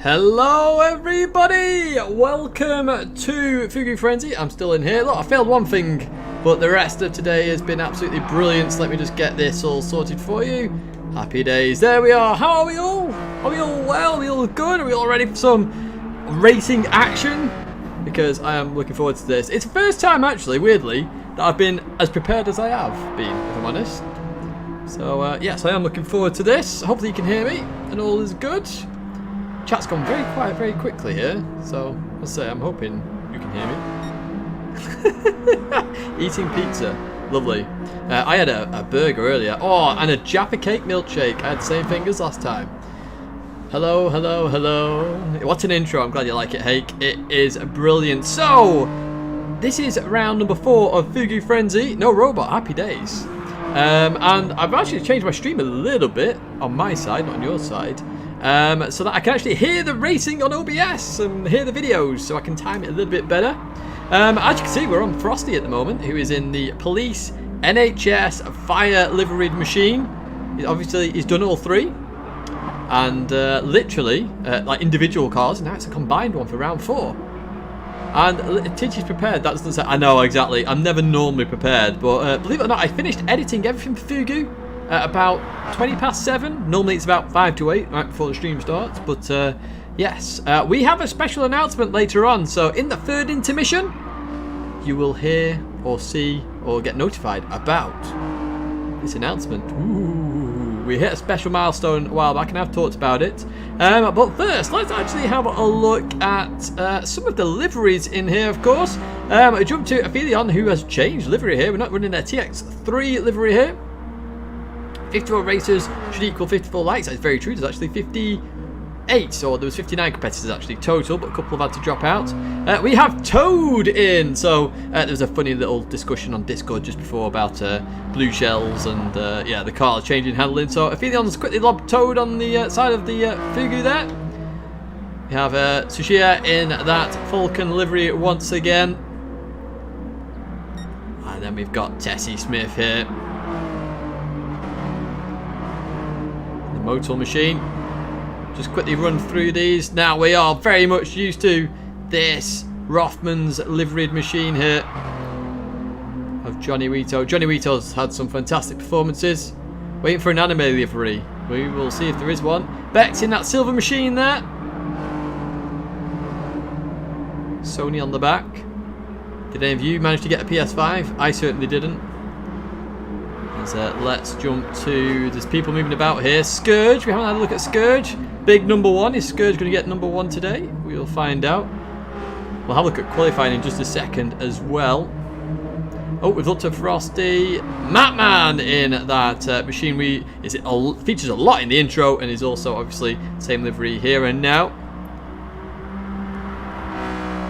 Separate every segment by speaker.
Speaker 1: Hello everybody! Welcome to Fugu FrenZy. I'm still in here. Look, I failed one thing, but the rest of today has been absolutely brilliant. So let me just get this all sorted for you. Happy days. There we are. How are we all? Are we all well? Are we all good? Are we all ready for some racing action? Because I am looking forward to this. It's the first time, actually, weirdly, that I've been as prepared as I have been, if I'm honest. So, yes, I am looking forward to this. Hopefully you can hear me and all is good. Chat's gone very quiet very quickly here, so let's say I'm hoping you can hear me. Eating pizza, lovely. I had a burger earlier. Oh, and a Jaffa cake milkshake. I had the same thing as last time. Hello, hello, hello. What an intro. I'm glad you like it, Hake. It is brilliant. So, this is round number 4 of Fugu FrenZy. No robot, happy days. And I've actually changed my stream a little bit on my side, not on your side. So that I can actually hear the racing on OBS and hear the videos, so I can time it a little bit better. As you can see, we're on Frosty at the moment, who is in the police, NHS, fire liveried machine. Obviously, he's done all 3. And literally, like individual cars, now it's a combined one for round 4. And Tidgy's prepared, that doesn't say, I know exactly, I'm never normally prepared, but believe it or not, I finished editing everything for Fugu about 20 past 7. Normally it's about 5 to 8, right before the stream starts, but yes. We have a special announcement later on, so in the 3rd intermission, you will hear or see or get notified about this announcement. Ooh, we hit a special milestone a while back and I've talked about it. But first, let's actually have a look at some of the liveries in here, of course. I jump to Aphelion, who has changed livery here. We're not running a TX3 livery here. 54 racers should equal 54 likes. That's very true. There's actually 58, so there was 59 competitors actually total, but a couple have had to drop out. We have Toad in. So there was a funny little discussion on Discord just before about blue shells and yeah, the car changing handling. So Aphelion's quickly lobbed Toad on the side of the Fugu there. We have Tsushia in that Falcon livery once again. And then we've got Tessie Smith here. Motor machine. Just quickly run through these. Now we are very much used to this Rothman's liveried machine here of Johnny Wito. Johnny Wito's had some fantastic performances. Waiting for an anime livery. We will see if there is one. Beck's in that silver machine there. Sony on the back. Did any of you manage to get a PS5? I certainly didn't. Let's jump to, there's people moving about here. Scourge, we haven't had a look at Scourge. Big number 1, is Scourge going to get number 1 today? We'll find out. We'll have a look at qualifying in just a second as well. Oh, we've looked at Frosty. Matman in that machine. Features a lot in the intro and is also obviously same livery here and now.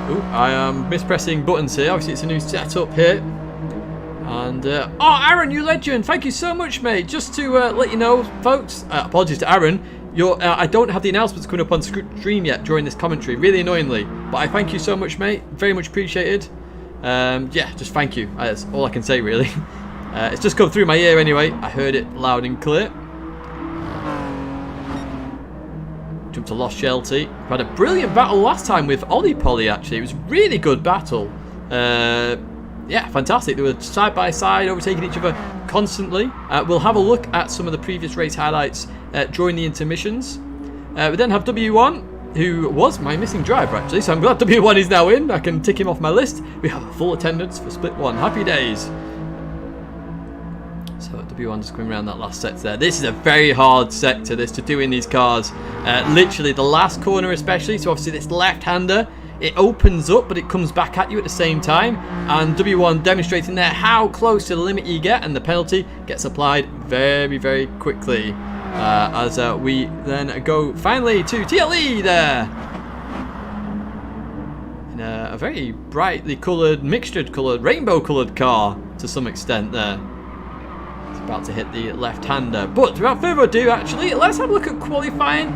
Speaker 1: Oh, I am mispressing buttons here. Obviously it's a new setup here. And, oh, Aaron, you legend. Thank you so much, mate. Just to let you know, folks, apologies to Aaron, I don't have the announcements coming up on stream yet during this commentary, really annoyingly. But I thank you so much, mate. Very much appreciated. Yeah, just thank you. That's all I can say, really. It's just come through my ear anyway. I heard it loud and clear. Jump to Lost Shelty. We had a brilliant battle last time with Ollie Polly, actually. It was a really good battle. Yeah, fantastic. They were side by side, overtaking each other constantly. We'll have a look at some of the previous race highlights during the intermissions. We then have W1, who was my missing driver, actually. So I'm glad W1 is now in. I can tick him off my list. We have full attendance for Split 1. Happy days. So W1 just coming around that last sector there. This is a very hard sector, this, to do in these cars. Literally the last corner especially. So obviously this left-hander. It opens up, but it comes back at you at the same time. And W1 demonstrating there how close to the limit you get, and the penalty gets applied very, very quickly. As we then go finally to TLE there. In a very brightly coloured, mixtured coloured, rainbow coloured car to some extent there. It's about to hit the left-hander. But without further ado, actually, let's have a look at qualifying.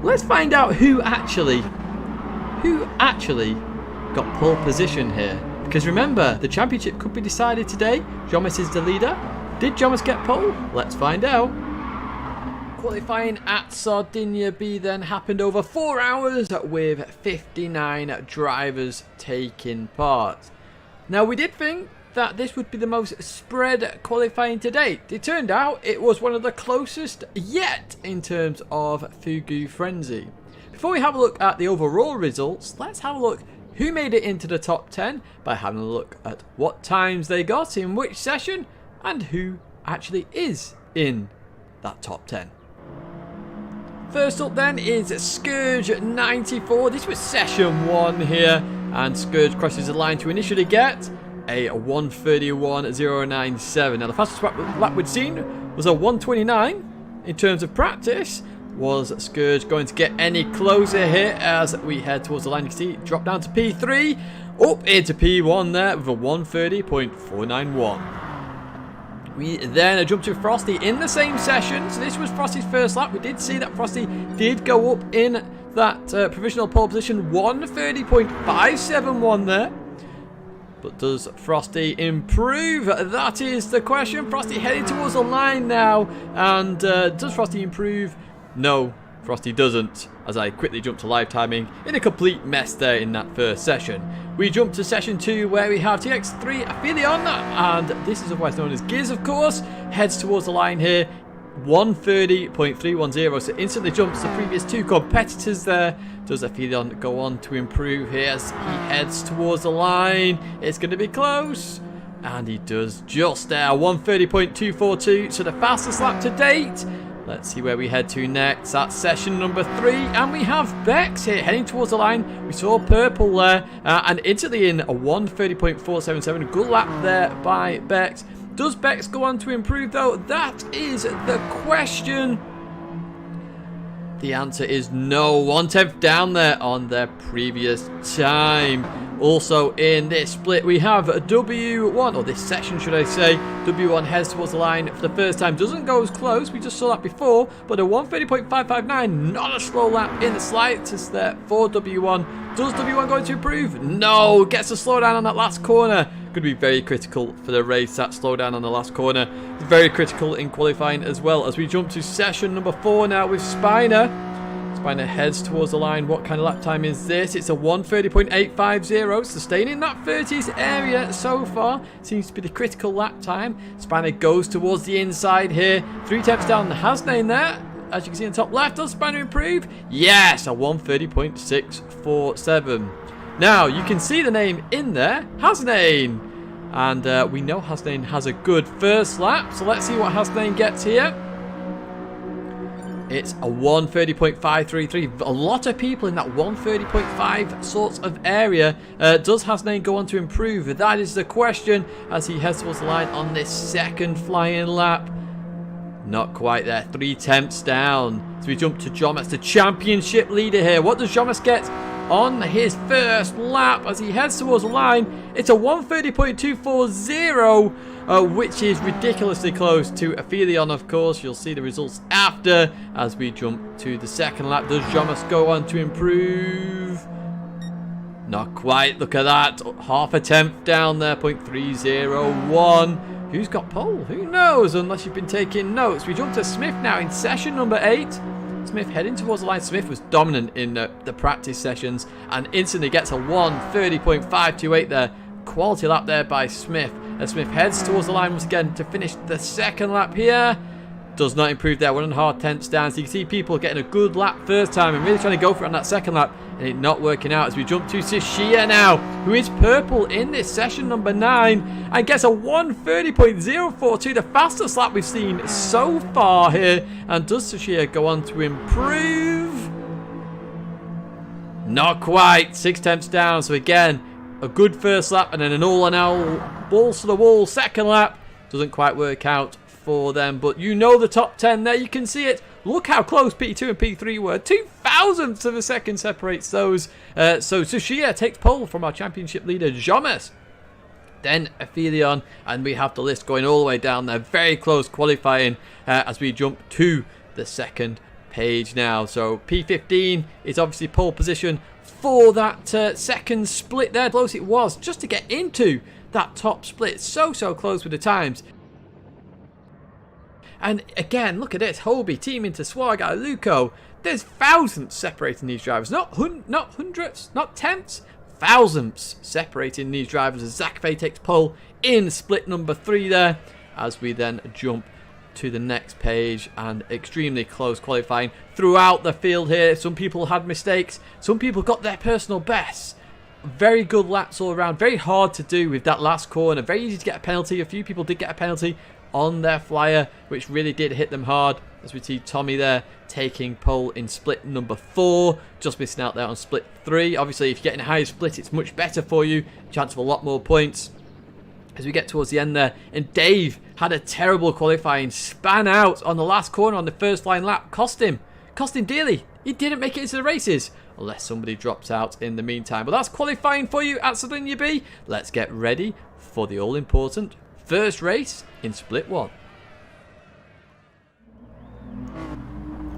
Speaker 1: Let's find out who actually got pole position here. Because remember, the championship could be decided today. Jomas is the leader. Did Jomas get pole? Let's find out. qualifying at Sardinia B then happened over 4 hours with 59 drivers taking part. Now we did think that this would be the most spread qualifying to date. It turned out it was one of the closest yet in terms of Fugu FrenZy. Before we have a look at the overall results, let's have a look who made it into the top 10 by having a look at what times they got in which session and who actually is in that top 10. First up then is Scourge94. This was session 1 here, and Scourge crosses the line to initially get a 1:31.097. Now the fastest lap we'd seen was a 1:29. In terms of practice, was Scourge going to get any closer here as we head towards the line? You can see drop down to P3, up into P1 there with a 1:30.491. We then jump to Frosty in the same session. So this was Frosty's first lap. We did see that Frosty did go up in that provisional pole position, 1:30.571 there. But does Frosty improve? That is the question. Frosty heading towards the line now. And does Frosty improve? No, Frosty doesn't, as I quickly jump to live timing in a complete mess there in that first session. We jump to session 2 where we have TX3 Aphelion, and this is otherwise known as Giz, of course, heads towards the line here, 1:30.310, so instantly jumps the previous 2 competitors there. Does Aphelion go on to improve here as he heads towards the line? It's going to be close, and he does just there, 1:30.242, so the fastest lap to date. Let's see where we head to next. That's session number 3, and we have Bex here heading towards the line. We saw purple there, and instantly in a 1:30.477. Good lap there by Bex. Does Bex go on to improve though? That is the question. The answer is no. 1/10 down there on their previous time. Also in this split we have W1, or this section should I say. W1 heads towards the line for the first time. Doesn't go as close, we just saw that before, but a 1:30.559, not a slow lap in the slightest there for W1. Does W1 go to improve? No, gets a slowdown on that last corner. Could be very critical for the race, that slowdown on the last corner. Very critical in qualifying as well, as we jump to session number 4 now with Spiner. Spiner heads towards the line. What kind of lap time is this? It's a 1:30.850, so staying in that 30s area so far. Seems to be the critical lap time. Spiner goes towards the inside here. 3 tenths down the Hasnane there. As you can see in the top left, does Spiner improve? Yes, a 1:30.647. Now, you can see the name in there, Hasnane. And we know Hasnane has a good first lap, so let's see what Hasnane gets here. It's a 1:30.533. A lot of people in that 1:30.5 sorts of area. Does Hasnane go on to improve? That is the question as he heads towards the line on this second flying lap. Not quite there. 3 tenths down. So we jump to Jomas, the championship leader here. What does Jomas get on his first lap as he heads towards the line? It's a 1:30.240, which is ridiculously close to Aphelion, of course. You'll see the results after as we jump to the second lap. Does Jomas go on to improve? Not quite. Look at that. Half a tenth down there. 0.301. Who's got pole? Who knows, unless you've been taking notes. We jump to Smith now in session number 8. Smith heading towards the line. Smith was dominant in the practice sessions and instantly gets a 1:30.528 there. Quality lap there by Smith. As Smith heads towards the line once again to finish the second lap here. Does not improve there. 1.5 tenths down. So you can see people getting a good lap first time and really trying to go for it on that second lap, and it not working out as we jump to Sashia now, who is purple in this session number 9 and gets a 1:30.042, the fastest lap we've seen so far here. And does Sashia go on to improve? Not quite. 6 tenths down. So again, a good first lap and then an all-in-all balls to the wall second lap. Doesn't quite work out for them, but you know the top 10 there. You can see it. Look how close P2 and P3 were. 0.02 of a second separates those. So Tsushia takes pole from our championship leader, Jomas. Then Aphelion, and we have the list going all the way down there. Very close qualifying as we jump to the second page now. So P15 is obviously pole position for that second split there. Close it was just to get into that top split. So close with the times. And again, look at this. Hobie teaming to Swaga, Luco. There's thousands separating these drivers. Not hundreds, not tenths. Thousands separating these drivers as Zakfe takes pole in split number 3 there. As we then jump to the next page, and extremely close qualifying throughout the field here. Some people had mistakes. Some people got their personal bests. Very good laps all around. Very hard to do with that last corner. Very easy to get a penalty. A few people did get a penalty on their flyer, which really did hit them hard. As we see Tommy there taking pole in split number 4, just missing out there on split 3. Obviously, if you're getting a higher split, it's much better for you. Chance of a lot more points. As we get towards the end there, and Dave had a terrible qualifying, span out on the last corner on the first line lap, cost him dearly. He didn't make it into the races unless somebody drops out in the meantime. But that's qualifying for you at Sardinia B. Let's get ready for the all-important first race in split 1.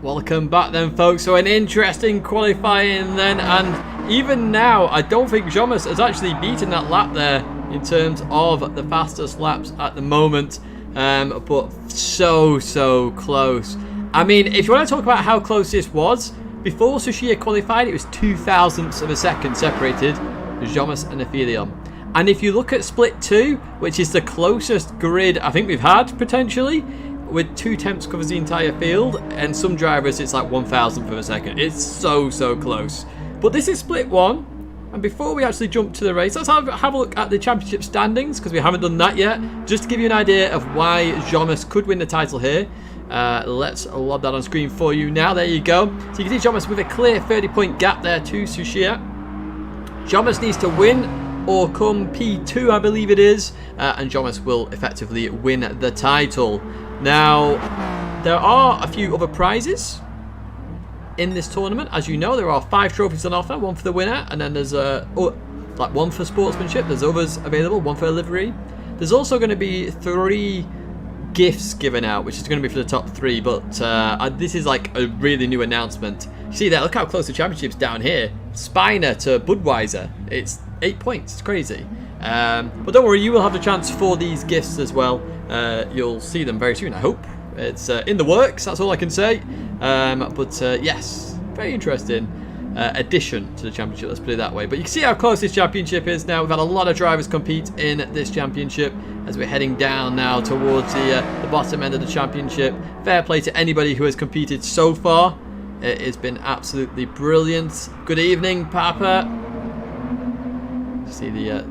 Speaker 1: Welcome back then, folks. So an interesting qualifying then, and even now I don't think Jomas has actually beaten that lap there in terms of the fastest laps at the moment, but so close. I mean, if you want to talk about how close this was, before Tsuchiya qualified, it was 0.02 of a second separated Jomas and Aphelion. And if you look at split 2, which is the closest grid I think we've had potentially, with 2 temps covers the entire field, and some drivers it's like 1,000th of a second. It's so close. But this is split 1. And before we actually jump to the race, let's have a look at the championship standings, because we haven't done that yet, just to give you an idea of why Jomas could win the title here. Let's lob that on screen for you now. There you go. So you can see Jomas with a clear 30-point gap there to Tsuchiya. Jomas needs to win or come P2, I believe it is, and Jomas will effectively win the title. Now, there are a few other prizes in this tournament. As you know, there are 5 trophies on offer, 1 for the winner, and then there's like 1 for sportsmanship. There's others available, 1 for a livery. There's also going to be 3 gifts given out, which is going to be for the top 3, but this is like a really new announcement. You see there, look how close the championship's down here. Spiner to Budweiser, it's 8 points. It's crazy. But don't worry, you will have the chance for these gifts as well. You'll see them very soon, I hope. It's in the works, that's all I can say. Yes, very interesting addition to the championship, let's put it that way. But you can see how close this championship is now. We've had a lot of drivers compete in this championship as we're heading down now towards the bottom end of the championship. Fair play to anybody who has competed so far. It has been absolutely brilliant. Good evening, Papa. See the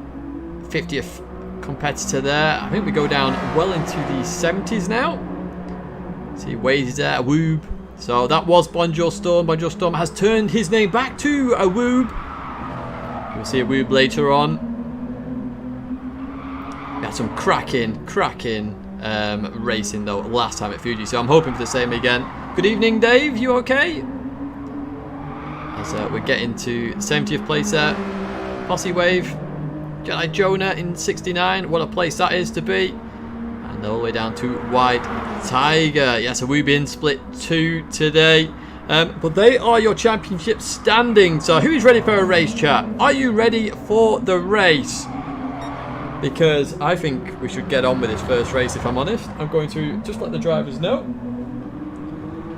Speaker 1: 50th competitor there. I think we go down well into the 70s now. See, Waze is there, a Woob. So that was Bonjour Storm. Bonjour Storm has turned his name back to a Woob. We'll see a Woob later on. We had some cracking racing though last time at Fuji, so I'm hoping for the same again. Good evening, Dave. You okay? As we're getting to 70th place there. Posse Wave. Jedi Jonah in 69. What a place that is to be. And all the way down to White Tiger. Yes, a Woob in split 2 today. But they are your championship standings. So who is ready for a race, chat? Are you ready for the race? Because I think we should get on with this first race, if I'm honest. I'm going to just let the drivers know.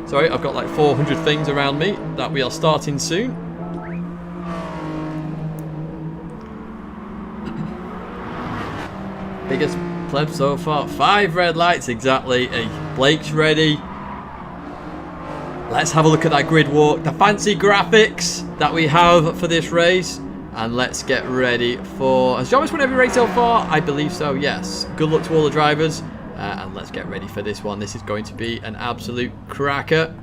Speaker 1: Sorry, I've got like 400 things around me that we are starting soon. Biggest pleb so far. 5 red lights exactly. Blake's ready. Let's have a look at that grid walk. The fancy graphics that we have for this race. And let's get ready for... Has Jonas won every race so far? I believe so, yes. Good luck to all the drivers. And let's get ready for this one. This is going to be an absolute cracker.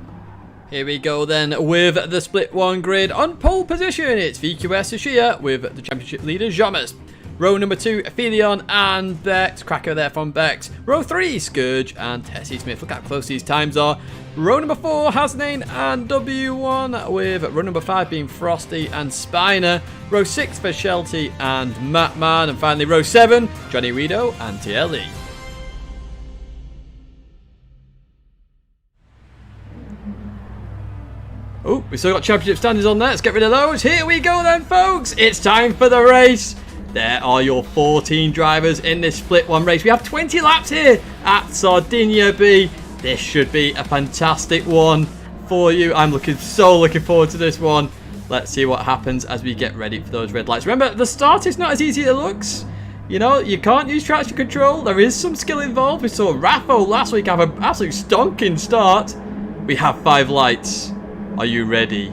Speaker 1: Here we go then with the split 1 grid. On pole position, it's VQS Tsuchiya with the championship leader, Jomas. Row number 2, Aphelion and Bex. Cracker there from Bex. Row 3, Scourge and Tessie Smith. Look how close these times are. Row number 4, Hasnain and W1, with row number 5 being Frosty and Spiner. Row 6 for Shelty and Matman. And finally row 7, Johnny Rido and TLE. Oh, we still got championship standings on there. Let's get rid of those. Here we go then, folks. It's time for the race. There are your 14 drivers in this split 1 race. We have 20 laps here at Sardinia B. This should be a fantastic one for you. I'm so looking forward to this one. Let's see what happens as we get ready for those red lights. Remember, the start is not as easy as it looks. You know, you can't use traction control. There is some skill involved. We saw Raffo last week have an absolute stonking start. We have 5 lights. Are you ready?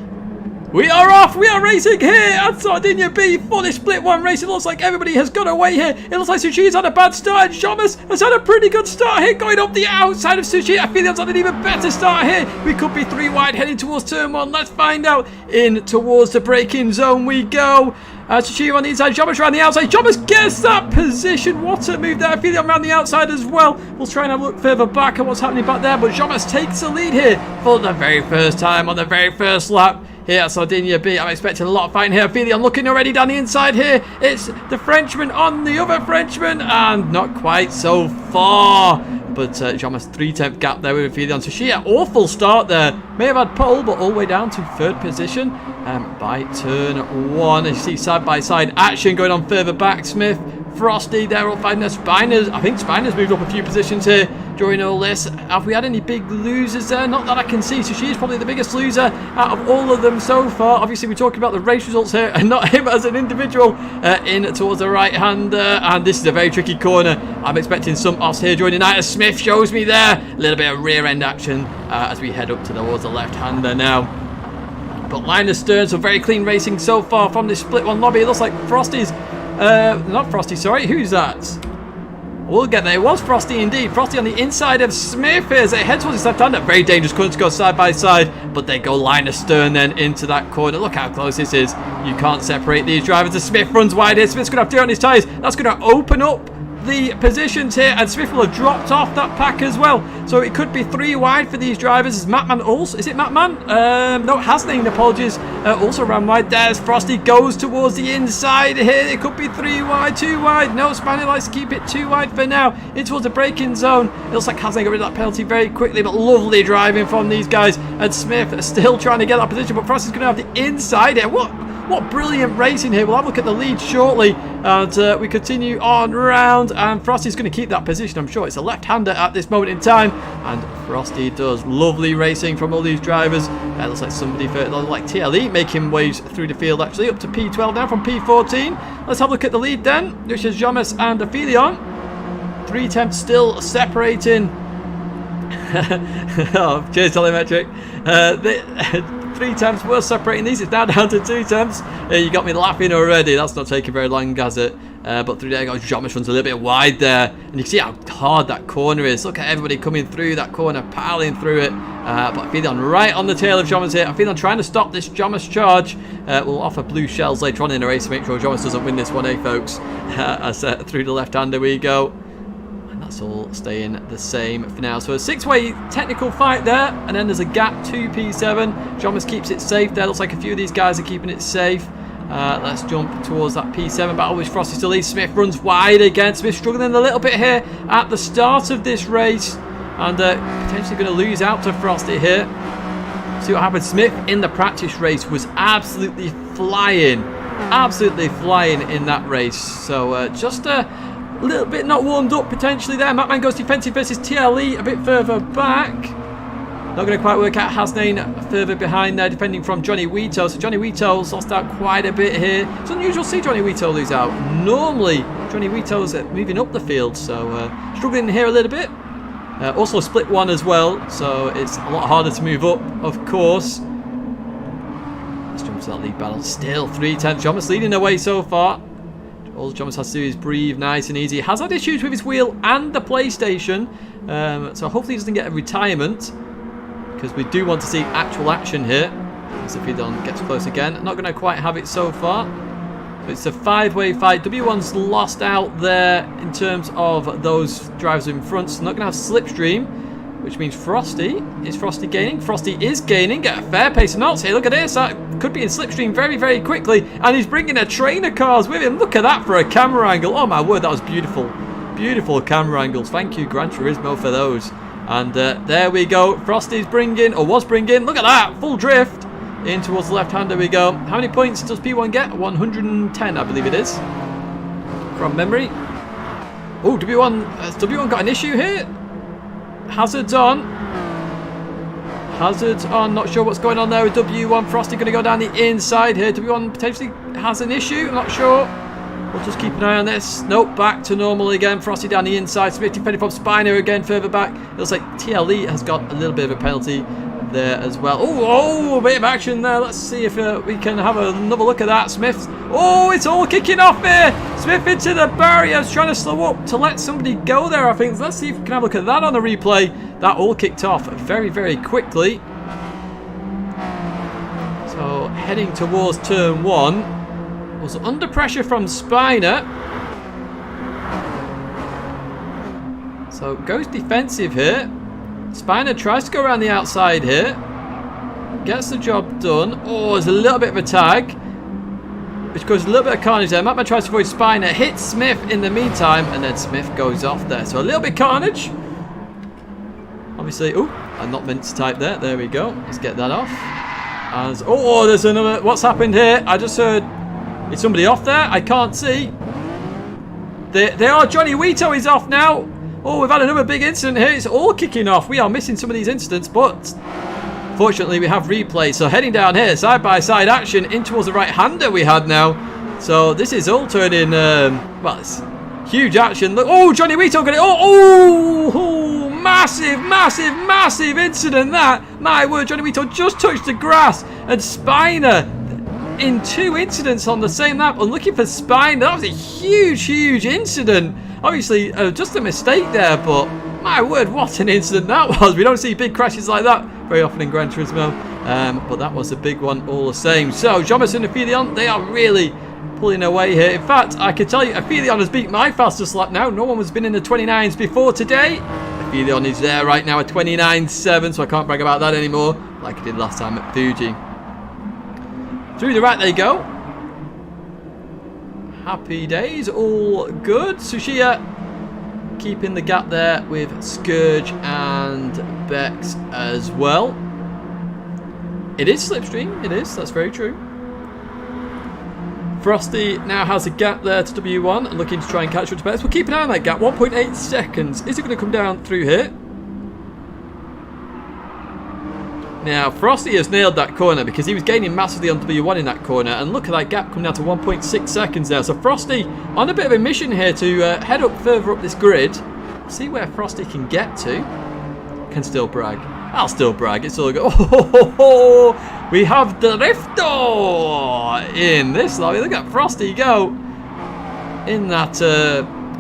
Speaker 1: We are off! We are racing here at Sardinia B for this split one race. It looks like everybody has got away here. It looks like Sushi's had a bad start, and Thomas has had a pretty good start here, going up the outside of Sushi. Aphelios had an even better start here. We could be 3 wide heading towards turn 1. Let's find out. In towards the braking zone we go. Sushi on the inside, Thomas around the outside. Thomas gets that position. What a move there. Aphelios around the outside as well. We'll try and have a look further back at what's happening back there, but Thomas takes the lead here for the very first time on the very first lap. Here at Sardinia B, I'm expecting a lot of fighting here. Aphelion looking already down the inside here. It's the Frenchman on the other Frenchman, and not quite so far. But Thomas 3/10 gap there with Aphelion. So she had an awful start there. May have had pole, but all the way down to 3rd position by turn 1. As you see side by side action going on further back. Smith, Frosty, they're all fighting their Spiners. I think Spiners moved up a few positions here during all this. Have we had any big losers there? Not that I can see. So she is probably the biggest loser out of all of them so far. Obviously, we're talking about the race results here and not him as an individual. In towards the right hander. And this is a very tricky corner. I'm expecting some offs here during the night as Smith shows me there. A little bit of rear end action as we head up towards the left hander now. But Linus Stern, so very clean racing so far from this split one lobby. It looks like Frosty's not Frosty, sorry. Who's that? We'll get there. It was Frosty indeed. Frosty on the inside of Smith as it heads towards his left hander. Very dangerous corner to go side by side, but they go line astern then into that corner. Look how close this is. You can't separate these drivers. As Smith runs wide here. Smith's going to have dirt on his tyres. That's going to open up the positions here, and Smith will have dropped off that pack as well. So it could be 3 wide for these drivers. Is Mattman also? Is it Mattman? No, Hasling, apologies. Also ran wide. There's Frosty goes towards the inside here. It could be 3 wide, 2 wide. No, Spanner likes to keep it 2 wide for now. In towards the braking zone. It looks like Hasling got rid of that penalty very quickly, but lovely driving from these guys. And Smith still trying to get that position, but Frosty's going to have the inside here. What brilliant racing here. We'll have a look at the lead shortly. And we continue on round. And Frosty's going to keep that position. I'm sure it's a left-hander at this moment in time. And Frosty does lovely racing from all these drivers. Looks like somebody like TLE making waves through the field actually. Up to P12 now from P14. Let's have a look at the lead then. Which is Jomas and Aphelion. 3 attempts still separating. Oh, cheers, Telemetric. 3 attempts were separating these. It's now down to 2 attempts. You got me laughing already. That's not taking very long, has it? But through there goes Jomas, runs a little bit wide there. And you can see how hard that corner is. Look at everybody coming through that corner, piling through it. But Aphelion right on the tail of Jomas here. Aphelion trying to stop this Jomas charge. We'll offer blue shells later on in the race to make sure Jomas doesn't win this one, folks? As through the left-hander we go. That's all staying the same for now. So a 6-way technical fight there, and then there's a gap to P7. Jomas keeps it safe there. Looks like a few of these guys are keeping it safe. Let's jump towards that P7 battle with Frosty still leads. Smith runs wide again. Smith struggling a little bit here at the start of this race, and potentially going to lose out to Frosty here. See what happens. Smith in the practice race was absolutely flying in that race. So just a little bit not warmed up potentially there. Mattman goes defensive versus TLE a bit further back. Not going to quite work out. Hasnain further behind there, defending from Johnny Wheato. So Johnny Wheato's lost out quite a bit here. It's unusual to see Johnny Wheato lose out. Normally, Johnny Wheato's moving up the field, so struggling here a little bit. Also split one as well, so it's a lot harder to move up, of course. Let's jump to that lead battle. Still 3/10. Jomas leading the way so far. All Jomas has to do is breathe nice and easy. Has had issues with his wheel and the PlayStation, so hopefully he doesn't get a retirement, because we do want to see actual action here. As Aphelion gets close again. Not going to quite have it so far. It's a 5-way fight. W1's lost out there in terms of those drivers in front. So not going to have slipstream, which means Frosty. Is Frosty gaining? Frosty is gaining at a fair pace of knots here. Look at this. That could be in slipstream very, very quickly. And he's bringing a train of cars with him. Look at that for a camera angle. Oh my word, that was beautiful. Beautiful camera angles. Thank you, Gran Turismo, for those. And there we go. Frosty's bringing, or was bringing, look at that, full drift in towards the left-hander we go. How many points does P1 get? 110, I believe it is, from memory. Oh, W1 got an issue here. Hazard's on. Hazard's on. Not sure what's going on there with W1. Frosty going to go down the inside here. W1 potentially has an issue. I'm not sure. We'll just keep an eye on this. Nope, back to normal again. Frosty down the inside. Smith defending from Spiner again further back. It looks like TLE has got a little bit of a penalty there as well. Oh, a bit of action there. Let's see if we can have another look at that. Smith. Oh, it's all kicking off here. Smith into the barriers, trying to slow up to let somebody go there, I think. Let's see if we can have a look at that on the replay. That all kicked off very, very quickly. So, heading towards turn 1. Was under pressure from Spiner. So, goes defensive here. Spiner tries to go around the outside here. Gets the job done. Oh, there's a little bit of a tag. Which causes a little bit of carnage there. Matman tries to avoid Spiner. Hits Smith in the meantime. And then Smith goes off there. So a little bit of carnage. Obviously. Oh, I'm not meant to type there. There we go. Let's get that off. As, oh, there's another. What's happened here? I just heard. Is somebody off there? I can't see. They are. Johnny Wito is off now. Oh, we've had another big incident here. It's all kicking off. We are missing some of these incidents, but fortunately we have replay. So heading down here, side-by-side action in towards the right-hander we had now. So this is all turning, well, it's huge action. Look, oh, Johnny Wito got it. Oh, massive, massive, massive incident that. My word, Johnny Wito just touched the grass. And Spiner in 2 incidents on the same lap. I'm looking for Spiner. That was a huge, huge incident. Obviously, just a mistake there, but my word, what an incident that was. We don't see big crashes like that very often in Gran Turismo, but that was a big one all the same. So, Jomas and Aphelion, they are really pulling away here. In fact, I can tell you, Aphelion has beat my fastest lap now. No one has been in the 29s before today. Aphelion is there right now at 29.7, so I can't brag about that anymore, like I did last time at Fuji. Through the right they go. Happy days, all good. Tsuchiya keeping the gap there with Scourge and Bex as well. It is slipstream, it is, that's very true. Frosty now has a gap there to W1, looking to try and catch up to Bex. We'll keep an eye on that gap, 1.8 seconds. Is it going to come down through here? Now, Frosty has nailed that corner because he was gaining massively on W1 in that corner. And look at that gap coming down to 1.6 seconds now. So Frosty on a bit of a mission here to head up further up this grid. See where Frosty can get to. Can still brag. I'll still brag. It's all good. Oh, we have Drifto in this lobby. Look at Frosty go in that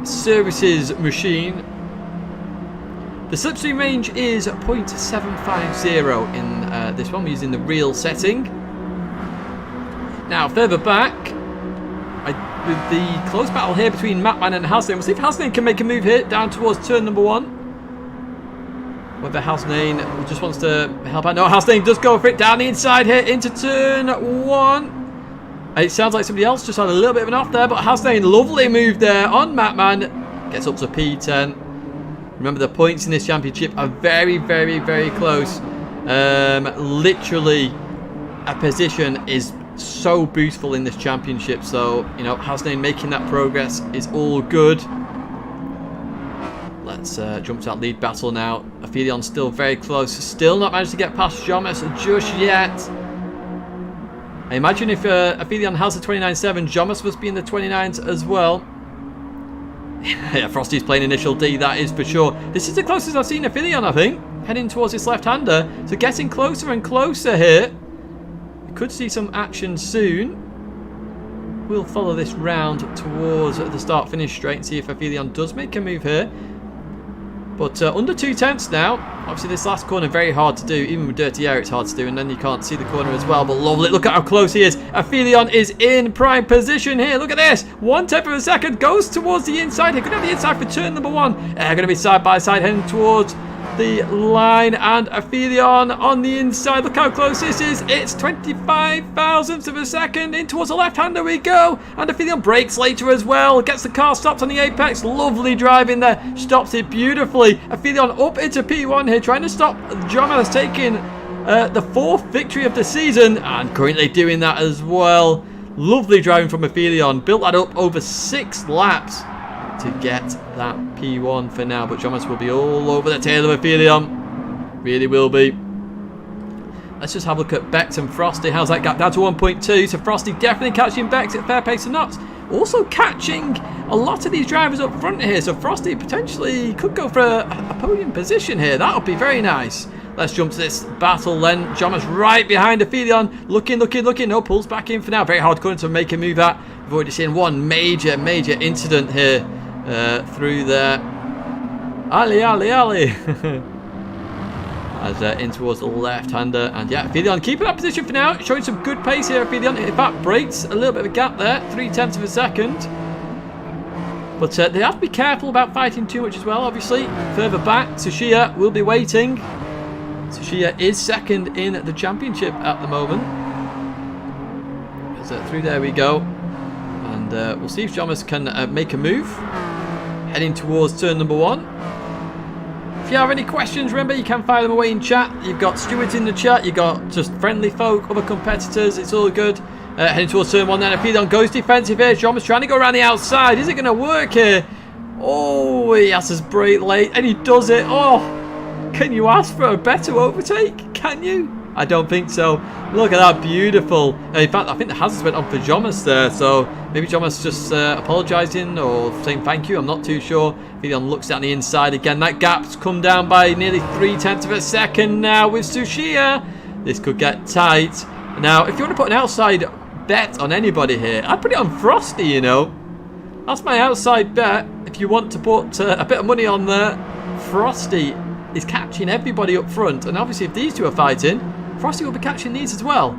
Speaker 1: services machine. The slipstream range is 0.750 in this one. We're using the real setting. Now, further back, with the close battle here between Matman and Hasnain. We'll see if Hasnain can make a move here down towards turn number 1. Whether Hasnain just wants to help out. No, Hasnain does go for it down the inside here into turn 1. It sounds like somebody else just had a little bit of an off there, but Hasnain, lovely move there on Matman. Gets up to P10. Remember, the points in this championship are very, very, very close. Literally, a position is so boostful in this championship. So, you know, Hasnain making that progress is all good. Let's jump to that lead battle now. Aphelion still very close. Still not managed to get past Jomas just yet. I imagine if Aphelion has the 29.7, Jomas must be in the 29s as well. Yeah, Frosty's playing initial D, that is for sure. This is the closest I've seen Aphelion, I think. Heading towards this left-hander. So getting closer and closer here. We could see some action soon. We'll follow this round towards the start-finish straight and see if Aphelion does make a move here. But under 2 tenths now. Obviously this last corner very hard to do. Even with dirty air it's hard to do, and then you can't see the corner as well. But lovely, look at how close he is. Aphelion is in prime position here. Look at this. 1/10 of a second goes towards the inside. He could have the inside for turn number 1. They're going to be side by side heading towards the line, and Aphelion on the inside. Look how close this is. It's 25 thousandths of a second. In towards the left-hander we go. And Aphelion brakes later as well. Gets the car stopped on the apex. Lovely driving there. Stops it beautifully. Aphelion up into P1 here, trying to stop Jomas taking the 4th victory of the season. And currently doing that as well. Lovely driving from Aphelion. Built that up over 6 laps. to get that P1 for now. But Jomas will be all over the tail of Aphelion. Really will be. Let's just have a look at Bex and Frosty. How's that gap down to 1.2? So Frosty definitely catching Bex at fair pace and knots. Also catching a lot of these drivers up front here. So Frosty potentially could go for a podium position here. That would be very nice. Let's jump to this battle then. Jomas right behind Aphelion. Looking. No, pulls back in for now. Very hard going to make a move at. We've already seen one major incident here through there. Ali. As in towards the left-hander. And yeah, Aphelion keeping that position for now. Showing some good pace here, Aphelion. In fact, breaks a little bit of a gap there. 0.3 of a second. But they have to be careful about fighting too much as well, obviously. Further back, Tsuchiya will be waiting. Tsuchiya is second in the championship at the moment. So through there we go. And we'll see if Jomas can make a move. Heading towards turn number 1. If you have any questions, remember you can fire them away in chat. You've got Stuart in the chat, you've got just friendly folk, other competitors, it's all good. Heading towards turn 1 then. Aphelion goes defensive here. Jomas trying to go around the outside. Is it going to work here? Oh, he has his brake late and he does it. Oh, can you ask for a better overtake? Can you? I don't think so. Look at that, beautiful. In fact, I think the hazards went on for Jomas there, so maybe Jomas just apologising or saying thank you. I'm not too sure. Aphelion looks down the inside again. That gap's come down by nearly 0.3 of a second now with Tsuchiya. This could get tight. Now, if you want to put an outside bet on anybody here, I'd put it on Frosty, you know. That's my outside bet. If you want to put a bit of money on there, Frosty is catching everybody up front. And obviously, if these two are fighting, Frosty will be catching these as well.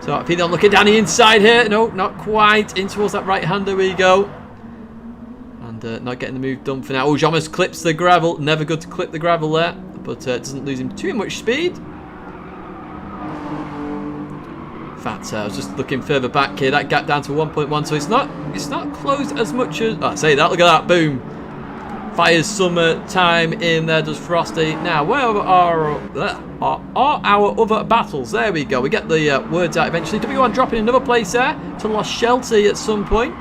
Speaker 1: So Aphelion looking down the inside here. No, not quite. In towards that right-hander we go. And not getting the move done for now. Oh, Jomas clips the gravel. Never good to clip the gravel there. But doesn't lose him too much speed. In fact, I was just looking further back here. That gap down to 1.1. So it's not closed as much as... Oh, say that. Look at that. Boom. Fires summertime in there, does Frosty. Now, where are our other battles? There we go. We get the words out eventually. W1 dropping another place there to Lost Shelty at some point.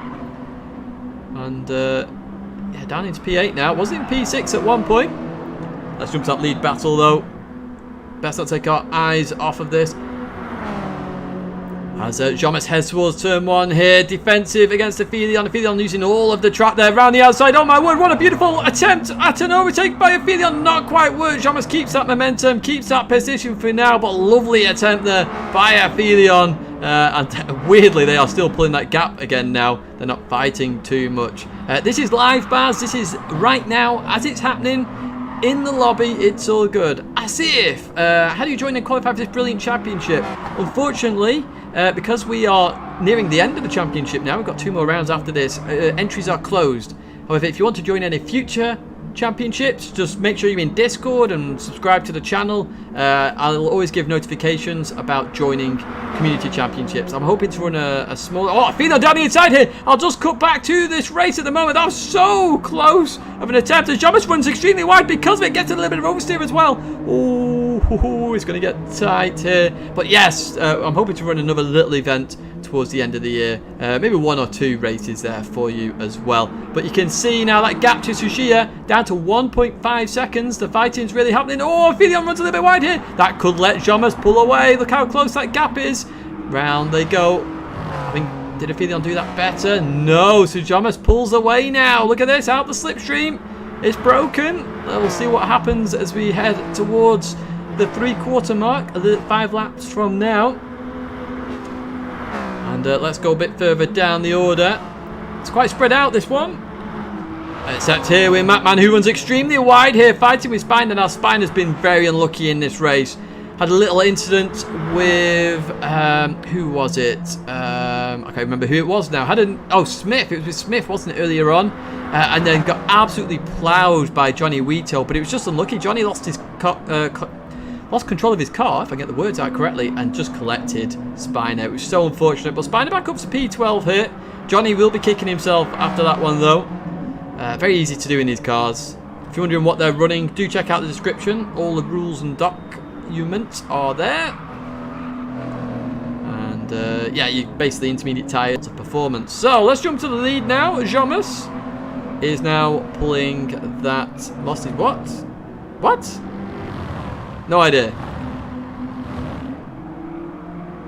Speaker 1: And, yeah, down into P8 now. Was in P6 at one point. Let's jump to that lead battle, though. Best not take our eyes off of this. As Jomas heads towards turn 1 here. Defensive against Aphelion. Aphelion using all of the track there around the outside. Oh my word, what a beautiful attempt at an overtake by Aphelion. Not quite worked. Jomas keeps that momentum, keeps that position for now. But lovely attempt there by Aphelion. And weirdly, they are still pulling that gap again now. They're not fighting too much. This is live, Baz. This is right now as it's happening. In the lobby, it's all good. As if. How do you join and qualify for this brilliant championship? Unfortunately, because we are nearing the end of the championship now, we've got 2 more rounds after this, entries are closed. However, if you want to join any future championships, just make sure you're in Discord and subscribe to the channel. I'll always give notifications about joining community championships. I'm hoping to run a small... Oh, Aphelion down the inside here. I'll just cut back to this race at the moment. That was so close of an attempt. As Jomas runs extremely wide because of it. Gets a little bit of oversteer as well. Oh, it's going to get tight here. But yes, I'm hoping to run another little event towards the end of the year. Maybe 1 or 2 races there for you as well. But you can see now that gap to Tsuchiya down to 1.5 seconds. The fighting's really happening. Oh, Aphelion runs a little bit wide here. That could let Jomas pull away. Look how close that gap is. Round they go. I mean, did Aphelion do that better? No. So Jomas pulls away now. Look at this. Out the slipstream. It's broken. We'll see what happens as we head towards the 3/4 mark. 5 laps from now. And let's go a bit further down the order. It's quite spread out, this one. Except here with Matman, who runs extremely wide here, fighting with Spine. And our Spine has been very unlucky in this race. Had a little incident with... who was it? I can't remember who it was now. Oh, Smith. It was with Smith, wasn't it, earlier on? And then got absolutely ploughed by Johnny Wheato. But it was just unlucky. Johnny lost his... lost control of his car, if I get the words out correctly, and just collected Spiner. It was so unfortunate, but Spiner back up to P12 here. Johnny will be kicking himself after that one, though. Very easy to do in these cars. If you're wondering what they're running, do check out the description. All the rules and documents are there. And yeah, you basically intermediate tyres of performance. So let's jump to the lead now. Jomas is now pulling that. Lost his what? What? No idea.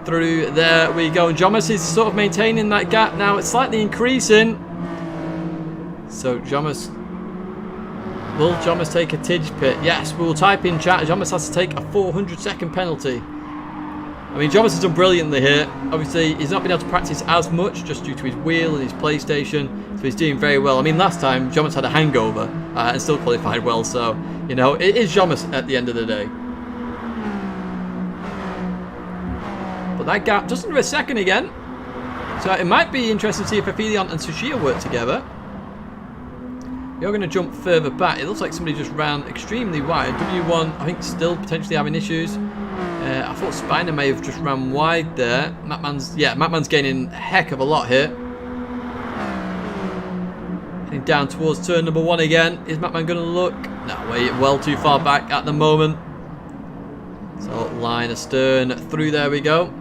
Speaker 1: Through there we go. And Jomas is sort of maintaining that gap now. It's slightly increasing. So Jomas. Will Jomas take a tidge pit? Yes, we will type in chat. Jomas has to take a 400-second penalty. I mean, Jomas has done brilliantly here. Obviously, he's not been able to practice as much just due to his wheel and his PlayStation. So he's doing very well. I mean, last time, Jomas had a hangover and still qualified well. So, you know, it is Jomas at the end of the day. But that gap just under a second again. So it might be interesting to see if Aphelion and Tsushia work together. You're going to jump further back. It looks like somebody just ran extremely wide. W1, I think, still potentially having issues. I thought Spiner may have just ran wide there. Mapman's gaining a heck of a lot here. Heading down towards turn number 1 again. Is Mapman going to look? No, way well too far back at the moment. So line astern through there we go.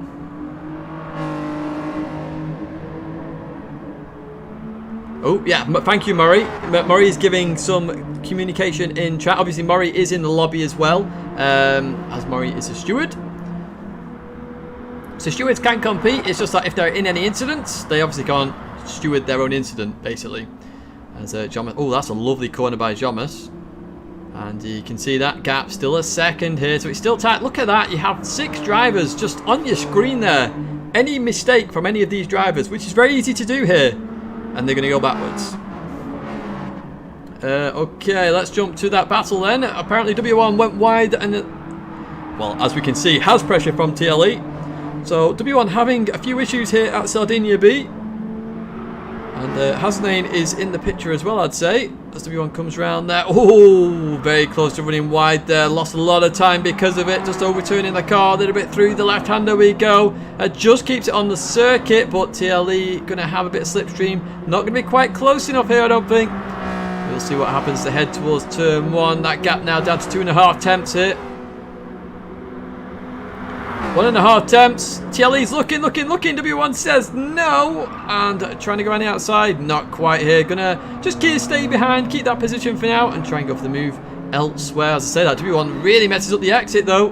Speaker 1: Oh, yeah, thank you, Murray. Murray is giving some communication in chat. Obviously, Murray is in the lobby as well, as Murray is a steward. So stewards can compete. It's just that if they're in any incidents, they obviously can't steward their own incident, basically. As Jomas, oh, that's a lovely corner by Jomas. And you can see that gap still a second here. So it's still tight. Look at that. You have 6 drivers just on your screen there. Any mistake from any of these drivers, which is very easy to do here. And they're going to go backwards. Okay, let's jump to that battle then. Apparently W1 went wide and, well, as we can see, has pressure from TLE. So W1 having a few issues here at Sardinia B. And Hasnain is in the picture as well, I'd say. As W1 comes round there. Oh, very close to running wide there. Lost a lot of time because of it. Just overturning the car a little bit through the left-hander we go. Just keeps it on the circuit, but TLE going to have a bit of slipstream. Not going to be quite close enough here, I don't think. We'll see what happens to head towards turn 1. That gap now down to 2.5 attempts here. 1.5 attempts. TLE's looking. W1 says no. And trying to go on the outside. Not quite here. Gonna just stay behind. Keep that position for now. And try and go for the move elsewhere. As I say that, W1 really messes up the exit though.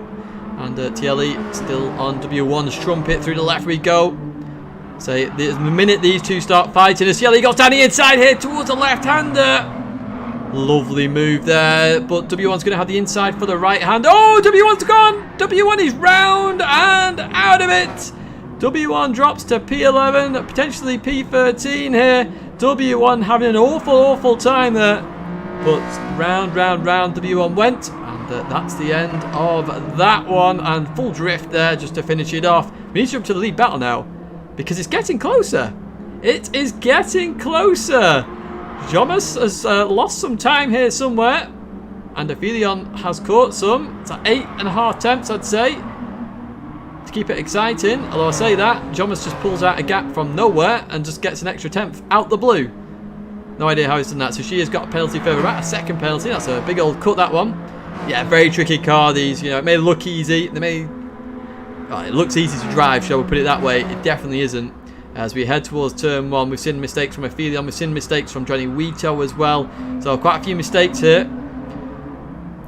Speaker 1: And TLE still on W1's trumpet. Through the left we go. So the minute these two start fighting, as TLE goes down the inside here towards the left-hander. Lovely move there, but W1's going to have the inside for the right hand. Oh, W1's gone! W1 is round and out of it! W1 drops to P11, potentially P13 here. W1 having an awful time there. But round, W1 went. And that's the end of that one. And full drift there just to finish it off. We need to jump to the lead battle now, because it's getting closer. It is getting closer. Jomas has lost some time here somewhere, and Aphelion has caught some. It's at 8.5 attempts, I'd say, to keep it exciting. Although I say that, Jomas just pulls out a gap from nowhere and just gets an extra 10th out the blue. No idea how he's done that. So she has got a penalty further back, a second penalty. That's a big old cut, that one. Yeah, very tricky car. These, you know, it may look easy. It looks easy to drive, shall we put it that way. It definitely isn't. As we head towards turn 1, we've seen mistakes from Aphelion, we've seen mistakes from Johnny Wito as well. So quite a few mistakes here.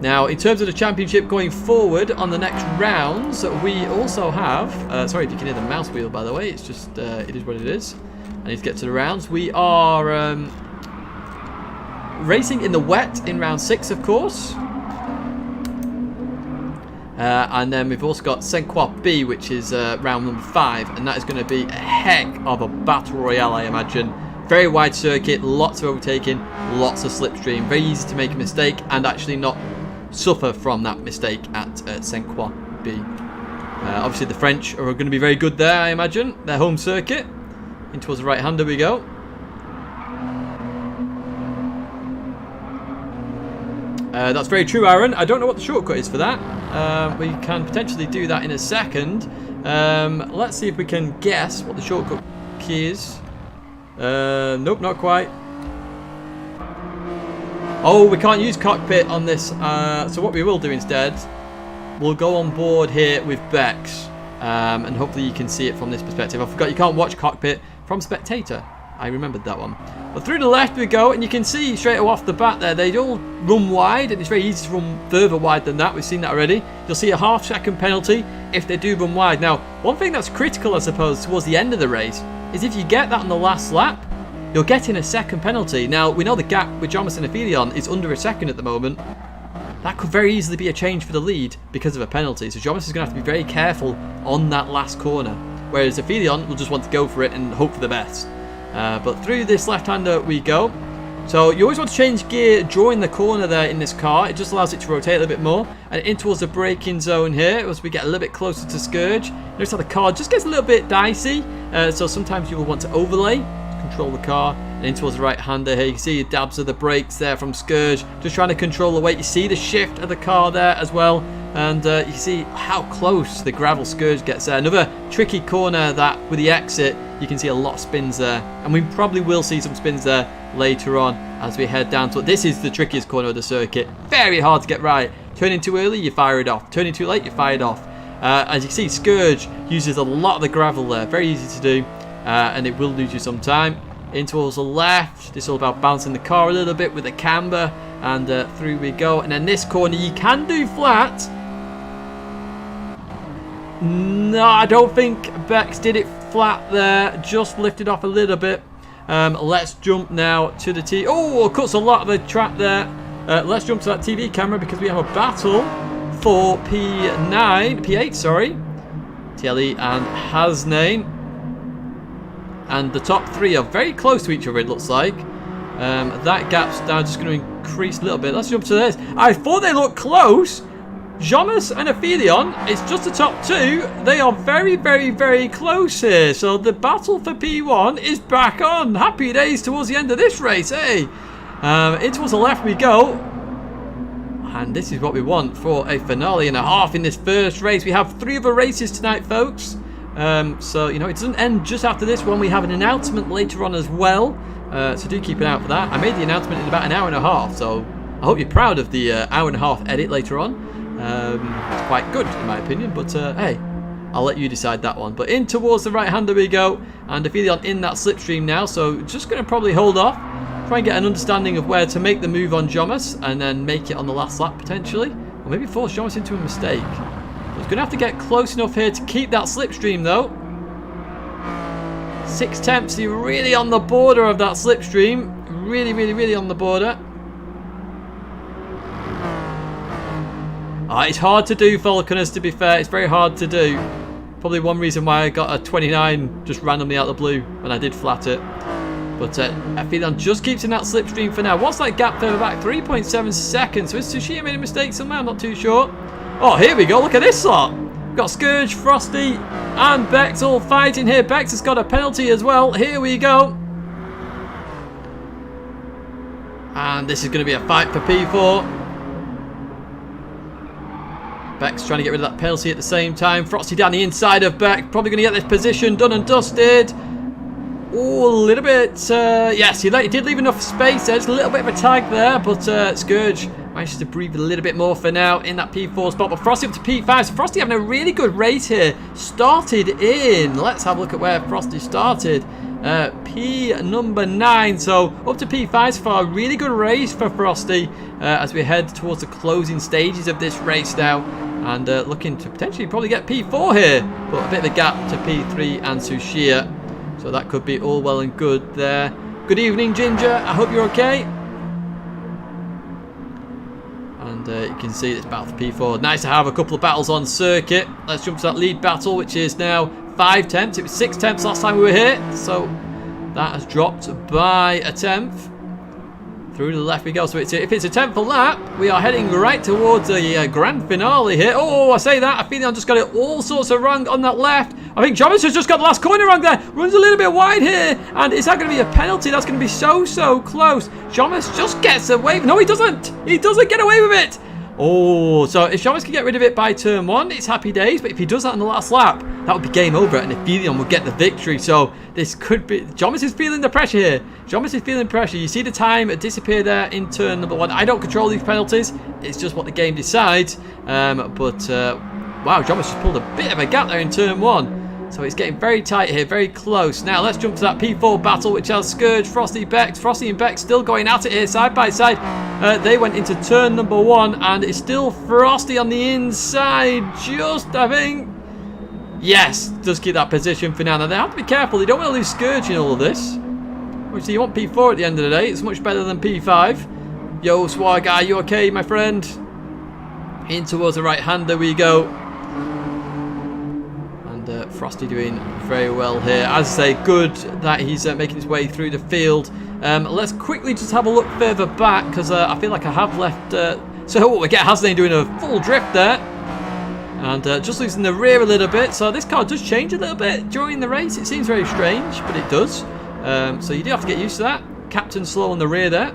Speaker 1: Now, in terms of the championship going forward on the next rounds, we also have... sorry if you can hear the mouse wheel, by the way. It's just, it is what it is. I need to get to the rounds. We are racing in the wet in round 6, of course. And then we've also got Senqua B, which is round number 5, and that is going to be a heck of a battle royale, I imagine. Very wide circuit, lots of overtaking, lots of slipstream. Very easy to make a mistake and actually not suffer from that mistake at Senqua B. Obviously the French are going to be very good there, I imagine. Their home circuit. In towards the right-hander we go. That's very true, Aaron. I don't know what the shortcut is for that. We can potentially do that in a second. Let's see if we can guess what the shortcut key is. Nope, not quite. Oh, we can't use cockpit on this. So what we will do instead, we'll go on board here with Bex. And hopefully you can see it from this perspective. I forgot you can't watch cockpit from spectator. I remembered that one. But through the left we go, and you can see straight off the bat there, they all run wide, and it's very easy to run further wide than that. We've seen that already. You'll see a half-second penalty if they do run wide. Now, one thing that's critical, I suppose, towards the end of the race, is if you get that on the last lap, you're getting a second penalty. Now, we know the gap with Jomas and Aphelion is under a second at the moment. That could very easily be a change for the lead because of a penalty. So Jomas is going to have to be very careful on that last corner. Whereas Aphelion will just want to go for it and hope for the best. But through this left-hander we go. So you always want to change gear during the corner there in this car. It just allows it to rotate a little bit more. And in towards the braking zone here as we get a little bit closer to Scourge. Notice how the car just gets a little bit dicey. So sometimes you will want to overlay, control the car. And in towards the right-hander here, you can see the dabs of the brakes there from Scourge. Just trying to control the weight. You see the shift of the car there as well. And you see how close the gravel Scourge gets there. Another tricky corner that with the exit, you can see a lot of spins there. And we probably will see some spins there later on as we head down to it. This is the trickiest corner of the circuit. Very hard to get right. Turning too early, you fire it off. Turning too late, you fire it off. As you can see, Scourge uses a lot of the gravel there. Very easy to do. And it will lose you some time. In towards the left. This is all about bouncing the car a little bit with the camber. And through we go. And then this corner, you can do flat. No, I don't think Bex did it flat there. Just lifted off a little bit. Let's jump now to the T. Oh, cuts a lot of the track there. Let's jump to that TV camera because we have a battle for P8, sorry. TLE and Hasnain. And the top three are very close to each other, it looks like. That gap's now just going to increase a little bit. Let's jump to this. I thought they looked close. Jomas and Aphelion, it's just the top two. They are very, very, very close here. So the battle for P1 is back on. Happy days towards the end of this race, hey? In towards the left we go. And this is what we want for a finale and a half in this first race. We have 3 other races tonight, folks. So, you know, it doesn't end just after this one. We have an announcement later on as well. So do keep an eye out for that. I made the announcement in about an hour and a half. So I hope you're proud of the hour and a half edit later on. It's quite good in my opinion, but hey, I'll let you decide that one. But in towards the right-hander we go, and Aphelion in that slipstream now, so just going to probably hold off, try and get an understanding of where to make the move on Jomas, and then make it on the last lap potentially, or maybe force Jomas into a mistake. He's going to have to get close enough here to keep that slipstream though. 6 tenths, you're really on the border of that slipstream, really, really, really on the border. It's hard to do, Falconers, to be fair. It's very hard to do. Probably one reason why I got a 29 just randomly out of the blue when I did flat it. But Aphelion just keeps in that slipstream for now. What's that gap further back? 3.7 seconds. So has Tsushima made a mistake somewhere? I'm not too sure. Oh, here we go. Look at this lot. We've got Scourge, Frosty, and Bex all fighting here. Bex has got a penalty as well. Here we go. And this is going to be a fight for P4. Bex trying to get rid of that penalty at the same time. Frosty down the inside of Bex. Probably going to get this position done and dusted. Oh, a little bit. Yes, he did leave enough space there. Just a little bit of a tag there. But Scourge manages to breathe a little bit more for now in that P4 spot. But Frosty up to P5. So Frosty having a really good race here. Started in. Let's have a look at where Frosty started. P number 9. So up to P5 so far. Really good race for Frosty as we head towards the closing stages of this race now. And looking to potentially probably get P4 here. But a bit of a gap to P3 and Tsushima. So that could be all well and good there. Good evening, Ginger. I hope you're okay. And you can see this battle for P4. Nice to have a couple of battles on circuit. Let's jump to that lead battle, which is now 5 tenths. It was 6 tenths last time we were here. So that has dropped by a tenth. Through to the left we go. So if it's a 10th lap, we are heading right towards the grand finale here. Oh, I say that. Aphelion just got it all sorts of wrong on that left. I think Jomas has just got the last corner wrong there. Runs a little bit wide here. And is that going to be a penalty? That's going to be so, so close. Jomas just gets away. No, he doesn't. He doesn't get away with it. Oh, so if Jomas can get rid of it by turn 1, it's happy days. But if he does that in the last lap, that would be game over. And Aphelion will get the victory. So this could be... Jomas is feeling the pressure here. Jomas is feeling pressure. You see the time disappear there in turn number 1. I don't control these penalties. It's just what the game decides. Wow, Jomas just pulled a bit of a gap there in turn 1. So it's getting very tight here, very close. Now let's jump to that P4 battle, which has Scourge, Frosty, Bex. Frosty and Bex still going at it here, side by side. They went into turn number 1, and it's still Frosty on the inside. Just, I think... Yes, does keep that position for now. Now they have to be careful. They don't want to lose Scourge in all of this. Obviously, you want P4 at the end of the day. It's much better than P5. Yo, Swag Guy, you okay, my friend? In towards the right hand, there we go. Frosty doing very well here. As I say, good that he's making his way through the field. Let's quickly just have a look further back, because I feel like I have left... So we get Hasnane doing a full drift there. And just losing the rear a little bit. So this car does change a little bit during the race. It seems very strange, but it does. So you do have to get used to that. Captain slow on the rear there.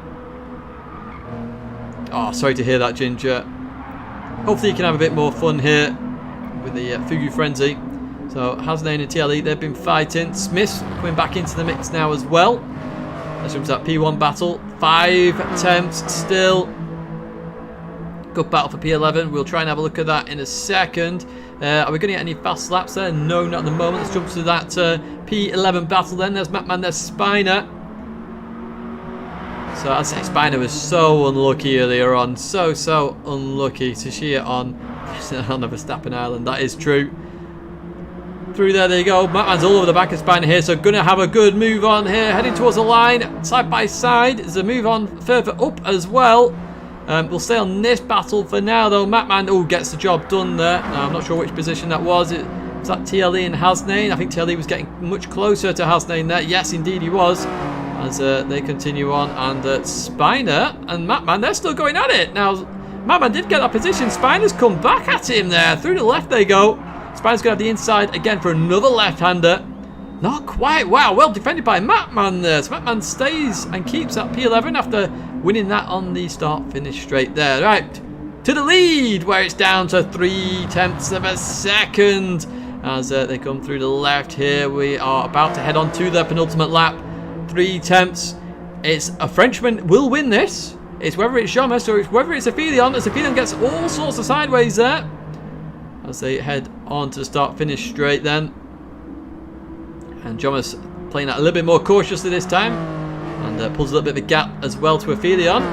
Speaker 1: Oh, sorry to hear that, Ginger. Hopefully you can have a bit more fun here with the Fugu FrenZy. So Hasnane and TLE, they've been fighting. Smith's coming back into the mix now as well. Let's jump to that P1 battle. 5 attempts still. Good battle for P11. We'll try and have a look at that in a second. Are we going to get any fast laps there? No, not at the moment. Let's jump to that P11 battle then. There's Matman, there's Spiner. So I'd say Spiner was so unlucky earlier on. So unlucky to shear on the Verstappen Island. That is true. Through there you go. Matman's all over the back of Spiner here, so gonna have a good move on here, heading towards the line, side by side. There's a move on further up as well. We'll stay on this battle for now though. Matman gets the job done there. Now, I'm not sure which position that was. Was that TLE and Hasnane? I think TLE was getting much closer to Hasnane there. Yes, indeed he was. As they continue on, and Spiner and Matman, they're still going at it. Now, Matman did get that position. Spiner's come back at him there. Through the left they go. Spiner's going to have the inside again for another left-hander. Not quite. Wow, well defended by Matman there. So Matman stays and keeps that P11 after winning that on the start-finish straight there. Right, to the lead, where it's down to 3/10 of a second. As they come through the left here, we are about to head on to the penultimate lap. 3/10. It's a Frenchman will win this. It's whether it's Jomas or it's whether it's Aphelion, as Aphelion gets all sorts of sideways there. As they head on to the start-finish straight then. And Jomas playing that a little bit more cautiously this time. And pulls a little bit of a gap as well to Aphelion.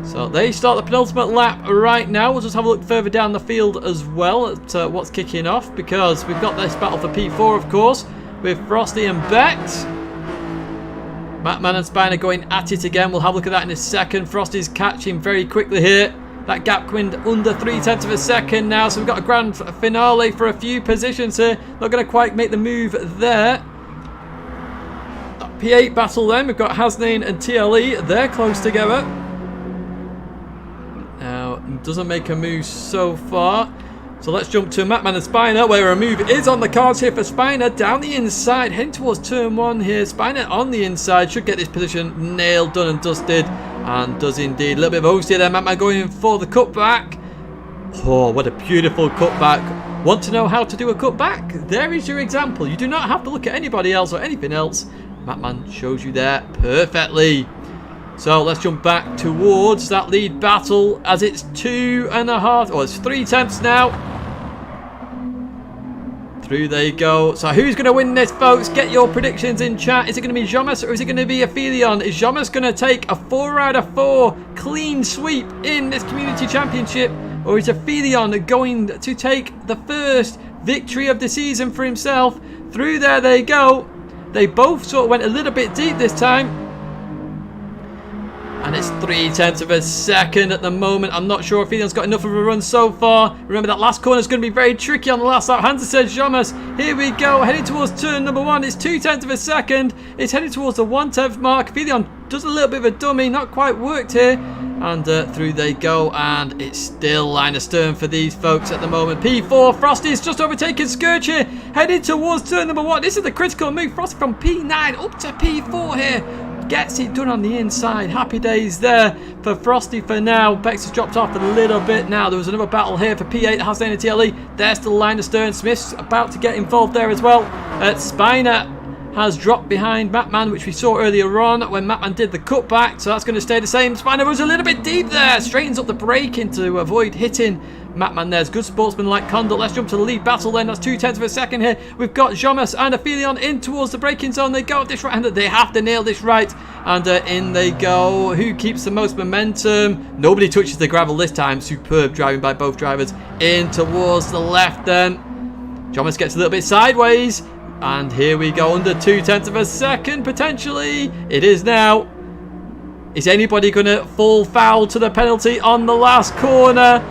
Speaker 1: So they start the penultimate lap right now. We'll just have a look further down the field as well at what's kicking off. Because we've got this battle for P4, of course, with Frosty and Bex. Matman and Spiner going at it again. We'll have a look at that in a second. Frosty's catching very quickly here. That gap coming under 3/10 of a second now. So we've got a grand finale for a few positions here. Not going to quite make the move there. That P8 battle then. We've got Hasnane and TLE. They're close together. Now, doesn't make a move so far. So let's jump to Matman and Spiner, where a move is on the cards here for Spiner. Down the inside, heading towards turn 1 here. Spiner on the inside. Should get this position nailed, done and dusted. And does indeed. A little bit of oversteer there. Matman going in for the cutback. Oh, what a beautiful cutback. Want to know how to do a cutback? There is your example. You do not have to look at anybody else or anything else. Matman shows you there perfectly. So let's jump back towards that lead battle as it's 2.5. Oh, it's 3/10 now. Through they go. So who's going to win this, folks? Get your predictions in chat. Is it going to be Jomas or is it going to be Aphelion? Is Jomas going to take a 4 out of 4 clean sweep in this community championship? Or is Aphelion going to take the first victory of the season for himself? Through there they go. They both sort of went a little bit deep this time. And it's 3/10 of a second at the moment. I'm not sure if Aphelion got enough of a run so far. Remember, that last corner is going to be very tricky on the last lap. Hansa says Jomas. Here we go. Heading towards turn number 1. It's 2/10 of a second. It's heading towards the 1/10 mark. Aphelion does a little bit of a dummy. Not quite worked here. And through they go. And it's still line astern for these folks at the moment. P4. Frosty is just overtaken Scourge here. Headed towards turn number 1. This is the critical move. Frosty from P9 up to P4 here. Gets it done on the inside. Happy days there for Frosty for now. Bex has dropped off a little bit now. There was another battle here for P8. Hasane and TLE. They're still line astern. Smith's about to get involved there as well. Spiner has dropped behind Matman, which we saw earlier on when Matman did the cutback. So that's going to stay the same. Spiner was a little bit deep there. Straightens up the braking to avoid hitting Matman. There's good sportsman-like conduct. Let's jump to the lead battle then. That's 0.2 of a second here. We've got Jomas and Aphelion in towards the braking zone. They go this right-hander. They have to nail this right. And in they go. Who keeps the most momentum? Nobody touches the gravel this time. Superb driving by both drivers. In towards the left then. Jomas gets a little bit sideways. And here we go, under 0.2 of a second, potentially. It is now. Is anybody going to fall foul to the penalty on the last corner?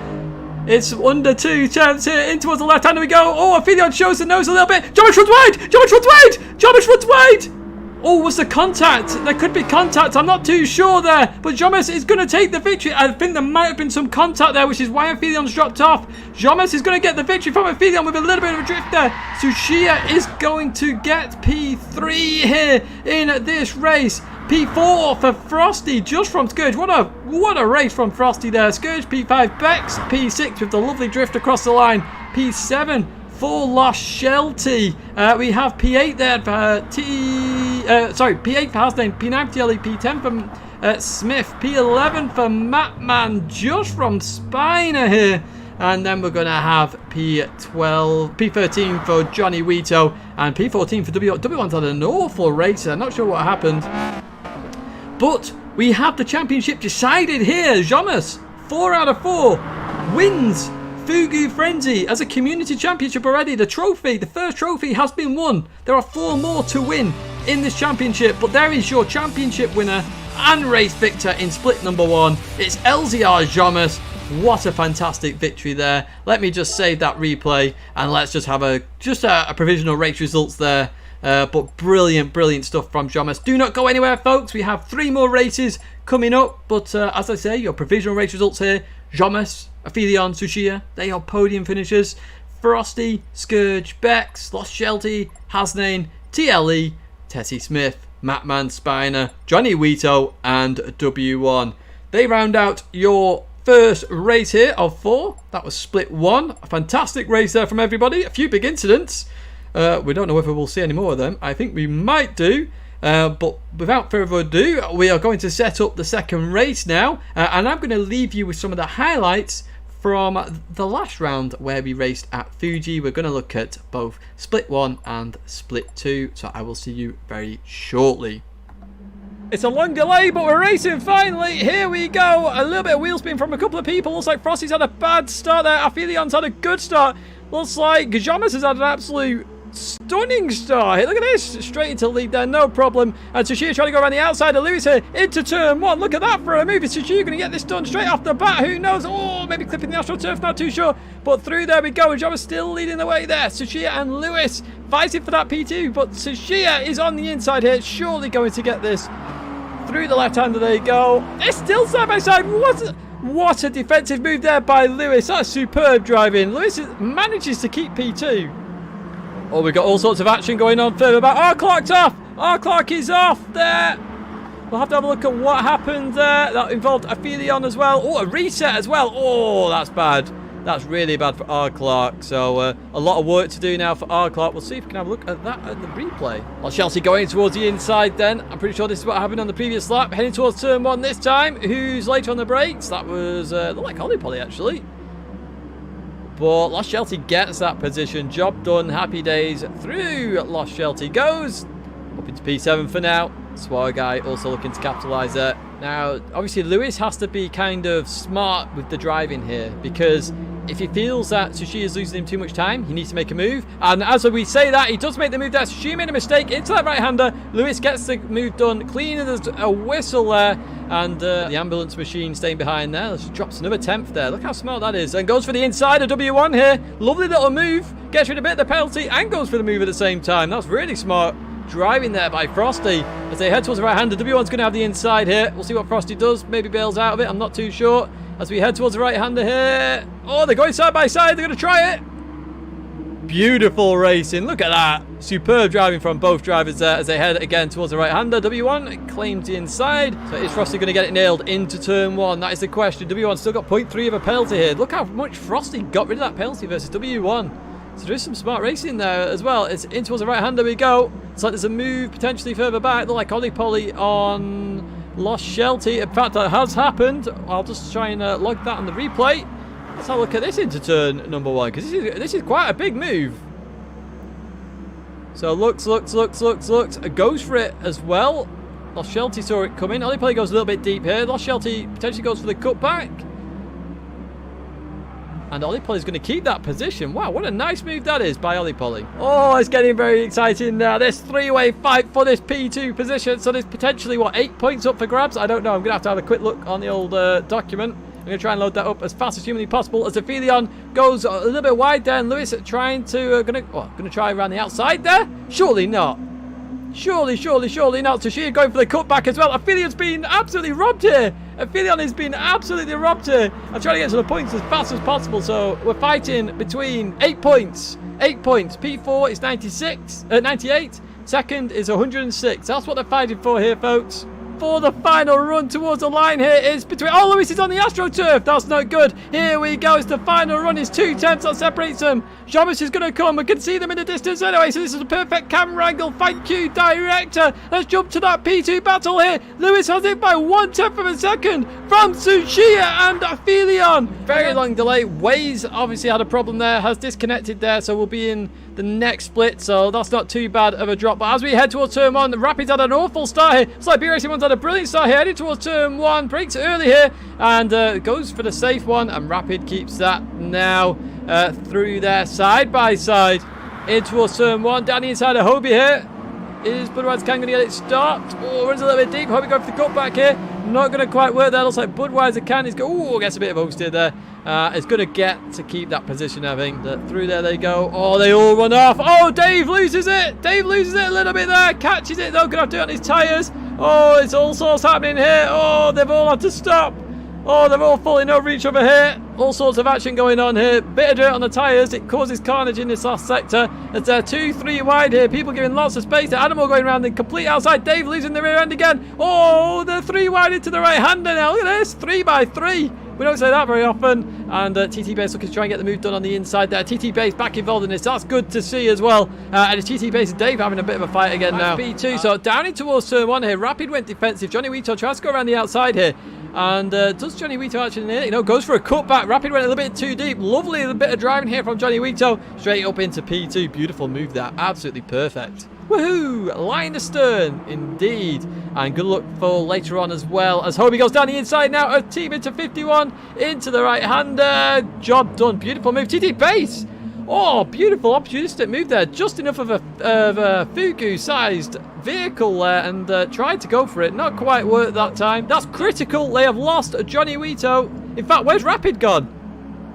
Speaker 1: It's under 0.2 here, in towards the left hand we go. Oh, Aphelion shows the nose a little bit. Jomas runs wide! Jomas runs wide! Jomas runs wide! Oh, was there contact? There could be contact. I'm not too sure there. But Jomas is going to take the victory. I think there might have been some contact there, which is why Aphelion's dropped off. Jomas is going to get the victory from Aphelion with a little bit of a drift there. Tsuchiya is going to get P3 here in this race. P4 for Frosty just from Scourge. What a race from Frosty there. Scourge P5, Bex P6 with the lovely drift across the line. P7 for Lost Shelty. We have P8 there for P8 for Hasdane, P9 for TLE, P10 for Smith, P11 for Matman just from Spiner here. And then we're going to have P12, P13 for Johnny Wito, and P14 for W1. W1's had an awful race. I'm not sure what happened. But we have the championship decided here. Jonas, 4 out of 4, wins Fugu FrenZy as a community championship already. The trophy, the first trophy has been won. There are 4 more to win in this championship. But there is your championship winner and race victor in split number 1. It's LZR Jonas. What a fantastic victory there. Let me just save that replay and let's just have a provisional race results there. But brilliant stuff from Jomas. Do not go anywhere, folks. We have 3 more races coming up. But as I say, your provisional race results here. Jomas, Aphelion, Tsuchiya, they are podium finishers. Frosty, Scourge, Bex, Lost Shelty, Hasnane, TLE, Tessie Smith, Matman, Spiner, Johnny Wito, and W1. They round out your first race here of 4. That was split 1. A fantastic race there from everybody. A few big incidents. We don't know whether we'll see any more of them. I think we might do. But without further ado, we are going to set up the second race now. And I'm going to leave you with some of the highlights from the last round where we raced at Fuji. We're going to look at both split 1 and split 2. So I will see you very shortly. It's a long delay, but we're racing finally. Here we go. A little bit of wheel spin from a couple of people. Looks like Frosty's had a bad start there. Aphelion's had a good start. Looks like Gajamas has had an absolute stunning start here. Look at this, straight into the lead there, no problem. And Tsuchiya trying to go around the outside of Lewis here into turn 1. Look at that for a move. Is Tsuchiya going to get this done straight off the bat? Who knows? Oh, maybe clipping the AstroTurf, not too sure. But through there we go, and Java's still leading the way there. Tsuchiya and Lewis fighting for that P2, but Tsuchiya is on the inside here, surely going to get this through the left-hander. There you go. It's still side by side. What a defensive move there by Lewis. That's superb driving. Lewis manages to keep P2. Oh, we've got all sorts of action going on further back. Oh, Clark's off. Oh, Clark is off there. We'll have to have a look at what happened there. That involved Aphelion as well. Oh, a reset as well. Oh, that's bad. That's really bad for R. Clark. So a lot of work to do now for R. Clark. We'll see if we can have a look at that at the replay. Well, Chelsea going towards the inside then. I'm pretty sure this is what happened on the previous lap. Heading towards turn 1 this time. Who's later on the brakes? That was looked like Holly Polly actually. But Lost Shelty gets that position. Job done. Happy days through. Lost Shelty goes up into P7 for now. Swar guy also looking to capitalise there. Now, obviously, Lewis has to be kind of smart with the driving here, because if he feels that Tsuchiya is losing him too much time, he needs to make a move. And as we say that, he does make the move there. Tsuchiya made a mistake into that right-hander. Lewis gets the move done clean as a whistle there. And the ambulance machine staying behind there. Just drops another 10th there. Look how smart that is. And goes for the inside of W1 here. Lovely little move. Gets rid of a bit of the penalty and goes for the move at the same time. That's really smart driving there by Frosty. As they head towards the right-hander, W1's going to have the inside here. We'll see what Frosty does. Maybe bails out of it. I'm not too sure. As we head towards the right-hander here. Oh, they're going side by side. They're going to try it. Beautiful racing. Look at that. Superb driving from both drivers there as they head again towards the right-hander. W1 claims the inside. So is Frosty going to get it nailed into turn 1? That is the question. W1 still got 0.3 of a penalty here. Look how much Frosty got rid of that penalty versus W1. So there is some smart racing there as well. It's in towards the right hand. There we go. It's like there's a move potentially further back. Look like Ollie Polly on Lost Shelty. In fact, that has happened. I'll just try and log that on the replay. Let's have a look at this into turn number 1, because this is quite a big move. So looks, goes for it as well. Lost Shelty saw it coming. Ollie Polly goes a little bit deep here. Lost Shelty potentially goes for the cutback. And Ollie Polly's going to keep that position. Wow, what a nice move that is by Ollie Polly. Oh, it's getting very exciting now. This three-way fight for this P2 position. So there's potentially, what, 8 points up for grabs? I don't know. I'm going to have a quick look on the old document. I'm going to try and load that up as fast as humanly possible as Aphelion goes a little bit wide there. And Lewis trying to, going to try around the outside there? Surely not. Surely not. Tashia going for the cutback as well. Aphelion's been absolutely robbed here. Aphelion has been absolutely robbed here. I'm trying to get to the points as fast as possible. So we're fighting between 8 points. 8 points. P4 is 98. Second is 106. That's what they're fighting for here, folks. For the final run towards the line here is between... Oh, Lewis is on the AstroTurf. That's not good. Here we go. It's the final run. It's 2 tenths that separates them. Thomas is going to come. We can see them in the distance anyway. So this is a perfect camera angle. Thank you, director. Let's jump to that P2 battle here. Lewis has it by 1/10 of a second from Tsuchiya and Aphelion. Very long delay. Waze obviously had a problem there. Has disconnected there. So we'll be in the next split. So that's not too bad of a drop. But as we head towards turn 1, Rapids had an awful start here. It's like B-Racing One's had a brilliant start here. Heading towards turn 1. Breaks early here. And goes for the safe one. And Rapid keeps that now. Through there side by side in towards turn 1. Danny inside of Hobie here. Is Budweiser Can going to get it stopped? Oh, runs a little bit deep. Hobie going for the cutback here. Not going to quite work there. Looks like Budweiser Can is going. Oh, gets a bit of oversteer there. It's going to get to keep that position, I think. Through there they go. Oh, they all run off. Oh, Dave loses it. Dave loses it a little bit there. Catches it though. Going to have to do it on his tyres. Oh, it's all sorts happening here. Oh, they've all had to stop. Oh, they're all falling over each other here. All sorts of action going on here. Bit of dirt on the tyres. It causes carnage in this last sector. It's 2-3 wide here. People giving lots of space. The Animal going around the complete outside. Dave losing the rear end again. Oh, they're 3 wide into the right-hander now. Look at this. 3 by 3. We don't say that very often. And TT Base looking to try and get the move done on the inside there. TT Base back involved in this. That's good to see as well. And it's TT Base and Dave having a bit of a fight again now. B2. So down in towards turn 1 here. Rapid went defensive. Johnny Wheaton tries to go around the outside here. And does Johnny Wheaton actually, goes for a cutback. Rapid went a little bit too deep. Lovely little bit of driving here from Johnny Wheaton. Straight up into P2. Beautiful move there. Absolutely perfect. Woohoo! Line astern, indeed. And good luck for later on as well. As Hobie goes down the inside now. A team into 51. Into the right-hander. Job done. Beautiful move. TT Base. Oh, beautiful opportunistic move there. Just enough of a Fugu-sized vehicle there and tried to go for it. Not quite worked that time. That's critical. They have lost Johnny Wheaton. In fact, where's Rapid gone?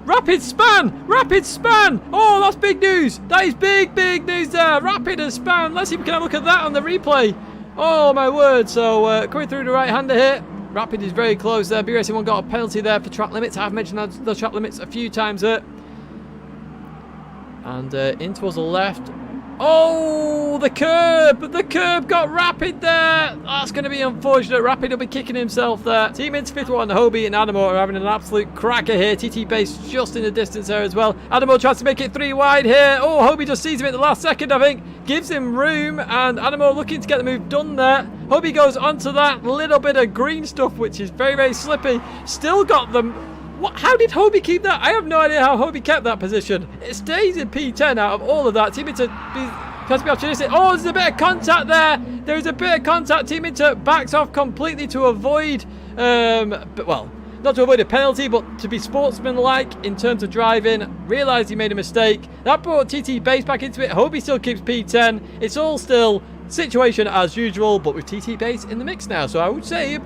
Speaker 1: Rapid span! Rapid span! Oh, that's big news. That is big news there. Rapid has span. Let's see if we can have a look at that on the replay. Oh, my word. So, coming through the right-hander here. Rapid is very close there. B-Racing One got a penalty there for track limits. I've mentioned those track limits a few times there. And in towards the left. Oh, the curb! The curb got Rapid there. That's going to be unfortunate. Rapid will be kicking himself there. Team into 51, Hobie and Adamo are having an absolute cracker here. TT Base just in the distance there as well. Adamo tries to make it 3 wide here. Oh, Hobie just sees him at the last second, I think. Gives him room, and Adamo looking to get the move done there. Hobie goes onto that little bit of green stuff, which is very slippy. Still got them. What? How did Hobie keep that? I have no idea how Hobie kept that position. It stays in P10 out of all of that. Team Inter has to be opportunistic. Oh, there's a bit of contact there. There's a bit of contact. Team Inter backs off completely to avoid, well, not to avoid a penalty, but to be sportsmanlike in terms of driving. Realised he made a mistake. That brought TT Base back into it. Hobie still keeps P10. It's all still situation as usual, but with TT Base in the mix now. So I would say...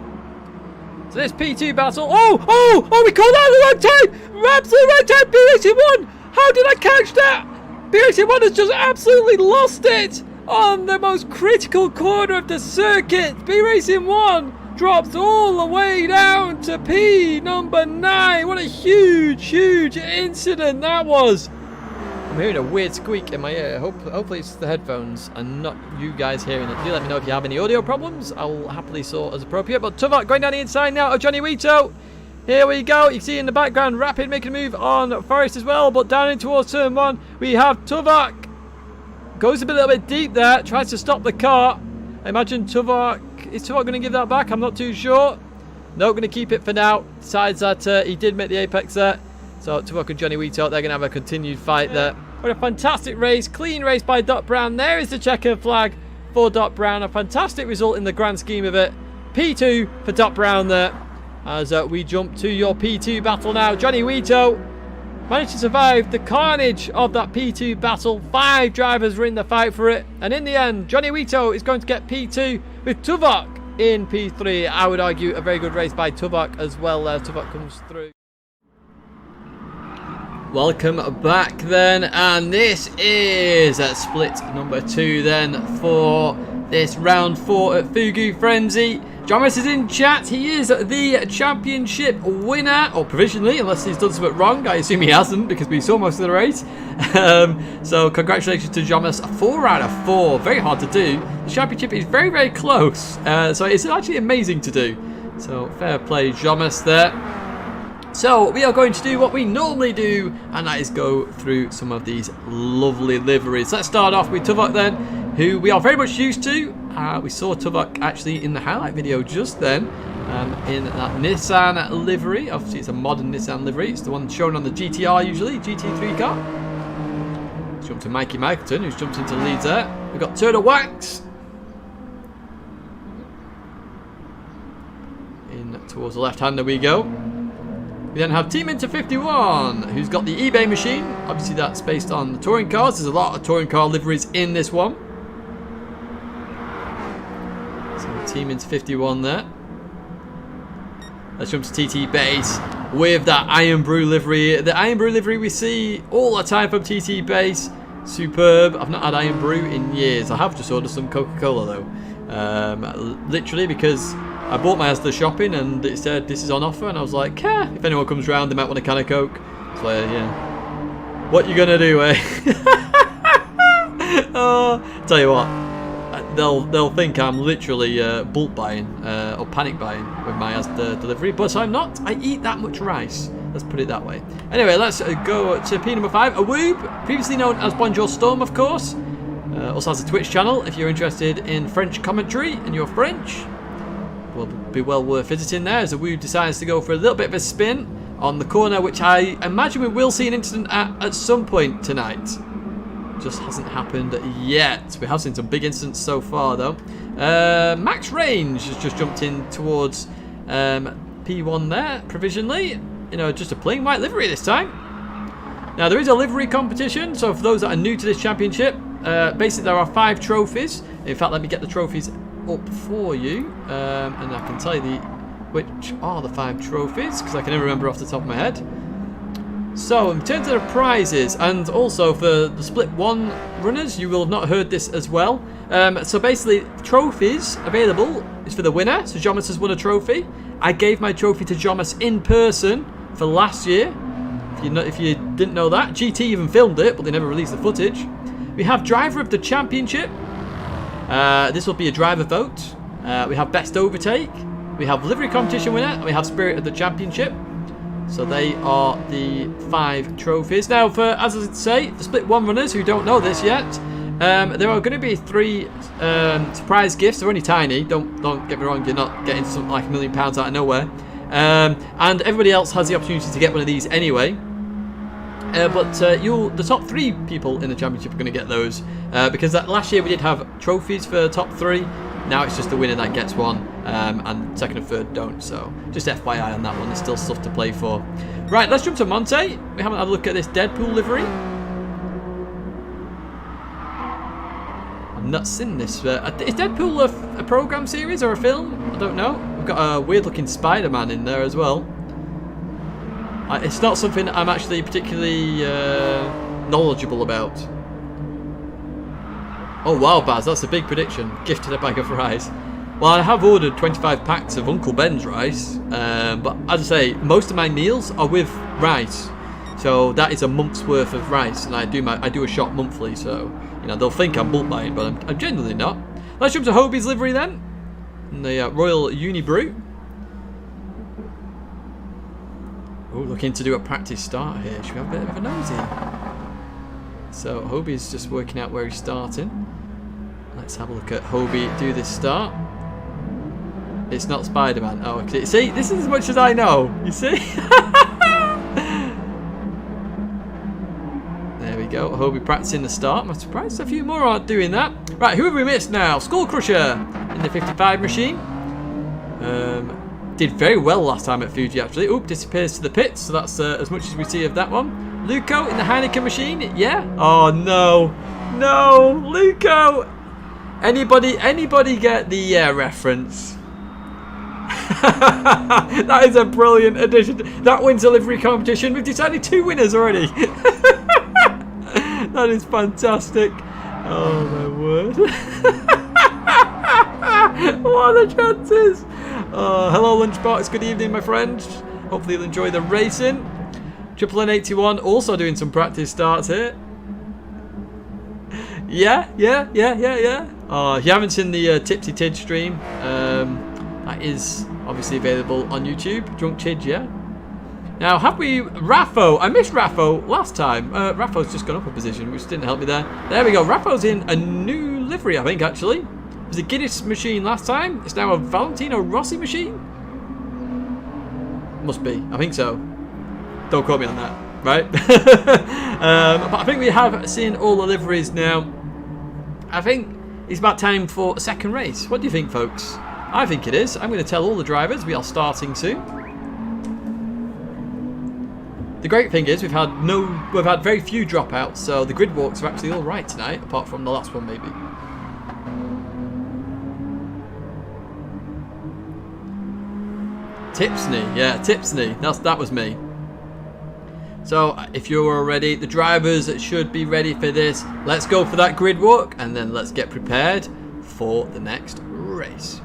Speaker 1: So this P2 battle. Oh, we called out at the wrong time. Absolute right time. B-Racing One. How did I catch that? B-Racing One has just absolutely lost it on the most critical corner of the circuit. B-Racing One drops all the way down to P number 9. What a huge incident that was. I'm hearing a weird squeak in my ear. Hopefully it's the headphones and not you guys hearing it. Do let me know if you have any audio problems. I'll happily sort as appropriate. But Tuvok going down the inside now of Johnny Wheaton. Here we go. You see in the background, Rapid making a move on Forest as well. But down in towards turn 1, we have Tuvok. Goes a little bit deep there. Tries to stop the car. I imagine Tuvok... Is Tuvok going to give that back? I'm not too sure. No, going to keep it for now. Decides that he did make the apex there. So Tuvok and Johnny Weeto, they're going to have a continued fight there. What a fantastic race. Clean race by Dot Brown. There is the checkered flag for Dot Brown. A fantastic result in the grand scheme of it. P2 for Dot Brown there. As we jump to your P2 battle now. Johnny Weeto managed to survive the carnage of that P2 battle. 5 drivers were in the fight for it. And in the end, Johnny Weeto is going to get P2 with Tuvok in P3. I would argue a very good race by Tuvok as well. Tuvok comes through. Welcome back then. And this is split number 2 then for this round 4 at Fugu FrenZy. Jonas is in chat. He is the championship winner, or provisionally, unless he's done something wrong. I assume he hasn't because we saw most of the race. So congratulations to Jonas. 4 out of 4. Very hard to do. The championship is very, very close. So it's actually amazing to do. So fair play, Jonas there. So we are going to do what we normally do, and that is go through some of these lovely liveries. Let's start off with Tuvok then, who we are very much used to. We saw Tuvok actually in the highlight video just then, in that Nissan livery. Obviously it's a modern Nissan livery. It's the one shown on the GTR usually, GT3 car. Let's jump to Mikey Michaelton, who's jumped into the lead there. We've got Turtle Wax in towards the left-hander we go. We then have Team Inter 51, who's got the eBay machine. Obviously that's based on the touring cars. There's a lot of touring car liveries in this one. So Team Inter 51 there. Let's jump to TT Base with that Iron Brew livery. The Iron Brew livery we see all the time from TT Base. Superb. I've not had Iron Brew in years. I have just ordered some Coca-Cola though. Literally because I bought my Asda shopping and it said this is on offer, and I was like, if anyone comes round they might want a can of Coke. So yeah, what you gonna do, eh? Oh, tell you what, they'll think I'm literally bulk buying or panic buying with my Asda delivery, but I'm not. I eat that much rice. Let's put it that way. Anyway, let's go to P number 5. Awoob, previously known as Bonjour Storm, of course. Also has a Twitch channel if you're interested in French commentary and you're French. Will be well worth visiting there, as Awoob decides to go for a little bit of a spin on the corner, which I imagine we will see an incident at some point tonight. Just hasn't happened yet. We have seen some big incidents so far though. Max Range has just jumped in towards P1 there, provisionally. You know, just a plain white livery this time. Now there is a livery competition, so for those that are new to this championship, basically there are 5 trophies. In fact, let me get the trophies up for you, and I can tell you which are the 5 trophies, because I can never remember off the top of my head. So in terms of the prizes, and also for the split 1 runners, you will have not heard this as well. So basically trophies available is for the winner. So Jomas has won a trophy. I gave my trophy to Jomas in person for last year, if you didn't know that. GT even filmed it, but they never released the footage. We have driver of the championship. This will be a driver vote. We have best overtake. We have livery competition winner. And we have spirit of the championship. So they are the 5 trophies. Now, as I say, for split 1 runners who don't know this yet, there are going to be 3 surprise gifts. They're only tiny. Don't get me wrong. You're not getting something like £1 million out of nowhere. And everybody else has the opportunity to get one of these anyway. But the top 3 people in the championship are going to get those, because last year we did have trophies for the top 3. Now it's just the winner that gets one, and second and third don't. So just FYI on that one. There's still stuff to play for. Right, let's jump to Monte. We haven't had a look at this Deadpool livery. I'm not seen this. Is Deadpool a program series or a film? I don't know. We've got a weird looking Spider-Man in there as well. It's not something I'm actually particularly knowledgeable about. Oh wow, Baz, that's a big prediction. Gifted a bag of rice. Well, I have ordered 25 packs of Uncle Ben's rice, but as I say, most of my meals are with rice. So that is a month's worth of rice, and I do a shop monthly, so you know they'll think I'm bulk buying, but I'm genuinely not. Let's jump to Hobie's livery then, and the Royal Unibrew. Oh, looking to do a practice start here. Should we have a bit of a nosy? So Hobie's just working out where he's starting. Let's have a look at Hobie do this start. It's not Spider-Man. Oh, okay. See, this is as much as I know. You see? There we go. Hobie practicing the start. I'm surprised a few more aren't doing that. Right, who have we missed now? Skull Crusher in the 55 machine. Did very well last time at Fuji, actually. Oop, disappears to the pits. So that's as much as we see of that one. Luco in the Heineken machine. Yeah? Oh, no. No, Luco. Anybody get the reference? That is a brilliant addition. That wins a livery competition. We've decided 2 winners already. That is fantastic. Oh, my word. What are the chances? Hello, Lunchbox. Good evening, my friend. Hopefully you'll enjoy the racing. Triple N81 also doing some practice starts here. Yeah. If you haven't seen the Tipsy Tid stream, that is obviously available on YouTube. Drunk Tid, yeah. Now, have we... Raffo. I missed Raffo last time. Raffo's just gone up a position, which didn't help me there. There we go. Raffo's in a new livery, I think, actually. It was a Guinness machine last time. It's now a Valentino Rossi machine. Must be. I think so. Don't quote me on that, right? But I think we have seen all the liveries now. I think it's about time for a second race. What do you think, folks? I think it is. I'm going to tell all the drivers we are starting soon. The great thing is we've had very few dropouts, so the grid walks are actually all right tonight, apart from the last one maybe. Tipsney, yeah, Tipsney. That was me. So if you're all ready, the drivers should be ready for this. Let's go for that grid walk, and then let's get prepared for the next race.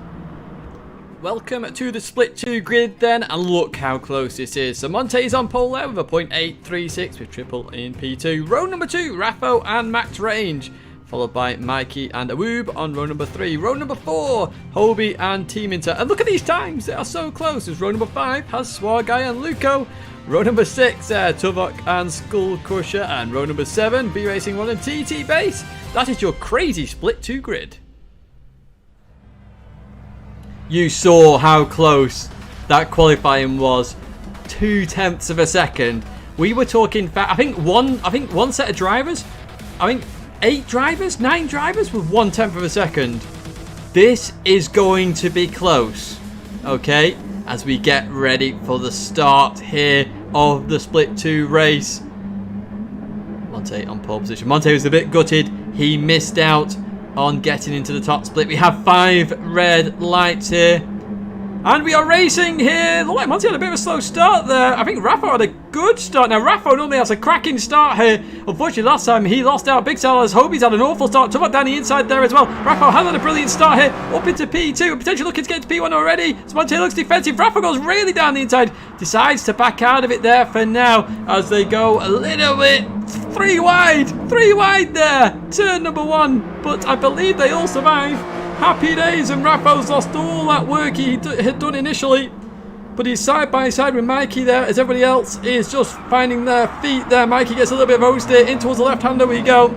Speaker 1: Welcome to the Split 2 grid then, and look how close this is. So Monte is on pole there with a 0.836 with triple in P2. Row number 2, Raffo and Max Range, followed by Mikey and Awoob on row number 3. Row number 4, Hobie and Team Inter. And look at these times, they are so close, as row number 5 has Swag Guy and Luco. Row number 6, Tuvok and Skull Crusher. And row number 7, B Racing 1 and TT Base. That is your crazy Split 2 grid. You saw how close that qualifying was. 0.2 of a second. We were talking. I think one set of drivers. I think 8 drivers, 9 drivers with 0.1 of a second. This is going to be close. Okay, as we get ready for the start here of the Split 2 race. Monte on pole position. Monte was a bit gutted. He missed out on getting into the top split. We have 5 red lights here. And we are racing here. Look like Monty had a bit of a slow start there. I think Raffo had a good start. Now, Raffo normally has a cracking start here. Unfortunately, last time he lost out big style as Hobie's had an awful start. Tuvok down the inside there as well. Raffo has had a brilliant start here. Up into P2. Potentially looking to get to P1 already. So Monty looks defensive. Raffo goes really down the inside. Decides to back out of it there for now as they go a little bit 3 wide. 3 wide there. Turn number 1. But I believe they all survive. Happy days, and Raffo's lost all that work he had done initially. But he's side by side with Mikey there as everybody else is just finding their feet there. Mikey gets a little bit of oversteer. In towards the left-hander we go.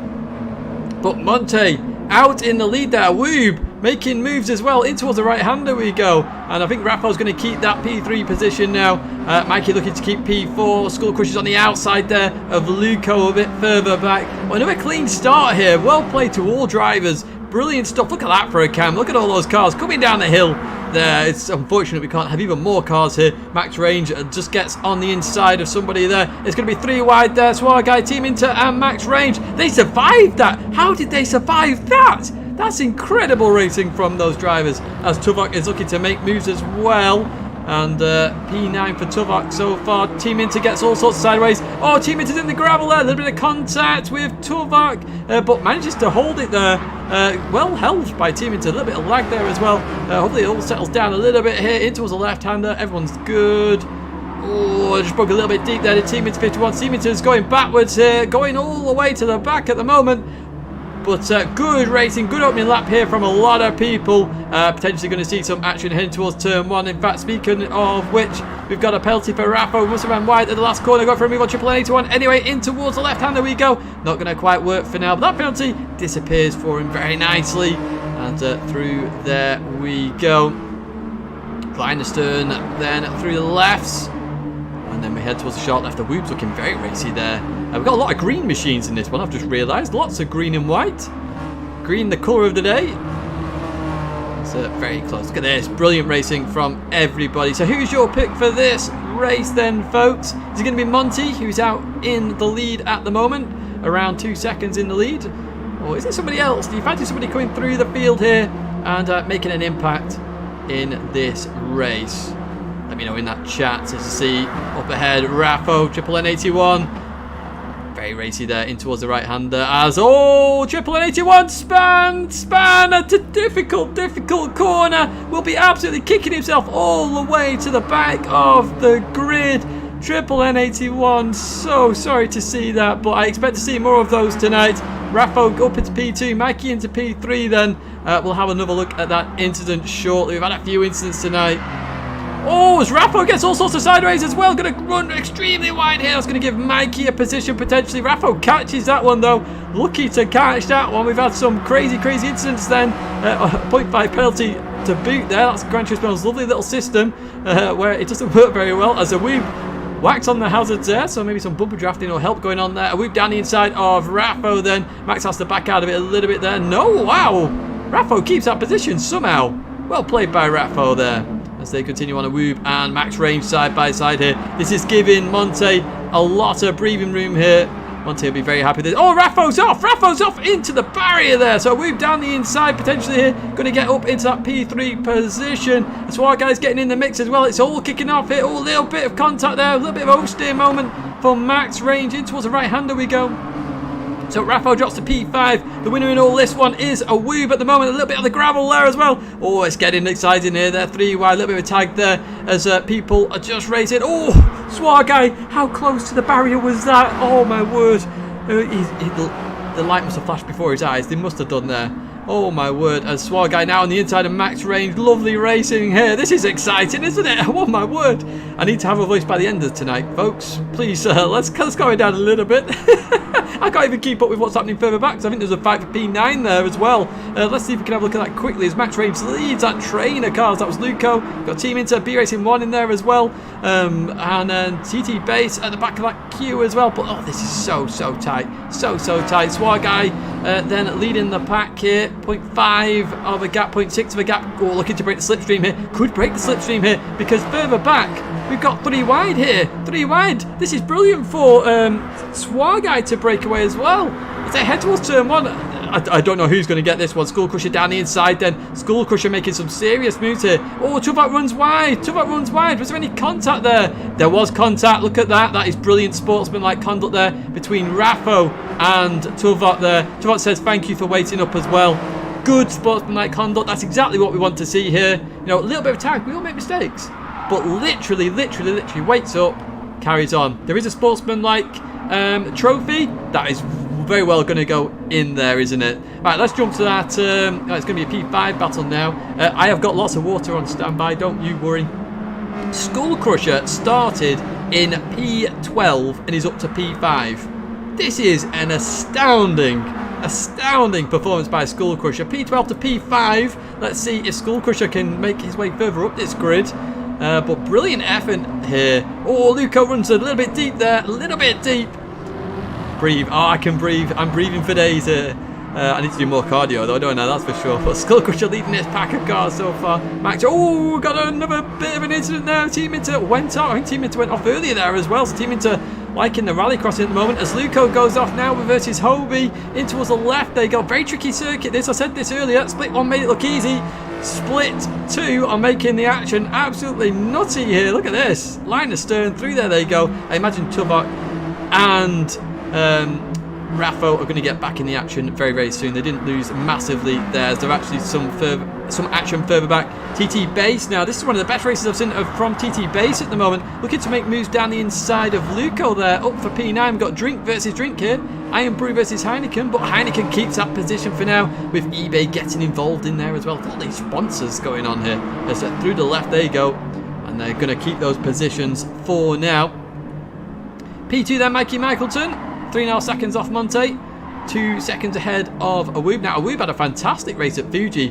Speaker 1: But Monte out in the lead there. Woob making moves as well. In towards the right-hander we go. And I think Raffo's going to keep that P3 position now. Mikey looking to keep P4. Skull Crusher's on the outside there of Luco a bit further back. Well, another clean start here. Well played to all drivers. Brilliant stuff. Look at that for a cam. Look at all those cars coming down the hill there. It's unfortunate we can't have even more cars here. Max Range just gets on the inside of somebody there. It's going to be 3 wide there. Swag Guy, Team Inter and Max Range. They survived that. How did they survive that? That's incredible racing from those drivers as Tuvok is looking to make moves as well. And P9 for Tuvok so far. Team Inter gets all sorts of sideways. Oh, Team Inter's in the gravel there. A little bit of contact with Tuvok, but manages to hold it there. Well held by Team Inter. A little bit of lag there as well. Hopefully it all settles down a little bit here. In towards the left-hander. Everyone's good. Oh, I just broke a little bit deep there to Team Inter 51. Team Inter's going backwards here. Going all the way to the back at the moment. But good racing, good opening lap here from a lot of people. Potentially going to see some action heading towards turn 1. In fact, speaking of which, we've got a penalty for Raffo. Must have ran wide at the last corner. Got for a move on triple 81. Anyway, in towards the left-hander we go. Not going to quite work for now, but that penalty disappears for him very nicely. And through there we go. Cleanest turn, then through the lefts. And then we head towards the short left. The Whoop's looking very racy there. We've got a lot of green machines in this one, I've just realised. Lots of green and white. Green, the colour of the day. It's very close. Look at this. Brilliant racing from everybody. So who's your pick for this race then, folks? Is it going to be Monty, who's out in the lead at the moment? Around 2 seconds in the lead? Or is it somebody else? Do you fancy somebody coming through the field here and making an impact in this race? Let me know in that chat. As you see up ahead, Raffo, triple N81. Very racy there in towards the right hander as triple N81 span a difficult corner. Will be absolutely kicking himself all the way to the back of the grid. Triple N81, so sorry to see that, but I expect to see more of those tonight. Raffo up into P2, Mikey into P3 then. We'll have another look at that incident shortly. We've had a few incidents tonight. As Raffo gets all sorts of sideways as well. Going to run extremely wide here. That's going to give Mikey a position potentially. Raffo catches that one though. Lucky to catch that one. We've had some crazy incidents then. 0.5 penalty to boot there. That's Gran Turismo's lovely little system where it doesn't work very well. As a Whoop whacks on the hazards there, so maybe some bumper drafting or help going on there. A Whoop down the inside of Raffo then. Max has to back out of it a little bit there. No, wow. Raffo keeps that position somehow. Well played by Raffo there. As they continue on a Whoop and Max range side by side here. This is giving Monte a lot of breathing room here. Monte will be very happy with this. Raffo's off! Raffo's off into the barrier there. So Whoop down the inside potentially here. Going to get up into that P3 position. The Swart guy's getting in the mix as well. It's all kicking off here. A little bit of contact there. A little bit of oversteer moment for Max range. In towards the right hander we go. So Raffo drops to P5. The winner in all this one is a Whoop at the moment. A little bit of the gravel there as well. It's getting exciting here. They're 3 wide. A little bit of a tag there as people are just racing. Swar guy. How close to the barrier was that? Oh my word. The light must have flashed before his eyes. They must have done there. Oh my word. As Swar guy now on the inside of Max range. Lovely racing here. This is exciting, isn't it? Oh my word. I need to have a voice by the end of tonight, folks. Please, let's go down a little bit. I can't even keep up with what's happening further back, because I think there's a fight for P9 there as well. Let's see if we can have a look at that quickly as Max range leads that train of cars. That was Luco. Got Team Inter, B Racing 1 in there as well. And then TT Base at the back of that queue as well. But this is so tight. So tight. Swar guy then leading the pack here. 0.5 of a gap, 0.6 of a gap. Looking to break the slipstream here. Could break the slipstream here because further back we've got 3 wide here. 3 wide. This is brilliant for Swar guy to break away as well. As they head towards turn 1. I don't know who's going to get this one. Skull Crusher down the inside then. Skull Crusher making some serious moves here. Tuvok runs wide. Tuvok runs wide. Was there any contact there? There was contact. Look at that. That is brilliant sportsmanlike conduct there between Raffo and Tuvok there. Tuvok says thank you for waiting up as well. Good sportsmanlike conduct. That's exactly what we want to see here. A little bit of tag. We all make mistakes. But literally waits up, carries on. There is a sportsmanlike trophy. That is very well going to go in there, isn't it? Right, let's jump to that. It's going to be a P5 battle now. I have got lots of water on standby, don't you worry. Skull Crusher started in P12 and is up to P5. This is an astounding performance by Skull Crusher. P12 to P5. Let's see if Skull Crusher can make his way further up this grid. But brilliant effort here. Luco runs a little bit deep there. A little bit deep. Breathe. I can breathe. I'm breathing for days here. I need to do more cardio though, don't I? That's for sure. But Skull Crusher leading this pack of cars so far. Max, got another bit of an incident there. Team Inter went off. I think Team Inter went off earlier there as well. So Team Inter liking the rally crossing at the moment. As Luco goes off now versus Hobie. In towards the left they go. Very tricky circuit this. I said this earlier. Split 1 made it look easy. Split 2 are making the action absolutely nutty here. Look at this. Line of stern through there they go. I imagine Tuvok and Raffo are going to get back in the action very, very soon. They didn't lose massively there. There's actually some action further back. TT Base now. This is one of the best races I've seen from TT Base at the moment. Looking to make moves down the inside of Luco there. Up for P9. We've got Drink versus Drink here. Iron Brew versus Heineken. But Heineken keeps that position for now, with eBay getting involved in there as well. All these sponsors going on here. So through the left they go. And they're going to keep those positions for now. P2 then, Mikey Michaelton. 3.5 seconds off Monte. 2 seconds ahead of Awoob. Now, Awoob had a fantastic race at Fuji,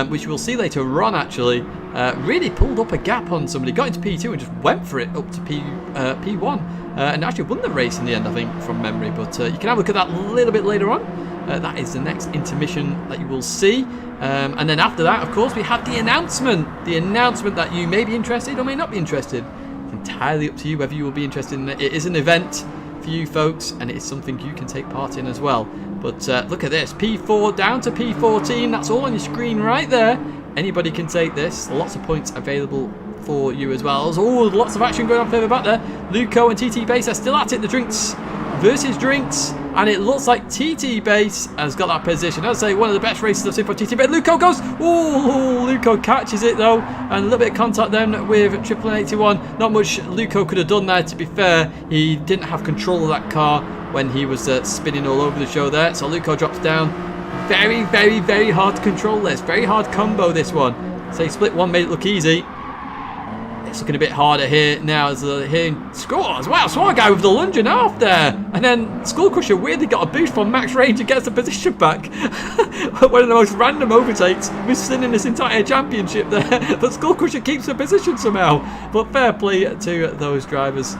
Speaker 1: which we'll see later on, actually. Really pulled up a gap on somebody. Got into P2 and just went for it up to P1. And actually won the race in the end, I think, from memory. But you can have a look at that a little bit later on. That is the next intermission that you will see. And then after that, of course, we have the announcement. The announcement that you may be interested or may not be interested. It's entirely up to you whether you will be interested in it. It is an event for you folks, and it is something you can take part in as well. But look at this. P4 down to P14. That's all on your screen right there. Anybody can take this. Lots of points available for you as well. Oh, lots of action going on further back there. Luco and TT Base are still at it. The Drinks versus Drinks, and it looks like TT Base has got that position. I'd say one of the best races I've seen for TT Base. Luco goes, oh, Luco catches it though, and a little bit of contact then with 81. Not much Luco could have done there, to be fair. He didn't have control of that car when he was spinning all over the show there, so Luco drops down. Very, very, very hard to control this. Very hard combo, this one. So split one made it look easy. It's looking a bit harder here now as here scores. Wow, Swar Guy with the lunge and half there. And then Skull Crusher weirdly got a boost from Max Range and gets the position back. One of the most random overtakes we've seen in this entire championship there. But Skull Crusher keeps the position somehow. But fair play to those drivers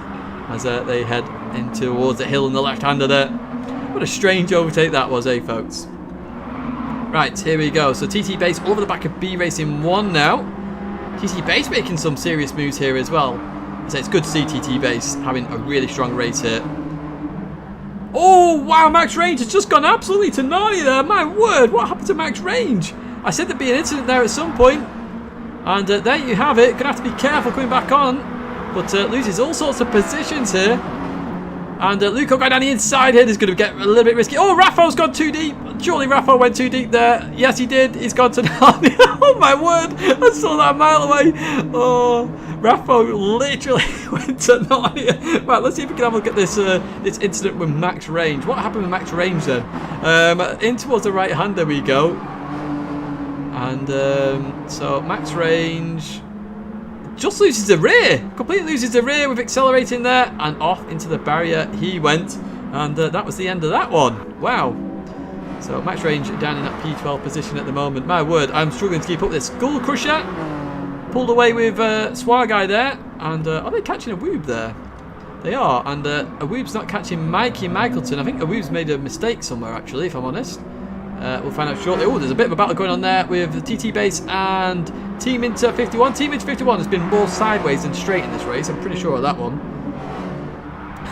Speaker 1: as they head in towards the hill on the left-hander there. What a strange overtake that was, eh, folks? Right, here we go. So TT Base over the back of B Racing 1 now. TT Base making some serious moves here as well. So it's good to see TT Base having a really strong race here. Oh, wow, Max Range has just gone absolutely to Narnia there. My word, what happened to Max Range? I said there'd be an incident there at some point. And there you have it. Gonna have to be careful coming back on. But loses all sorts of positions here. And Luco going down the inside here. This is going to get a little bit risky. Oh, Raffo's gone too deep. Surely Raffo went too deep there. Yes, he did. He's gone to Narnia. Oh, my word. I saw that a mile away. Oh, Raffo literally went to Narnia. Right, let's see if we can have a look at this this incident with Max Range. What happened with Max Range then? In towards the right-hander we go. And so Max Range just loses the rear. Completely loses the rear with accelerating there. And off into the barrier he went. And that was the end of that one. Wow. So Max Range down in that P12 position at the moment. My word, I'm struggling to keep up with this. Skull Crusher pulled away with Swar Guy there. And are they catching Awoob there? They are. And Awoob's not catching Mikey Michaelton. I think Awoob's made a mistake somewhere, actually, if I'm honest. We'll find out shortly. Oh, there's a bit of a battle going on there with the TT Base and Team Inter 51. Team Inter 51 has been more sideways than straight in this race. I'm pretty sure of that one.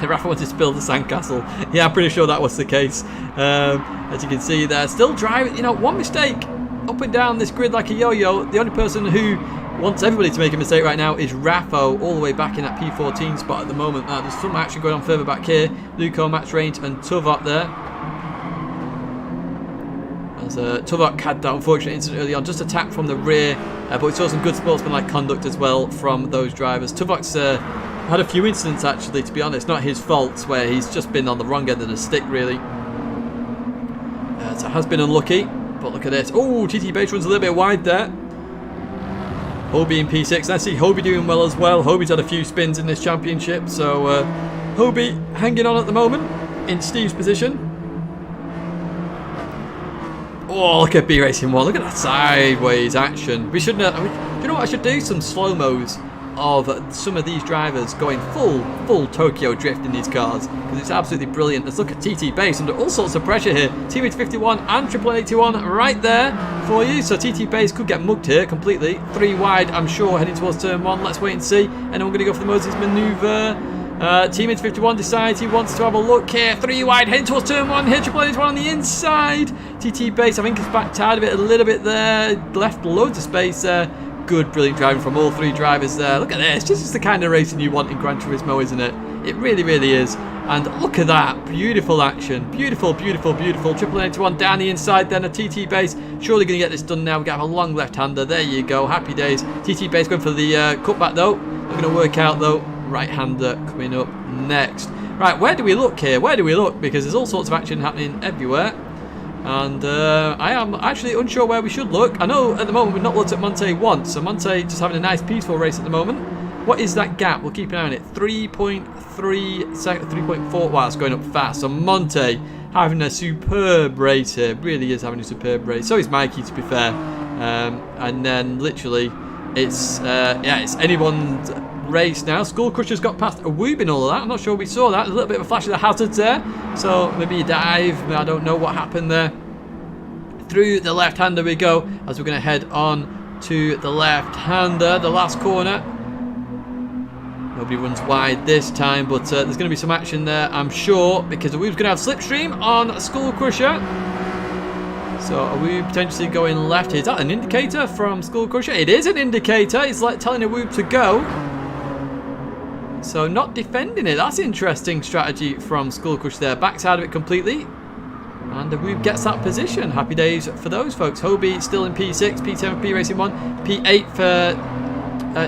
Speaker 1: Rafa wanted to build a sandcastle. Yeah, I'm pretty sure that was the case. As you can see there, still driving. You know, one mistake up and down this grid like a yo-yo. The only person who wants everybody to make a mistake right now is Raffo, all the way back in that P14 spot at the moment. There's some action going on further back here. Luco, Max Range and Tuvok there. As Tuvok had that unfortunate incident early on, just attacked from the rear, but we saw some good sportsmanlike conduct as well from those drivers. Tuvok's had a few incidents, actually, to be honest, not his fault, where he's just been on the wrong end of the stick, really. So has been unlucky, but look at this. Oh, TT Base runs a little bit wide there. Hobie in P6. I see Hobie doing well as well. Hobie's had a few spins in this championship, so Hobie hanging on at the moment in Steve's position. Oh, look at B Racing 1. Look at that sideways action. We shouldn't. Do you know what? I should do some slow-mos of some of these drivers going full Tokyo drift in these cars, because it's absolutely brilliant. Let's look at TT Base under all sorts of pressure here. Team 51 and 81 right there for you. So TT Base could get mugged here completely. 3 wide, I'm sure, heading towards turn 1. Let's wait and see. And then we're going to go for the Moses maneuver. Teammate 51 decides he wants to have a look here. 3 wide, heading towards turn 1 here. 81 on the inside. TT Base, I think, has backed out of it a little bit there. Left loads of space there. Good, brilliant driving from all 3 drivers there. Look at this. This is the kind of racing you want in Gran Turismo, isn't it? It really, really is. And look at that, beautiful action, beautiful, beautiful, beautiful. Triple 81 down the inside, then a TT base. Surely going to get this done now. We have a long left-hander. There you go, happy days. TT base going for the cutback though. Not going to work out though. Right-hander coming up next. Right, where do we look here? Where do we look? Because there's all sorts of action happening everywhere. And I am actually unsure where we should look. I know at the moment we've not looked at Monte once. So Monte just having a nice peaceful race at the moment. What is that gap? We'll keep an eye on it. 3.3 seconds, 3.4. Wow, it's going up fast. So Monte having a superb race here. Really is having a superb race. So is Mikey, to be fair. And then literally, it's anyone's race now. Skull Crusher's got past a whoop and all of that. I'm not sure we saw that. There's a little bit of a flash of the hazards there. So maybe a dive. I don't know what happened there. Through the left-hander we go as we're going to head on to the left-hander, the last corner. Nobody runs wide this time, but there's going to be some action there, I'm sure, because the Whoop's going to have slipstream on Skull Crusher. So are we potentially going left here? Is that an indicator from Skull Crusher? It is an indicator. It's like telling a Whoop to go. So not defending it. That's interesting strategy from Skull Crusher there. Backs out of it completely. And the Whoop gets that position. Happy days for those folks. Hobie still in P6, P10 for P Racing 1, P8 for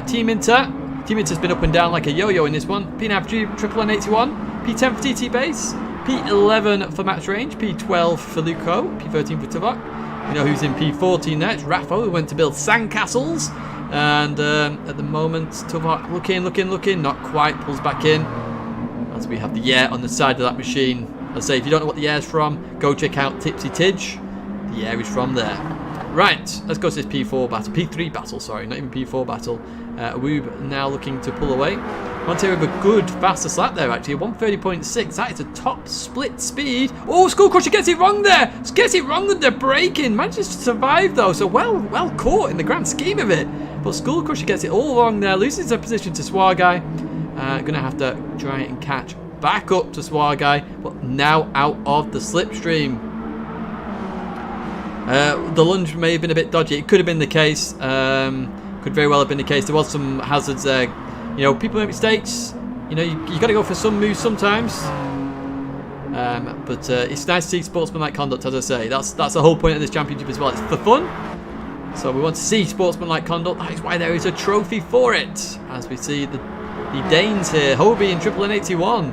Speaker 1: Team Inter. Team Inter's been up and down like a yo-yo in this one. P9 for Triple N81, P10 for TT Base, P11 for Match Range, P12 for Luco, P13 for Tuvok. You know who's in P14 there? It's Raffo, who went to build sandcastles. And at the moment, Tuvok looking, not quite, pulls back in. As we have the air on the side of that machine. I'll say, if you don't know what the air's from, go check out Tipsy Tidge. The air is from there. Right, let's go to this P4 battle. P3 battle, sorry, not even P4 battle. Woob now looking to pull away. Monte with a good faster slap there, actually. 130.6. That is a top split speed. Oh, Skull Crusher gets it wrong there. Gets it wrong under braking. Manages to survive, though. So well caught in the grand scheme of it. But Skull Crusher gets it all wrong there. Loses the position to Swarguy. Going to have to try and catch back up to Swarguy. But now out of the slipstream. The lunge may have been a bit dodgy. It could have been the case. Could very well have been the case. There was some hazards there. You know, people make mistakes. You know, you got to go for some moves sometimes. But it's nice to see sportsmanlike conduct, as I say. That's the whole point of this championship as well. It's for fun. So we want to see sportsmanlike conduct. That is why there is a trophy for it. As we see the Danes here. Hobie and Triple N81.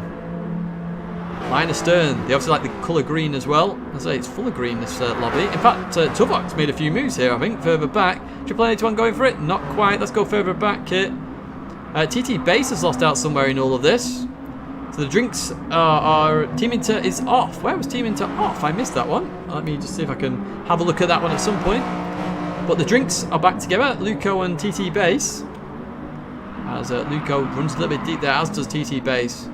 Speaker 1: Line astern. They obviously like the colour green as well. As I say, it's full of green, this lobby. In fact, Tuvok's made a few moves here, I think, further back. Triple N81 going for it? Not quite. Let's go further back here. TT Base has lost out somewhere in all of this. So the drinks are... Team Inter is off. Where was Team Inter off? I missed that one. Let me just see if I can have a look at that one at some point. But the drinks are back together. Luco and TT Base. As Luco runs a little bit deep there, as does TT Base.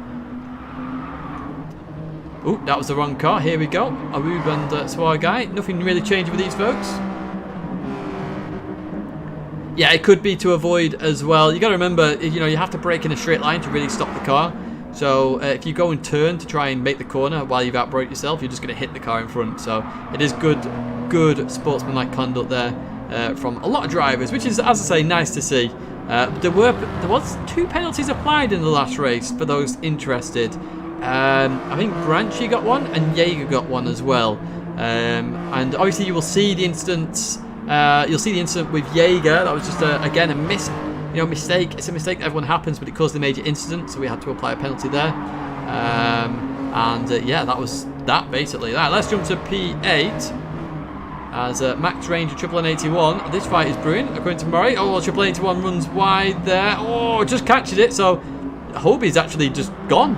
Speaker 1: Oh, that was the wrong car. Here we go. Awoob and Swarguy. Nothing really changing with these folks. Yeah, it could be to avoid as well. You got to remember, you know, you have to brake in a straight line to really stop the car. So if you go and turn to try and make the corner while you've outbraked yourself, you're just going to hit the car in front. So it is good sportsmanlike conduct there from a lot of drivers, which is, as I say, nice to see. There was 2 penalties applied in the last race for those interested. I think Branchy got one and Jaeger got one as well. And obviously you will see the instance. You'll see the incident with Jaeger. That was just again a mistake. It's a mistake that everyone happens, but it caused a major incident, so we had to apply a penalty there. Yeah, that was that basically. Let's jump to P8 as Max Range of Triple N81. This fight is brewing according to Murray. Oh, Triple N81 runs wide there. Oh, just catches it. So Hobie's actually just gone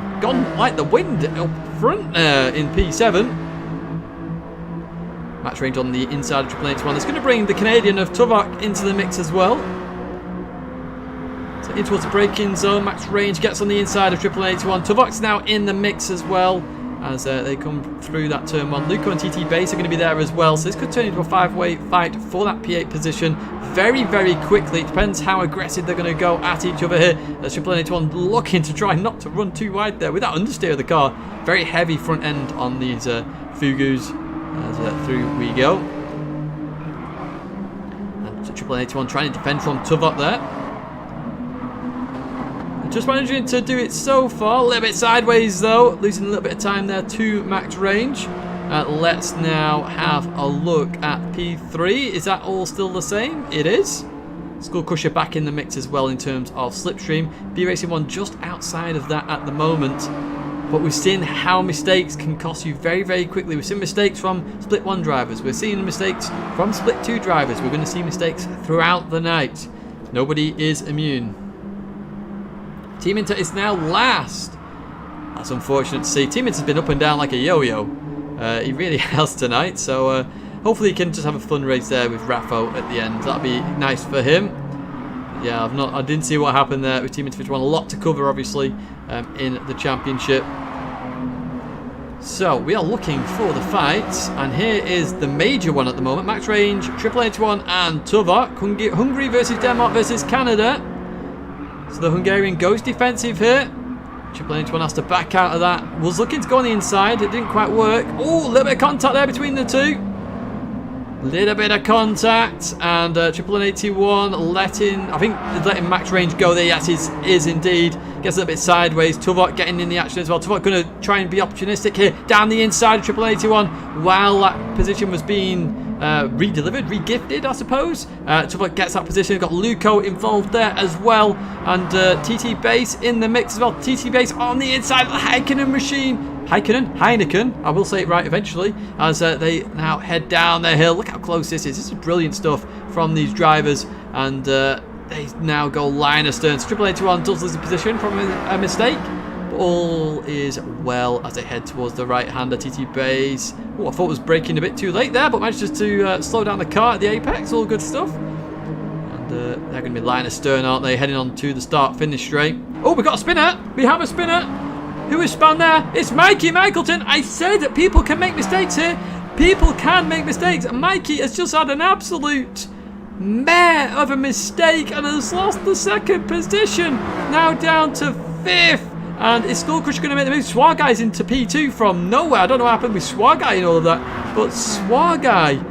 Speaker 1: like the wind up front there in P7. Match range on the inside of Triple N81. It's going to bring the Canadian of Tuvok into the mix as well. So in towards the braking zone. Max range gets on the inside of Triple N81. Tuvok's now in the mix as well as they come through that turn 1. Luco and TT Base are going to be there as well. So this could turn into a 5-way fight for that P8 position very, very quickly. It depends how aggressive they're going to go at each other here. As Triple N81 looking to try not to run too wide there with that understeer of the car. Very heavy front end on these Fugus. As through we go. And Triple N81 trying to defend from Tuvok there. Just managing to do it so far. A little bit sideways though. Losing a little bit of time there to max range. Let's now have a look at P3. Is that all still the same? It is. Skull Crusher back in the mix as well in terms of slipstream. B Racing 1 just outside of that at the moment. But we've seen how mistakes can cost you very, very quickly. We've seen mistakes from Split 1 drivers. We're seeing mistakes from Split 2 drivers. We're going to see mistakes throughout the night. Nobody is immune. Team Inter is now last. That's unfortunate to see. Team Inter's been up and down like a yo-yo. He really has tonight. So hopefully he can just have a fun race there with Raffo at the end. That'll be nice for him. Yeah, I didn't see what happened there with Team Inter 51. A lot to cover, obviously, in the championship. So we are looking for the fights, and here is the major one at the moment. Max Range, Triple 81 and Tuvok. Hungary versus Denmark versus Canada. So the Hungarian goes defensive here. Triple 81 has to back out of that. Was looking to go on the inside. It didn't quite work. Oh, a little bit of contact there between the two. Little bit of contact, and Triple 81 letting Max Range go there. Yes, is indeed. Gets a little bit sideways. Tuvok getting in the action as well. Tuvok going to try and be opportunistic here. Down the inside of Triple 81 while that position was being re-delivered, re-gifted, I suppose. Tuvok gets that position. Got Luco involved there as well, and TT Base in the mix as well. TT Base on the inside of the Heikkinen machine. Heineken, I will say it right eventually, as they now head down their hill. Look how close this is. This is brilliant stuff from these drivers, and they now go line astern. So Triple 81 does lose the position from a mistake, but all is well as they head towards the right-hander. TT Base, I thought was braking a bit too late there, but managed just to slow down the car at the apex. All good stuff. And they're going to be line astern, aren't they? Heading on to the start-finish straight. Oh, we got a spinner. We have a spinner. Who is spun there? It's Mikey Michaelton. I said that people can make mistakes here. People can make mistakes. Mikey has just had an absolute mare of a mistake and has lost the second position. Now down to 5th. And is Skull Crusher going to make the move? Swaguy's into P2 from nowhere. I don't know what happened with Swaguy and all of that. But Swaguy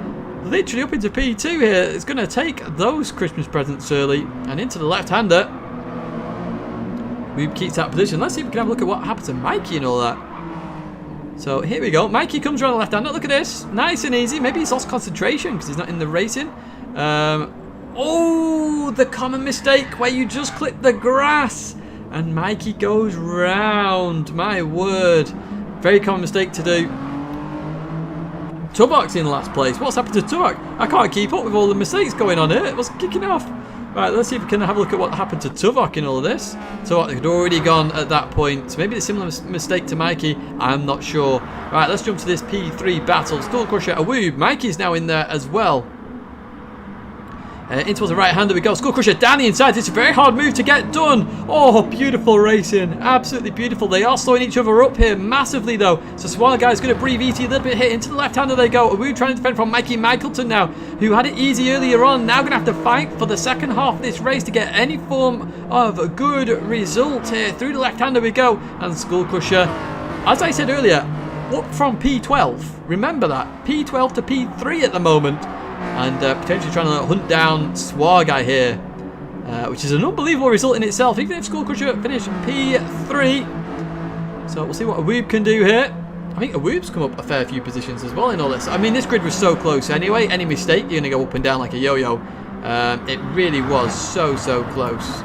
Speaker 1: literally up into P2 here. It's going to take those Christmas presents early and into the left-hander. Who keeps that position. Let's see if we can have a look at what happened to Mikey and all that. So here we go. Mikey comes around the left-hander. Look at this. Nice and easy. Maybe he's lost concentration because he's not in the racing. Oh, the common mistake where you just clip the grass and Mikey goes round. My word. Very common mistake to do. Tuvok's in last place. What's happened to Tuvok? I can't keep up with all the mistakes going on here. It was kicking off. Right, let's see if we can have a look at what happened to Tuvok in all of this. Tuvok had already gone at that point. So maybe a similar mistake to Mikey. I'm not sure. Right, let's jump to this P3 battle. Skull Crusher, Awoob. Mikey's now in there as well. In towards the right-hander we go. Skull Crusher down the inside. It's a very hard move to get done. Oh, beautiful racing. Absolutely beautiful. They are slowing each other up here massively, though. So Swaguy's going to breathe easy. A little bit hit into the left-hander they go. Awoob trying to defend from Mikey Michaelton now, who had it easy earlier on. Now going to have to fight for the second half of this race to get any form of a good result here. Through the left-hander we go. And Skull Crusher, as I said earlier, up from P12. Remember that. P12 to P3 at the moment. And potentially trying to hunt down Swaguy here, which is an unbelievable result in itself, even if Skull Crusher finished P3. So we'll see what Awoob can do here. I think Awoob's come up a fair few positions as well in all this. I mean, this grid was so close anyway. Any mistake, you're going to go up and down like a yo-yo. It really was so close,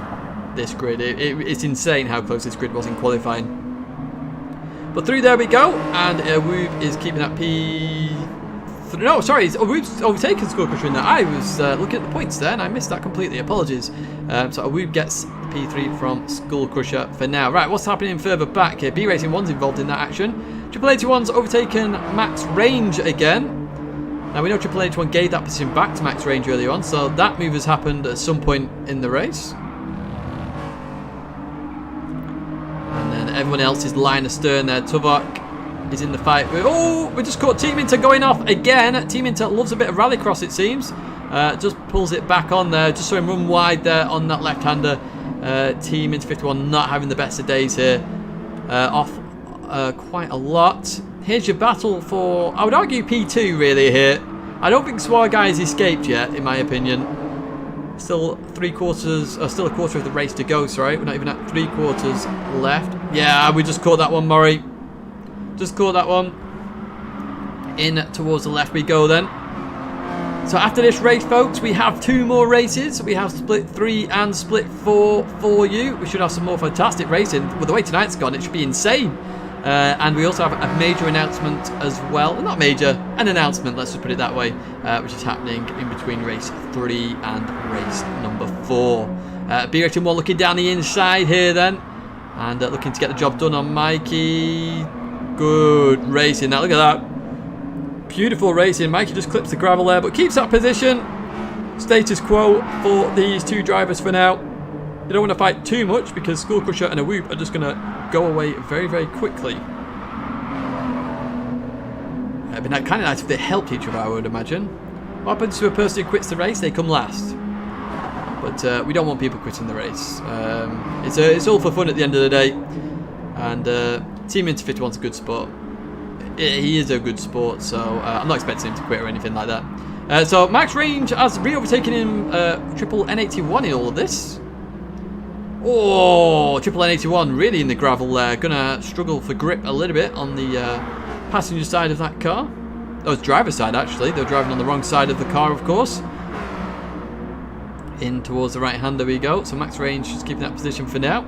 Speaker 1: this grid. It's insane how close this grid was in qualifying. But through there we go, and Awoob is keeping that No, sorry, Awoob's overtaken Skull Crusher in there. I was looking at the points there and I missed that completely. Apologies. So Awoob gets P3 from Skull Crusher for now. Right, what's happening further back here? B Racing 1's involved in that action. Triple 81's overtaken Max Range again. Now we know Triple 81 gave that position back to Max Range earlier on, so that move has happened at some point in the race. And then everyone else is line astern there. Tuvok is in the fight. Oh, we just caught Team Inter going off again. Team Inter loves a bit of rallycross, it seems. Just pulls it back on there. Just saw him run wide there on that left-hander. Team Inter 51 not having the best of days here. Off quite a lot. Here's your battle for, I would argue, P2 really here. I don't think Swaguy has escaped yet, in my opinion. Still a quarter of the race to go, sorry. We're not even at 3/4 left. Yeah, we just caught that one, Murray. Just caught that one. In towards the left we go then. So after this race, folks, we have 2 more races. We have split 3 and split 4 for you. We should have some more fantastic racing. With the way tonight's gone, it should be insane. And we also have a major announcement as well. Not major, an announcement, let's just put it that way, which is happening in between race 3 and race number 4. B-Rating 1 looking down the inside here then. And looking to get the job done on Mikey. Good racing now, look at that. Beautiful racing. Mikey just clips the gravel there, but keeps that position. Status quo for these 2 drivers for now. You don't want to fight too much because Skull Crusher and a Whoop are just going to go away very, very quickly. It'd be kind of nice if they helped each other, I would imagine. What happens to a person who quits the race? They come last. But we don't want people quitting the race. It's all for fun at the end of the day. And Team Interfit one's a good sport. He is a good sport, so I'm not expecting him to quit or anything like that. So Max Range has re-overtaken him triple N81 in all of this. Oh, triple N81 really in the gravel there. Gonna struggle for grip a little bit on the passenger side of that car. Oh, it's driver's side actually. They're driving on the wrong side of the car, of course. In towards the right hand, there we go. So Max Range is keeping that position for now.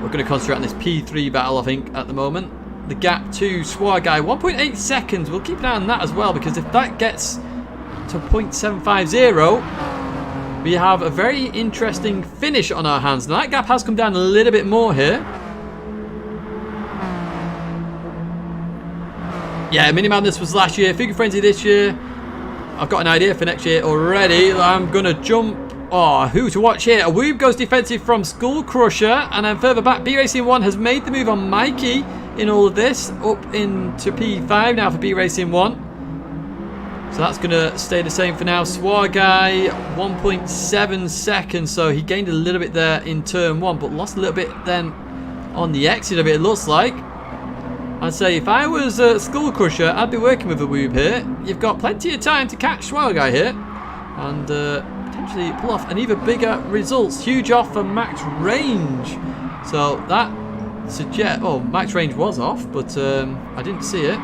Speaker 1: We're going to concentrate on this P3 battle, I think, at the moment. The gap to Swar Guy, 1.8 seconds. We'll keep an eye on that as well, because if that gets to 0.750, we have a very interesting finish on our hands. Now, that gap has come down a little bit more here. Yeah, Mini Madness was last year. Fugu FrenZy this year. I've got an idea for next year already. I'm going to jump. Oh, who to watch here? A Woob goes defensive from Skull Crusher. And then further back, B-Racing 1 has made the move on Mikey in all of this. Up into P5 now for B-Racing 1. So that's going to stay the same for now. Swar Guy, 1.7 seconds. So he gained a little bit there in turn 1, but lost a little bit then on the exit of it, it looks like. I'd say if I was Skull Crusher, I'd be working with a Woob here. You've got plenty of time to catch Swar Guy here. And potentially pull off an even bigger results. Huge off for Max Range. So that suggests... Oh, Max Range was off, but I didn't see it.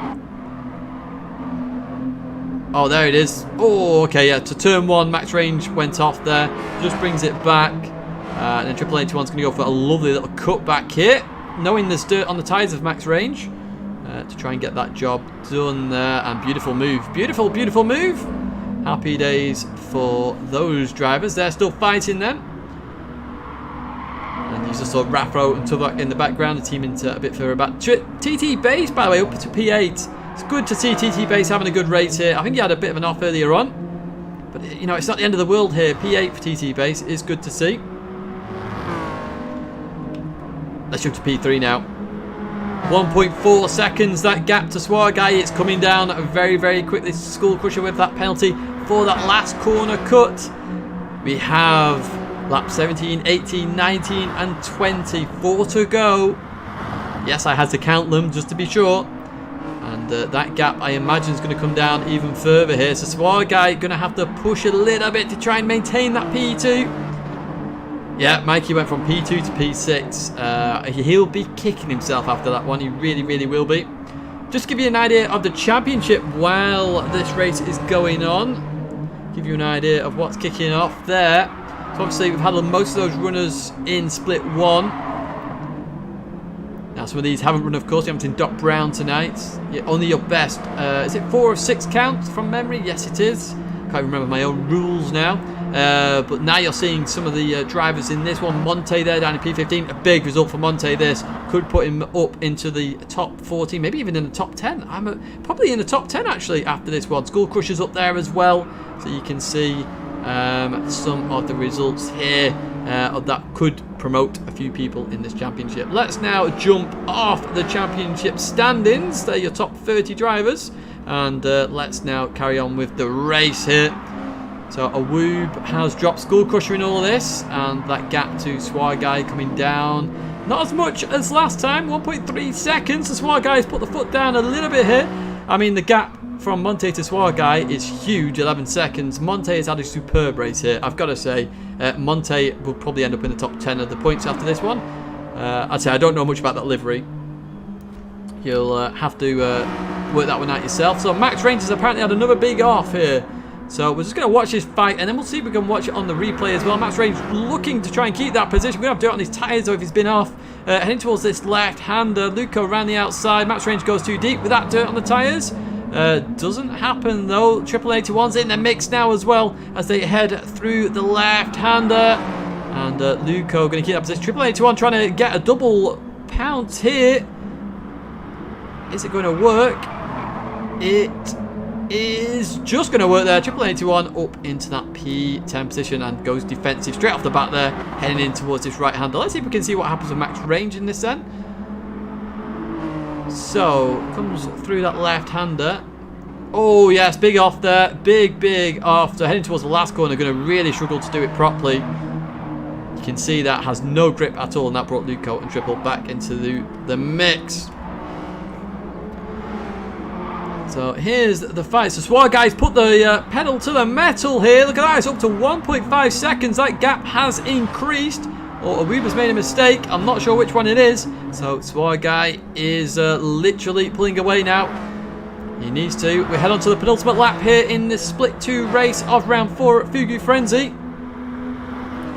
Speaker 1: Oh, there it is. Oh, okay, yeah. To turn 1, Max Range went off there. Just brings it back. And then Triple 81's going to go for a lovely little cut back here. Knowing there's dirt on the tyres of Max Range. To try and get that job done there. And beautiful move. Beautiful, beautiful move. Happy days for those drivers. They're still fighting them. And you just saw Raffro and Tuvok in the background. The team into a bit further back. TT Base, by the way, up to P8. It's good to see TT Base having a good race here. I think he had a bit of an off earlier on. But, you know, it's not the end of the world here. P8 for TT Base is good to see. Let's jump to P3 now. 1.4 seconds, that gap to Swar Guy. It's coming down very, very quickly. Skull Crusher with that penalty for that last corner cut. We have lap 17, 18, 19 and 20. 4 to go. Yes, I had to count them just to be sure. And that gap, I imagine, is going to come down even further here. So Swar Guy going to have to push a little bit to try and maintain that P2. Yeah, Mikey went from P2 to P6. He'll be kicking himself after that one. He really, really will be. Just to give you an idea of the championship while this race is going on. Give you an idea of what's kicking off there. So obviously we've had most of those runners in split 1. Now some of these haven't run, of course. You haven't seen Doc Brown tonight. Yeah, only your best. Is it 4 of 6 counts from memory? Yes, it is. Can't remember my own rules now. But now you're seeing some of the drivers in this one. Monte there down in P15. A big result for Monte this. Could put him up into the top 14. Maybe even in the top 10. Probably in the top 10 actually after this one. Skull Crusher's up there as well. So you can see some of the results here that could promote a few people in this championship. Let's now jump off the championship standings. They're your top 30 drivers. And let's now carry on with the race here. So a Woob has dropped Skull Crusher in all of this, and that gap to Swar Guy coming down. Not as much as last time, 1.3 seconds. The Swar Guy's put the foot down a little bit here. I mean, the gap from Monte to Swagai is huge, 11 seconds. Monte has had a superb race here, I've got to say. Monte will probably end up in the top 10 of the points after this one. I'd say I don't know much about that livery. You'll have to work that one out yourself. So Max Range has apparently had another big off here. So we're just going to watch this fight, and then we'll see if we can watch it on the replay as well. Max Range looking to try and keep that position. We're going to have to do it on his tyres, though, if he's been off. Heading towards this left-hander. Luco around the outside. Max Range goes too deep with that dirt on the tyres. Doesn't happen, though. Triple 81's in the mix now as well as they head through the left-hander. And Luco going to keep that position. Triple 81 trying to get a double pounce here. Is it going to work? It is just going to work there. Triple 81 up into that P10 position and goes defensive straight off the bat there, heading in towards this right hander. Let's see if we can see what happens with Max Range in this then. So, comes through that left hander. Oh yes, big off there. Big off. So heading towards the last corner, going to really struggle to do it properly. You can see that has no grip at all, and that brought Luco and Triple back into the mix. So here's the fight. So Swar guys put the pedal to the metal here. Look at that, it's up to 1.5 seconds. That gap has increased. Or Weaver's made a mistake. I'm not sure which one it is. So Swar guy is literally pulling away now. He needs to. We head on to the penultimate lap here in this split 2 race of round 4 at Fugu FrenZy.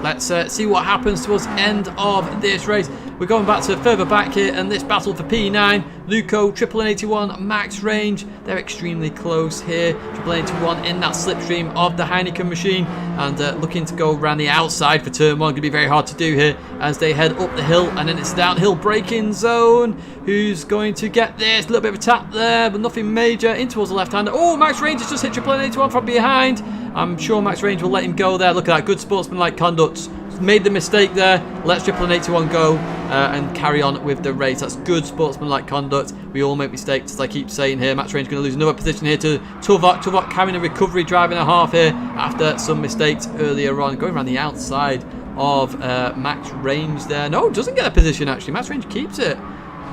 Speaker 1: Let's see what happens towards the end of this race. We're going back to further back here, and this battle for P9. Luco, Triple 81, Max Range. They're extremely close here. Triple 81 in that slipstream of the Heineken machine, and looking to go around the outside for turn 1. Going to be very hard to do here as they head up the hill, and then it's downhill braking zone. Who's going to get this? A little bit of a tap there, but nothing major. In towards the left-hander. Oh, Max Range has just hit Triple 81 from behind. I'm sure Max Range will let him go there. Look at that, good sportsmanlike conduct. Made the mistake there. Let's Triple 81 go and carry on with the race. That's good sportsmanlike conduct. We all make mistakes, as I keep saying here. Max Range going to lose another position here to Tuvok. Tuvok carrying a recovery drive and a half here after some mistakes earlier on. Going around the outside of Max Range there. No, doesn't get a position actually. Max Range keeps it.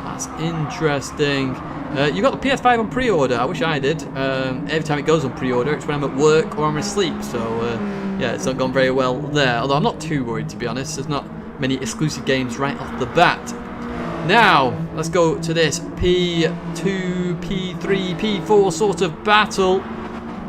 Speaker 1: That's interesting. You got the PS5 on pre-order. I wish I did. Every time it goes on pre-order, it's when I'm at work or I'm asleep. So yeah, it's not gone very well there. Although I'm not too worried, to be honest. There's not many exclusive games right off the bat. Now, let's go to this P2, P3, P4 sort of battle.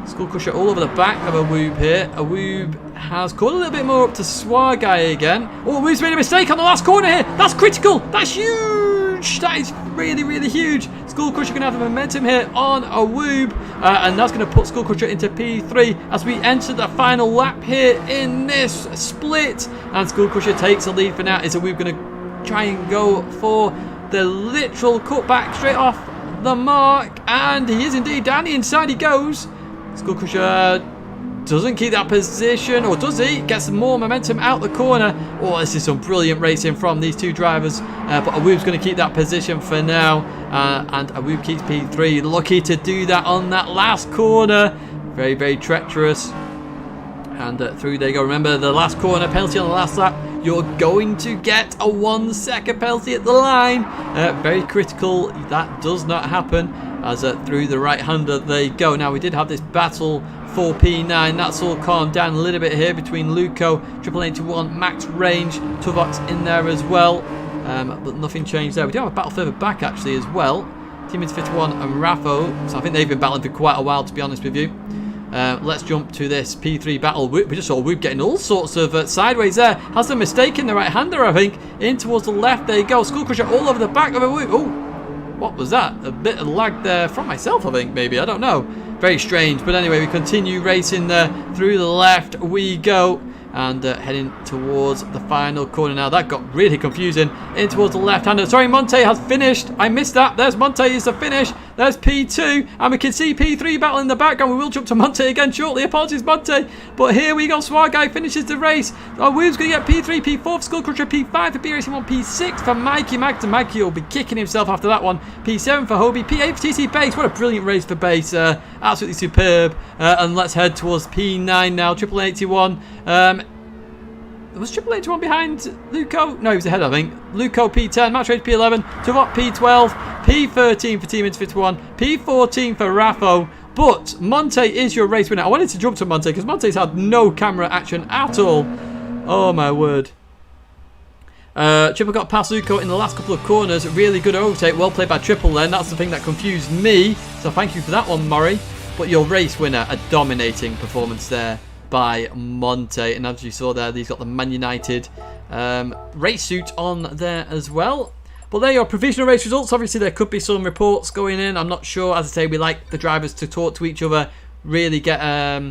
Speaker 1: Skull Crusher all over the back of Awoob here. Awoob has caught a little bit more up to Swagai again. Oh, Awoob's made a mistake on the last corner here. That's critical. That's huge. That is really, really huge. Skull Crusher going to have the momentum here on Awoob. And that's going to put Skull Crusher into P3 as we enter the final lap here in this split. And Skull Crusher takes the lead for now. Is Awoob going to try and go for the literal cutback straight off the mark? And he is indeed. Down the inside he goes. Skull Crusher doesn't keep that position, or does he? Gets more momentum out the corner. Oh, this is some brilliant racing from these two drivers. But Awoob's going to keep that position for now. And Awoob keeps P3. Lucky to do that on that last corner. Very, very treacherous. And through they go. Remember, the last corner, penalty on the last lap. You're going to get a 1-second penalty at the line. Very critical. That does not happen. As through the right-hander they go. Now, we did have this battle for P9. That's all calmed down a little bit here between Luco, Triple 81, Max Range, Tuvok's in there as well. But nothing changed there. We do have a battle further back, actually, as well. Team Into 51 and Raffo. So I think they've been battling for quite a while, to be honest with you. Let's jump to this P3 battle. We just saw Awoob getting all sorts of sideways there. Has a mistake in the right-hander, I think. In towards the left, there you go. Skull Crusher all over the back of Awoob. Oh, what was that? A bit of lag there from myself, I think, maybe. I don't know. Very strange. But anyway, we continue racing there. Through the left we go. And heading towards the final corner now. That got really confusing. In towards the left-hander. Sorry, Monte has finished. I missed that. There's Monte is the finish. There's P2. And we can see P3 battle in the background. We will jump to Monte again shortly. Apologies, Monte. But here we go. Swagai finishes the race. Awoob's going to get P3, P4 for Skull Crusher, P5 for B-Racing1, P6 for Mikey Magda. Mikey will be kicking himself after that one. P7 for Hobie. P8 for TC Base. What a brilliant race for Base. Absolutely superb. And let's head towards P9 now. Triple 81. Was Triple 81 behind Luco? No, he was ahead, I think. Luco P10, Max Range P11, Tuvok P12, P13 for Team Into 51, P14 for Raffo. But Monte is your race winner. I wanted to jump to Monte because Monte's had no camera action at all. Oh my word. Triple got past Luco in the last couple of corners. Really good overtake. Well played by Triple then. That's the thing that confused me. So thank you for that one, Murray. But your race winner, a dominating performance there by Monte. And as you saw there, he's got the Man United race suit on there as well. But there are your provisional race results. Obviously, there could be some reports going in. I'm not sure. As I say, we like the drivers to talk to each other. Really get,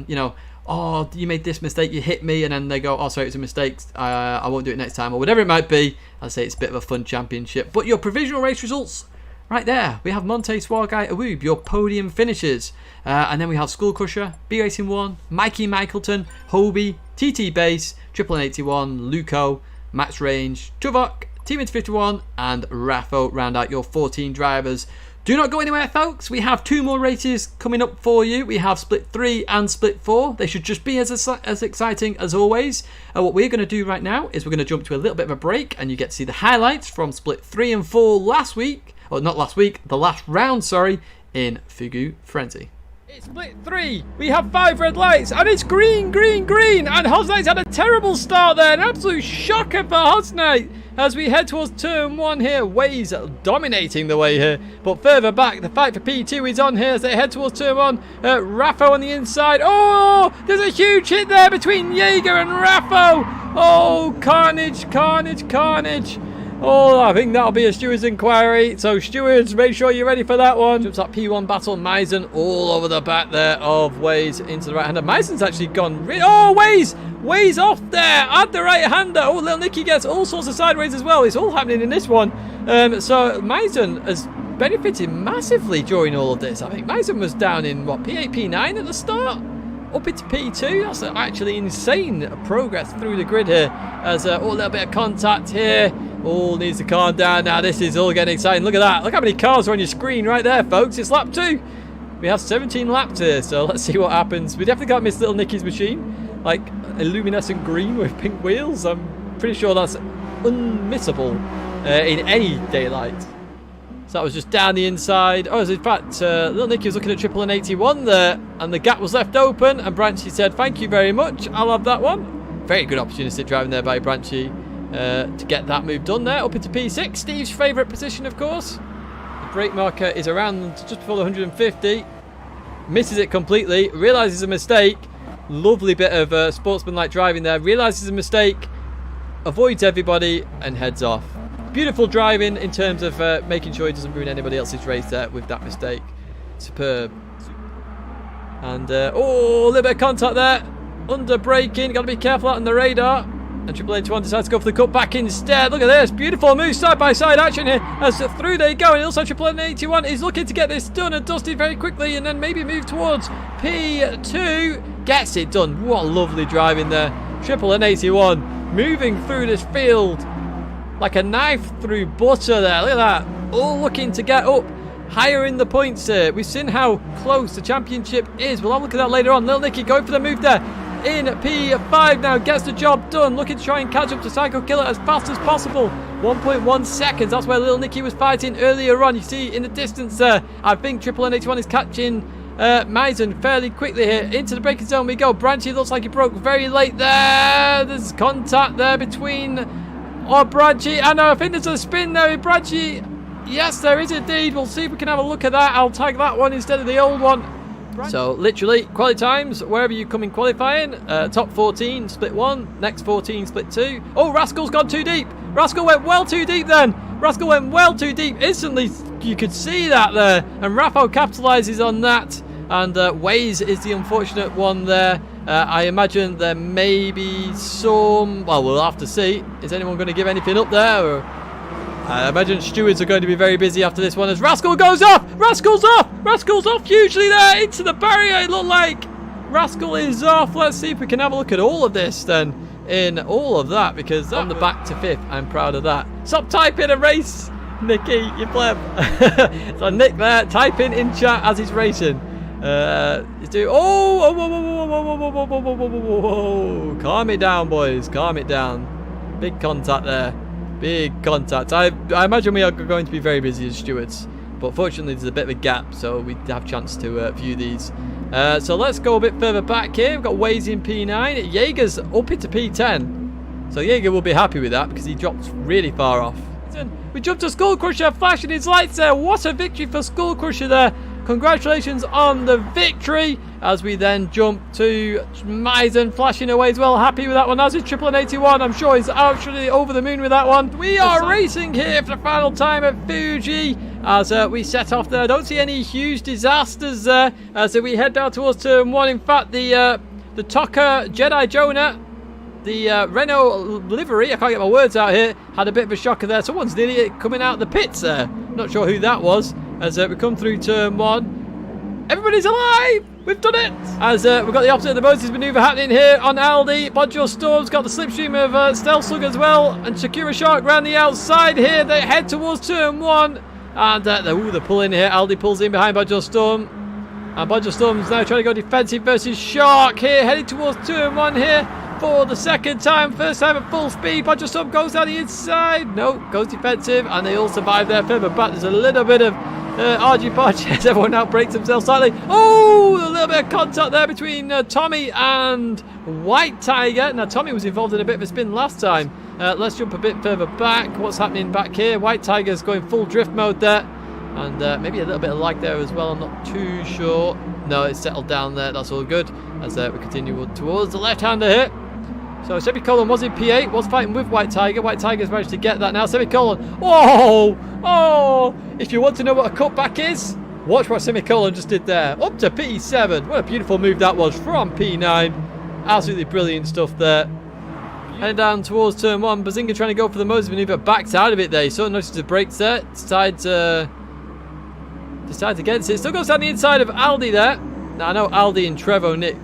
Speaker 1: you know, oh, you made this mistake, you hit me, and then they go, oh, sorry, it's a mistake, I won't do it next time, or whatever it might be. I'd say it's a bit of a fun championship. But your provisional race results, right there, we have Monte, Swarguy, Awoob, your podium finishes. And then we have Skull Crusher, B Racing 1, Mikey Michaelton, Hobie, TT Base, Triple 81, Luco, Max Range, Tuvok, Team Inter 51, and Raffo round out your 14 drivers. Do not go anywhere, folks. We have 2 more races coming up for you. We have Split 3 and Split 4. They should just be as exciting as always. What we're going to do right now is we're going to jump to a little bit of a break, and you get to see the highlights from Split 3 and 4 last week. Or not last week, the last round, sorry, in Fugu FrenZy. It's Split 3. We have 5 red lights, and it's green, green, green. And Hosnight's had a terrible start there. An absolute shocker for Hosnight. As we head towards turn 1 here, Waze dominating the way here. But further back, the fight for P2 is on here as they head towards turn 1. Raffo on the inside. Oh, there's a huge hit there between Jaeger and Raffo. Oh, carnage, carnage, carnage. Oh, I think that'll be a stewards inquiry. So stewards, make sure you're ready for that one. Jumps up P1 battle. Meisen all over the back there of Waze into the right hander. Meisen's actually gone. Oh, Waze off there at the right hander. Oh, little Nicky gets all sorts of sideways as well. It's all happening in this one. So Meisen has benefited massively during all of this. I think Meisen was down in what, P8, P9 at the start. Up into P2. That's actually insane progress through the grid here. As a little bit of contact here. All needs to calm down now. This is all getting exciting. Look at that. Look how many cars are on your screen right there, folks. It's lap 2. We have 17 laps here, so let's see what happens. We definitely can't miss little Nicky's machine. Like a luminescent green with pink wheels. I'm pretty sure that's unmissable in any daylight. So that was just down the inside. Oh, in fact, little Nicky was looking at Triple 81 there, and the gap was left open, and Branchy said, thank you very much. I'll have that one. Very good opportunistic driving there by Branchy. To get that move done there, up into P6. Steve's favourite position, of course. The brake marker is around just before the 150. Misses it completely. Realises a mistake. Lovely bit of sportsman-like driving there. Realises a mistake. Avoids everybody and heads off. Beautiful driving in terms of making sure he doesn't ruin anybody else's race there with that mistake. Superb. And, oh, a little bit of contact there. Under braking. Got to be careful out on the radar. And Triple 81 decides to go for the cutback instead. Look at this. Beautiful move, side-by-side action here. As through they go. And also Triple 81 is looking to get this done and dusted very quickly. And then maybe move towards P2. Gets it done. What lovely driving there. Triple 81 moving through this field like a knife through butter there. Look at that. All looking to get up higher in the points here. We've seen how close the championship is. We'll have a look at that later on. Little Nicky going for the move there. In P5 now, gets the job done, looking to try and catch up to Psycho Killer as fast as possible. 1.1 seconds, that's where Little Nicky was fighting earlier on. You see in the distance there, I think Triple 81 is catching Meisen fairly quickly here. Into the braking zone we go. Branchy looks like he broke very late there. There's contact there between Branchy. And I think there's a spin there with Branchy. Yes, there is indeed. We'll see if we can have a look at that. I'll tag that one instead of the old one. So literally quality times wherever you come in qualifying, top 14 split 1, next 14 split 2. Oh, Rascal's gone too deep. Rascal went well too deep then. Rascal went well too deep. Instantly you could see that there, and Raffo capitalizes on that, and Waze is the unfortunate one there. I imagine there may be some, well, we'll have to see. Is anyone going to give anything up there, or I imagine stewards are going to be very busy after this one as Rascal goes off! Rascal's off! Rascal's off hugely there into the barrier, it looked like. Rascal is off. Let's see if we can have a look at all of this then. In all of that, because on the back to 5th, I'm proud of that. Stop typing a race, Nicky, you pleb. So Nick there, typing in chat as he's racing. He's doing, whoa. Calm it down, boys, calm it down. Big contact there. Big contact. I imagine we are going to be very busy as stewards. But fortunately, there's a bit of a gap, so we have a chance to view these. So let's go a bit further back here. We've got Wazy in P9. Jaeger's up into P10. So Jaeger will be happy with that because he dropped really far off. We jumped to Skull Crusher, flashing his lights there. What a victory for Skull Crusher there. Congratulations on the victory. As we then jump to Maizen, flashing away as well. Happy with that one. As is Triple and 81. I'm sure he's actually over the moon with that one. We are racing here for the final time at Fuji. As we set off there. I don't see any huge disasters there. So we head down towards turn 1. In fact, the Toka Jedi Jonah, the Renault livery, I can't get my words out here, had a bit of a shocker there. Someone's nearly coming out the pits there. Not sure who that was. As we come through turn 1. Everybody's alive! We've done it! As we've got the opposite of the Moses maneuver happening here on Aldi. Bonjour Storm's got the slipstream of Stealth Slug as well. And Shakira Shark round the outside here. They head towards turn 1. And they're pulling here. Aldi pulls in behind Bonjour Storm. And Bonjour Storm's now trying to go defensive versus Shark here. Heading towards turn 1 here. For the second time, first time at full speed. Bonjour Storm goes down the inside. No, goes defensive. And they all survive there. Further back, there's a little bit of argy-bargy as everyone now breaks themselves slightly. Oh, a little bit of contact there between Tommy and White Tiger. Now, Tommy was involved in a bit of a spin last time. Let's jump a bit further back. What's happening back here? White Tiger's going full drift mode there. And maybe a little bit of lag there as well. I'm not too sure. No, it's settled down there. That's all good. As we continue towards the left-hander here. So Semicolon was in P8, was fighting with White Tiger. White Tiger's managed to get that now. Semicolon. Oh! If you want to know what a cutback is, watch what Semicolon just did there. Up to P7. What a beautiful move that was from P9. Absolutely brilliant stuff there. Heading down towards turn 1. Bazinga trying to go for the Moses maneuver. Backs out of it there. He sort of notices the brakes there. Decides against it. Still goes down the inside of Aldi there. Now I know Aldi and Trevo Nick,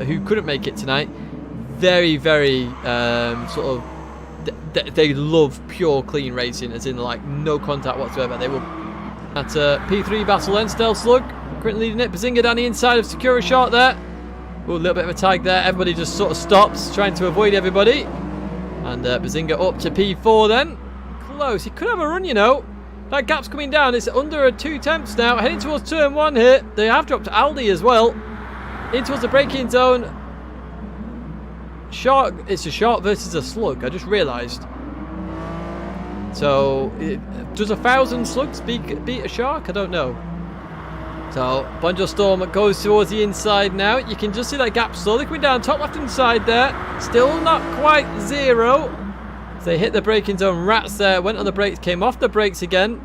Speaker 1: who couldn't make it tonight, very, very sort of, they love pure clean racing, as in like no contact whatsoever. They will at P3 battle then. Stealth Slug currently leading it. Bazinga down the inside of Secura Shot there. Ooh, a little bit of a tag there. Everybody just sort of stops, trying to avoid everybody. And Bazinga up to P4 then. Close. He could have a run, you know. That gap's coming down. It's under 2 tenths now. Heading towards turn 1 here. They have dropped Aldi as well. In towards the braking zone. Shark. It's a shark versus a slug. I just realised. So, does 1,000 slugs beat a shark? I don't know. So, Bonjour Storm goes towards the inside now. You can just see that gap slowly coming down. Top left hand side there. Still not quite 0. So they hit the braking zone. Rats there. Went on the brakes. Came off the brakes again.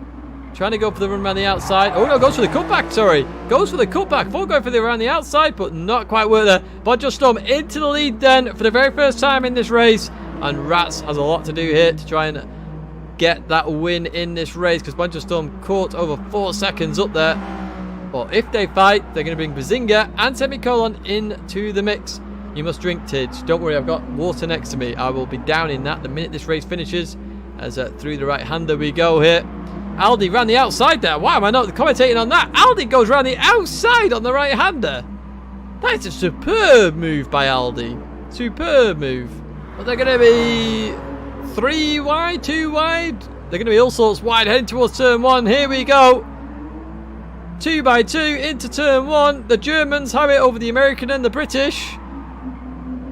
Speaker 1: Trying to go for the run around the outside. Oh no, goes for the cutback, sorry. Goes for the cutback. Full going for the around the outside, but not quite worth there. Bonjour Storm into the lead then for the very first time in this race. And Rats has a lot to do here to try and get that win in this race, because Bonjour Storm caught over 4 seconds up there. But if they fight, they're going to bring Bazinga and Semicolon into the mix. You must drink, Tidge. Don't worry, I've got water next to me. I will be down in that the minute this race finishes. As through the right-hander we go here. Aldi ran the outside there. Why am I not commentating on that? Aldi goes round the outside on the right-hander. That's a superb move by Aldi. Superb move. But they're going to be 3 wide, 2 wide. They're going to be all sorts wide, heading towards turn 1. Here we go. 2 by 2 into turn 1. The Germans have it over the American and the British.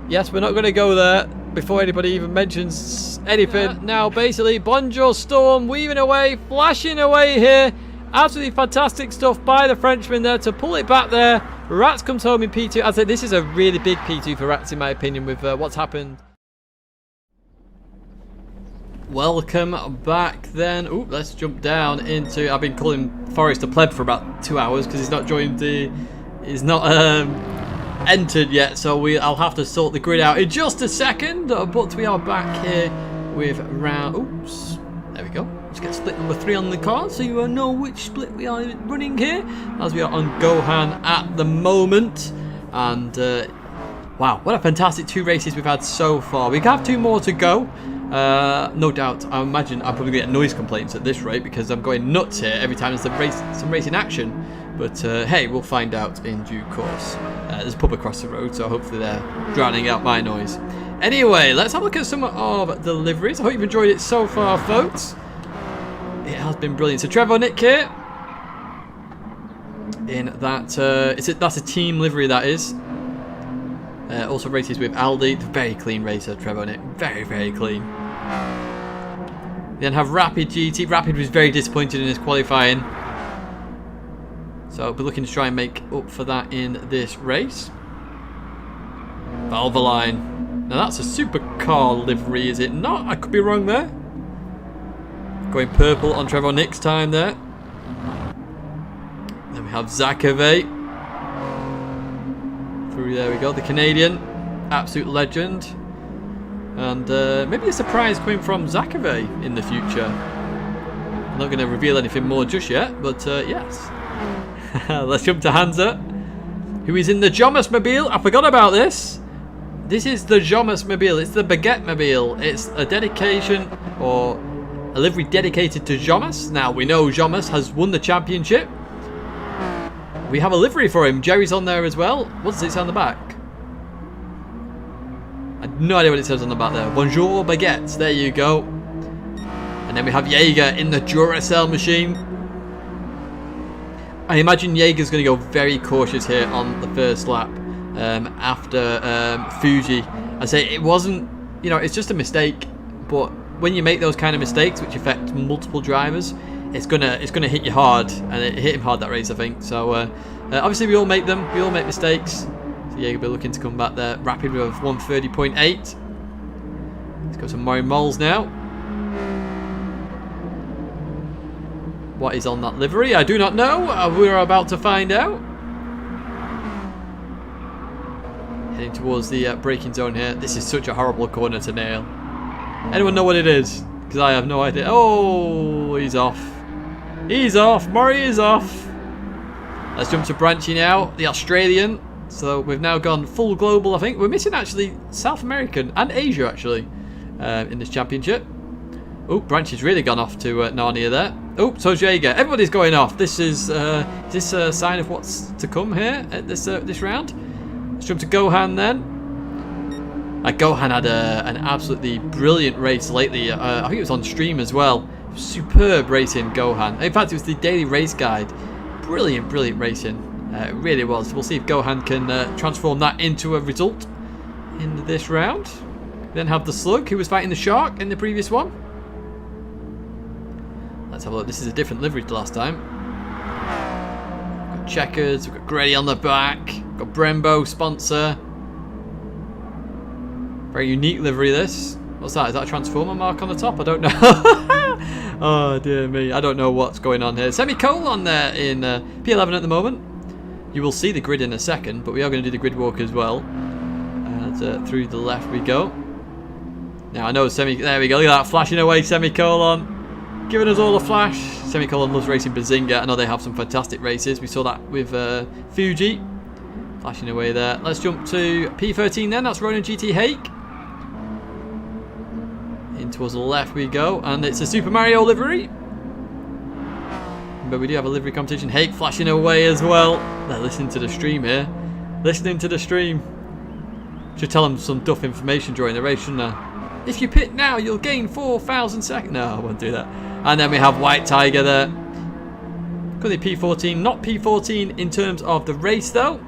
Speaker 1: Yes, we're not going to go there before anybody even mentions anything. Yeah. Now, basically, Bonjour Storm weaving away, flashing away here. Absolutely fantastic stuff by the Frenchman there to pull it back there. Rats comes home in P2. I'd say this is a really big P2 for Rats, in my opinion, with what's happened. Welcome back then. Ooh, let's jump down into... I've been calling Forrest a pleb for about 2 hours because he's not joined the... He's not entered yet, so I'll have to sort the grid out in just a second. But we are back here with round... Oops. There we go. Let's get split number 3 on the card so you know which split we are running here, as we are on Gohan at the moment. And wow, what a fantastic 2 races we've had so far. We have 2 more to go. No doubt, I imagine I'll probably get noise complaints at this rate because I'm going nuts here every time there's some racing action. But hey, we'll find out in due course. There's a pub across the road, so hopefully they're drowning out my noise. Anyway, let's have a look at some of the liveries. I hope you've enjoyed it so far, folks. It has been brilliant. So Trevor Nick here, in that. That's a team livery, that is. Also races with Aldi. Very clean racer, Trevor Nick. Very, very clean. Then have Rapid GT. Rapid was very disappointed in his qualifying. So we'll be looking to try and make up for that in this race. Valvoline. Now that's a supercar livery, is it not? I could be wrong there. Going purple on Trevor Nick's time there. Then we have Zakave. Through there we go, the Canadian, absolute legend, and maybe a surprise coming from Zakave in the future. I'm not going to reveal anything more just yet, but yes. Let's jump to Hansa, who is in the Jomas Mobile. I forgot about this. This is the Jomas Mobile. It's the Baguette Mobile. It's a dedication or a livery dedicated to Jomas. Now we know Jomas has won the championship. We have a livery for him. Jerry's on there as well. What does it say on the back? I have no idea what it says on the back there. Bonjour baguettes. There you go. And then we have Jaeger in the Duracell machine. I imagine Jaeger's going to go very cautious here on the first lap after Fuji. I say it wasn't, you know, it's just a mistake. But when you make those kind of mistakes, which affect multiple drivers, it's gonna hit you hard, and it hit him hard that race, I think. So obviously we all make them, we all make mistakes. So yeah, you'll be looking to come back there. Rapid with 130.8. Let's go to Murray Moles now. What is on that livery? I do not know. We're about to find out. Heading towards the braking zone here. This is such a horrible corner to nail. Anyone know what it is? Because I have no idea. Oh, he's off. He's off. Murray is off. Let's jump to Branchy now, the Australian. So we've now gone full global, I think. We're missing actually South American and Asia actually in this championship. Oh, Branchy's really gone off to Narnia there. Oh, so Jaeger. Everybody's going off. This is this a sign of what's to come here at this round. Let's jump to Gohan then. Gohan had an absolutely brilliant race lately. I think it was on stream as well. Superb racing, Gohan. In fact, it was the Daily Race Guide. Brilliant, brilliant racing. It really was. We'll see if Gohan can transform that into a result in this round. Then have the Slug, who was fighting the Shark in the previous one. Let's have a look. This is a different livery to last time. We've got Checkers, we've got Greddy on the back, we've got Brembo, sponsor. Very unique livery, this. What's that? Is that a transformer mark on the top? I don't know. Oh, dear me. I don't know what's going on here. Semicolon there in P11 at the moment. You will see the grid in a second, but we are going to do the grid walk as well. And through the left we go. Now, I know there we go. Look at that. Flashing away, Semicolon. Giving us all a flash. Semicolon loves racing Bazinga. I know they have some fantastic races. We saw that with Fuji. Flashing away there. Let's jump to P13 then. That's Ronan GT Hake. In towards the left we go, and it's a Super Mario livery. But we do have a livery competition. Hake flashing away as well. They're listening to the stream here. Listening to the stream. Should tell them some duff information during the race, shouldn't I? If you pit now, you'll gain 4,000 seconds. No, I won't do that. And then we have White Tiger there. Currently P14. Not P14 in terms of the race, though.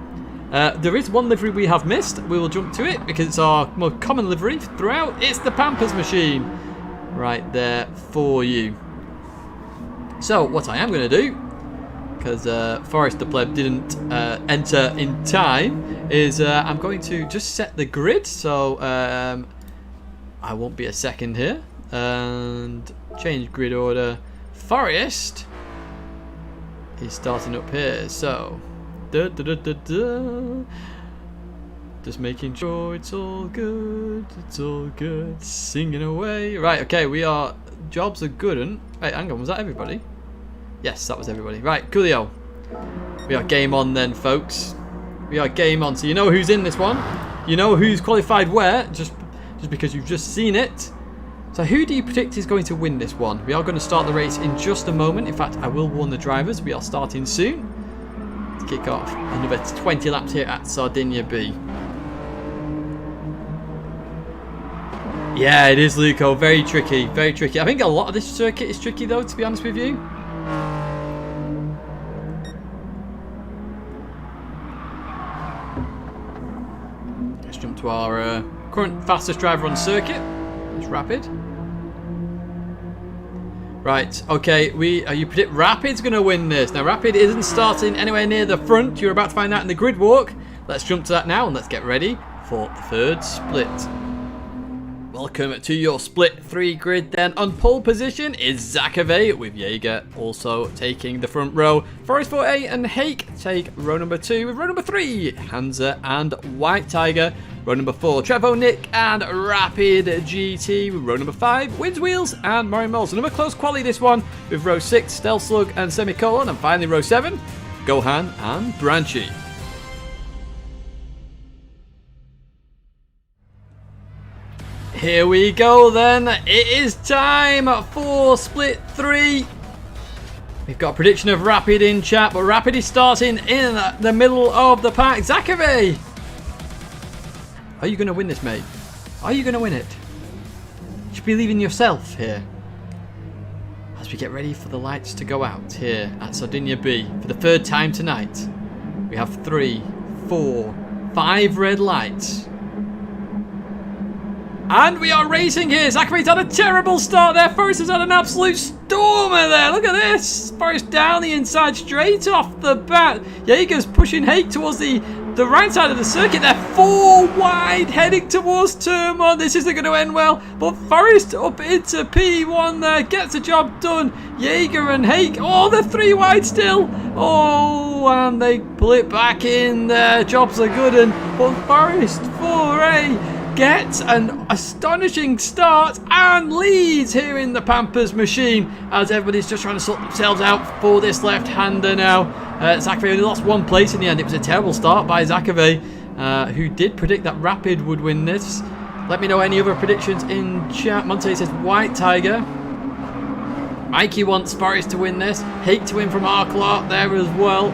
Speaker 1: There is one livery we have missed. We will jump to it because it's our more common livery throughout. It's the Pampers machine right there for you. So what I am going to do, because Forrest the Pleb didn't enter in time, is I'm going to just set the grid. So I won't be a second here. And change grid order. Forrest is starting up here. So... just making sure it's all good, singing away. Right, okay, we are, jobs are good, and, wait, hang on, was that everybody? Yes, that was everybody. Right, coolio. We are game on then, folks. We are game on, so you know who's in this one. You know who's qualified where, just because you've just seen it. So who do you predict is going to win this one? We are going to start the race in just a moment. In fact, I will warn the drivers, we are starting soon. Kick off another 20 laps here at Sardinia B. Yeah, it is, Luco. Very tricky, very tricky. I think a lot of this circuit is tricky, though, to be honest with you. jump to our current fastest driver on circuit. It's Rapid. Right, okay, you predict Rapid's going to win this. Now, Rapid isn't starting anywhere near the front. You're about to find out in the grid walk. Let's jump to that now and let's get ready for the third split. Welcome to your split 3 grid then. On pole position is Zakave with Jaeger also taking the front row. Forest 4A and Hake take row number 2 with row number 3. Hansa and White Tiger. Row number 4, Trevo, Nick and Rapid GT with row number 5. Wins Wheels and Murray Moles. Another close quali this one with row 6, Stealth Slug and Semicolon. And finally row 7, Gohan and Branchy. Here we go then. It is time for split 3. We've got a prediction of Rapid in chat, but Rapid is starting in the middle of the pack. Zakave! Are you going to win this, mate? Are you going to win it? You should believe in yourself here. As we get ready for the lights to go out here at Sardinia B for the 3rd time tonight. We have 3, 4, 5 red lights. And we are racing here. Zachari's had a terrible start there. Forrest has had an absolute stormer there. Look at this. Forrest down the inside straight off the bat. Jaeger's pushing Hake towards the right side of the circuit. They're 4 wide heading towards turn 1. This isn't going to end well. But Forrest up into P1 there. Gets the job done. Jaeger and Hake. Oh, they're 3 wide still. Oh, and they pull it back in there. Jobs are good. But Forrest 4A gets an astonishing start and leads here in the Pampers machine as everybody's just trying to sort themselves out for this left-hander now. Zakave only lost 1 place in the end. It was a terrible start by Zakave, who did predict that Rapid would win this. Let me know any other predictions in chat. Monte says White Tiger. Mikey wants Forrest to win this. Hake to win from Arklark there as well.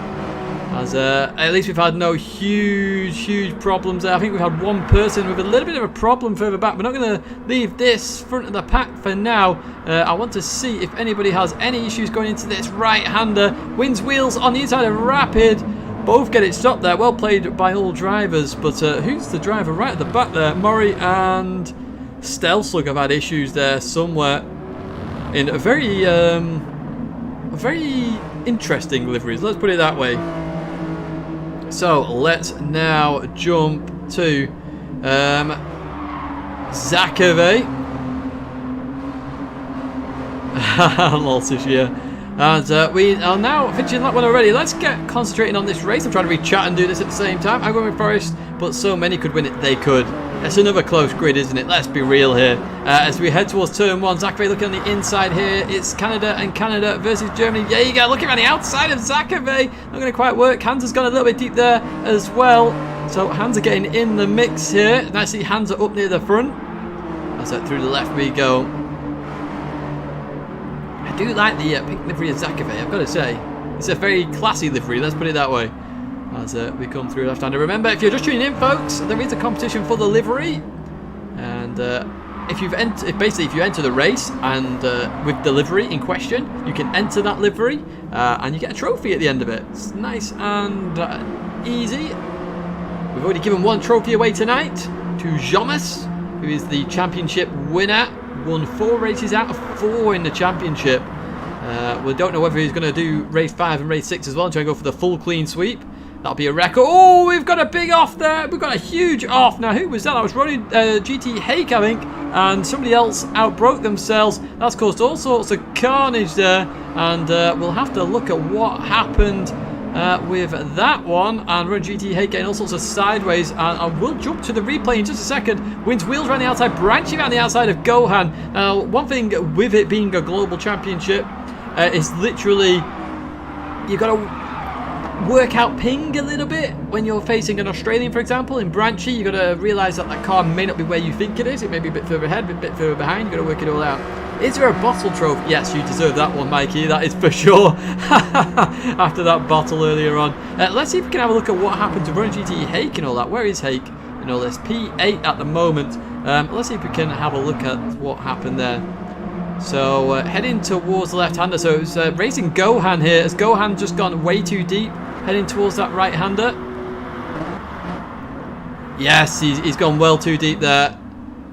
Speaker 1: As at least we've had no huge problems there. I think we've had 1 person with a little bit of a problem further back. We're not going to leave this front of the pack for now. I want to see if anybody has any issues going into this right-hander. Wins Wheels on the inside of Rapid. Both get it stopped there. Well played by all drivers. But who's the driver right at the back there? Murray and Stealth Slug have had issues there somewhere. In a very interesting liveries. Let's put it that way. So let's now jump to Zakave. And we are now finishing that one already. Let's get concentrating on this race. I'm trying to read chat and do this at the same time. I'm going with Forest, but so many could win it. They could. It's another close grid, isn't it? Let's be real here. As we head towards turn 1, Zakave looking on the inside here. It's Canada and Canada versus Germany. Jaeger looking around the outside of Zakave. Not going to quite work. Hans has gone a little bit deep there as well. So Hans are getting in the mix here. Nicely, Hans are up near the front. As through the left we go. I do like the pink livery of Zakave, I've got to say. It's a very classy livery, let's put it that way. As we come through left-hander. Remember, if you're just tuning in, folks, there is a competition for the livery. And if you enter the race and with the livery in question, you can enter that livery and you get a trophy at the end of it. It's nice and easy. We've already given 1 trophy away tonight to Jomas, who is the championship winner. Won 4 races out of 4 in the championship. We don't know whether he's going to do race 5 and race 6 as well and try and go for the full clean sweep. That'll be a record. Oh, we've got a big off there. We've got a huge off. Now, who was that? I was running GT Hake, I think, and somebody else outbroke themselves. That's caused all sorts of carnage there, and we'll have to look at what happened with that one. And run GT Hake getting all sorts of sideways, and I will jump to the replay in just a second. Wins Wheels around the outside, branching around the outside of Gohan. Now, one thing with it being a global championship is literally you've got to work out ping a little bit when you're facing an Australian, for example. In Branchy, you've got to realise that that car may not be where you think it is. It may be a bit further ahead, a bit further behind. You've got to work it all out. Is there a bottle trophy? Yes, you deserve that one, Mikey. That is for sure. After that bottle earlier on. Let's see if we can have a look at what happened to Run GT Hake and all that. Where is Hake and all this? P8 at the moment. Let's see if we can have a look at what happened there. So heading towards the left-hander. So it's racing Gohan here. As Gohan just gone way too deep. Heading towards that right-hander. Yes, he's gone well too deep there.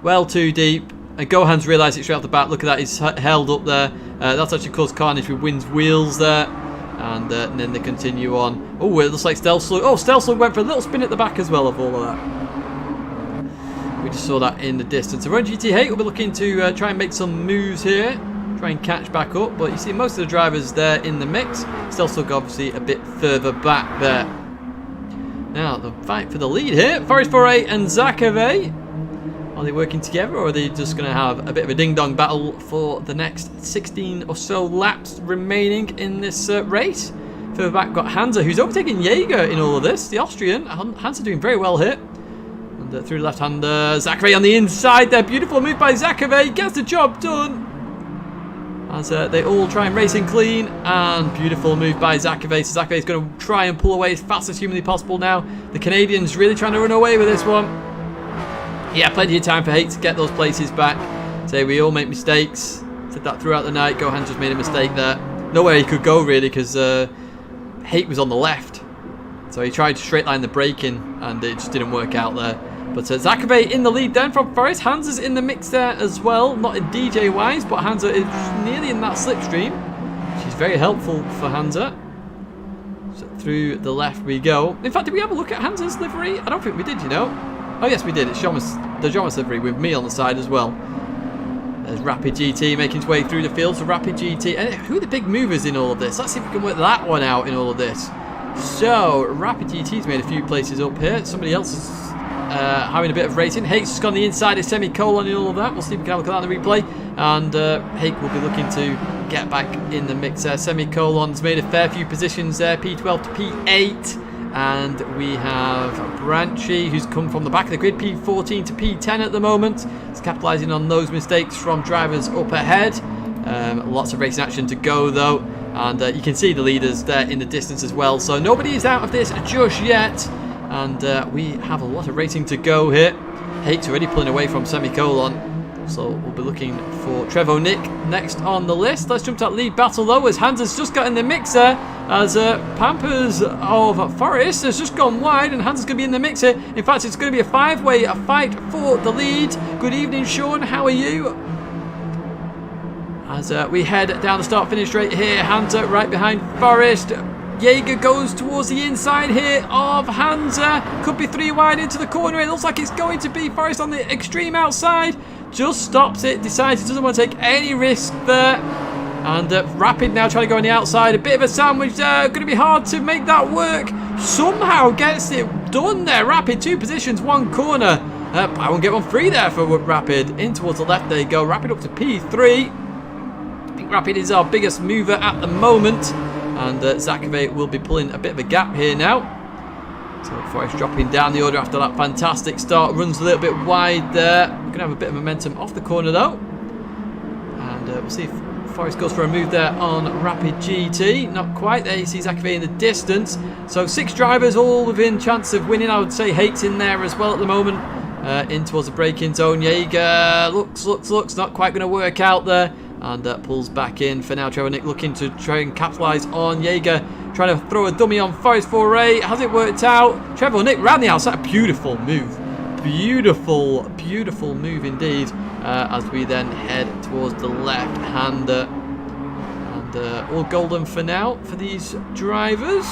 Speaker 1: Well too deep. And Gohan's realised it straight off the bat. Look at that, he's held up there. That's actually caused carnage with Wind's wheels there. And then they continue on. Oh, it looks like Stealth Slug. Oh, Stealth Slug went for a little spin at the back as well of all of that. We just saw that in the distance. So Run GT Hate will be looking to try and make some moves here. Try and catch back up. But you see most of the drivers there in the mix. Stealth Slug obviously a bit further back there. Now, the fight for the lead here. Forest Foray and Zakave. Are they working together, or are they just going to have a bit of a ding-dong battle for the next 16 or so laps remaining in this race? Further back, we've got Hansa, who's overtaking Jaeger in all of this. The Austrian. Hansa doing very well here. And through the left-hander, Zakave on the inside there. Beautiful move by Zakave. Gets the job done. As they all try and race in clean. And beautiful move by Zakave. So Zakave is going to try and pull away as fast as humanly possible now. The Canadians really trying to run away with this one. Yeah, plenty of time for Hate to get those places back. Say we all make mistakes. Said that throughout the night. Gohan just made a mistake there. Nowhere he could go really, because Hate was on the left. So he tried to straight line the braking and it just didn't work out there. But Zakave in the lead then from Forest. Hansa's in the mix there as well. Not in DJ wise, but Hansa is nearly in that slipstream. She's very helpful for Hansa. So through the left we go. In fact, did we have a look at Hansa's livery? I don't think we did, you know. Oh yes, we did. It's the Jomas livery with me on the side as well. There's Rapid GT making its way through the field. So Rapid GT. And who are the big movers in all of this? Let's see if we can work that one out in all of this. So Rapid GT's made a few places up here. Somebody else is having a bit of racing. Hake's just gone the inside of Semicolon and all of that. We'll see if we can have a look at that in the replay. And Hake will be looking to get back in the mix there. Semicolon's made a fair few positions there. P12 to P8. And we have Branchy, who's come from the back of the grid, P14 to P10 at the moment. He's capitalising on those mistakes from drivers up ahead. Lots of racing action to go though. And you can see the leaders there in the distance as well. So nobody is out of this just yet. And we have a lot of racing to go here. Hake's already pulling away from Semicolon. So we'll be looking for Trevo Nick next on the list. Let's jump to that lead battle though, as Hansa's just got in the mix there. As Pampers of Forest has just gone wide, and Hansa's going to be in the mix here. In fact, it's going to be a five-way fight for the lead. Good evening, Sean. How are you? As we head down the start-finish straight here, Hansa right behind Forest. Jaeger goes towards the inside here of Hansa. Could be three wide into the corner. It looks like it's going to be Forest on the extreme outside. Just stops it, decides he doesn't want to take any risk there. And Rapid now trying to go on the outside. A bit of a sandwich there. Going to be hard to make that work. Somehow gets it done there. Rapid, two positions, one corner. I won't get one free there for Rapid. In towards the left, there you go. Rapid up to P3. I think Rapid is our biggest mover at the moment. And Zakave will be pulling a bit of a gap here now. So Forest dropping down the order after that fantastic start. Runs a little bit wide there. We're going to have a bit of momentum off the corner though. And we'll see if Forest goes for a move there on Rapid GT. Not quite there. You see Zakave in the distance. So 6 drivers all within chance of winning. I would say Hate's in there as well at the moment. In towards the braking zone. Jaeger looks. Not quite going to work out there. And pulls back in for now. Trevor Nick looking to try and capitalise on Jaeger. Trying to throw a dummy on Forest Foray. Has it worked out? Trevor Nick round the outside. Beautiful move. Beautiful move indeed. As we then head towards the left-hander. And all golden for now for these drivers.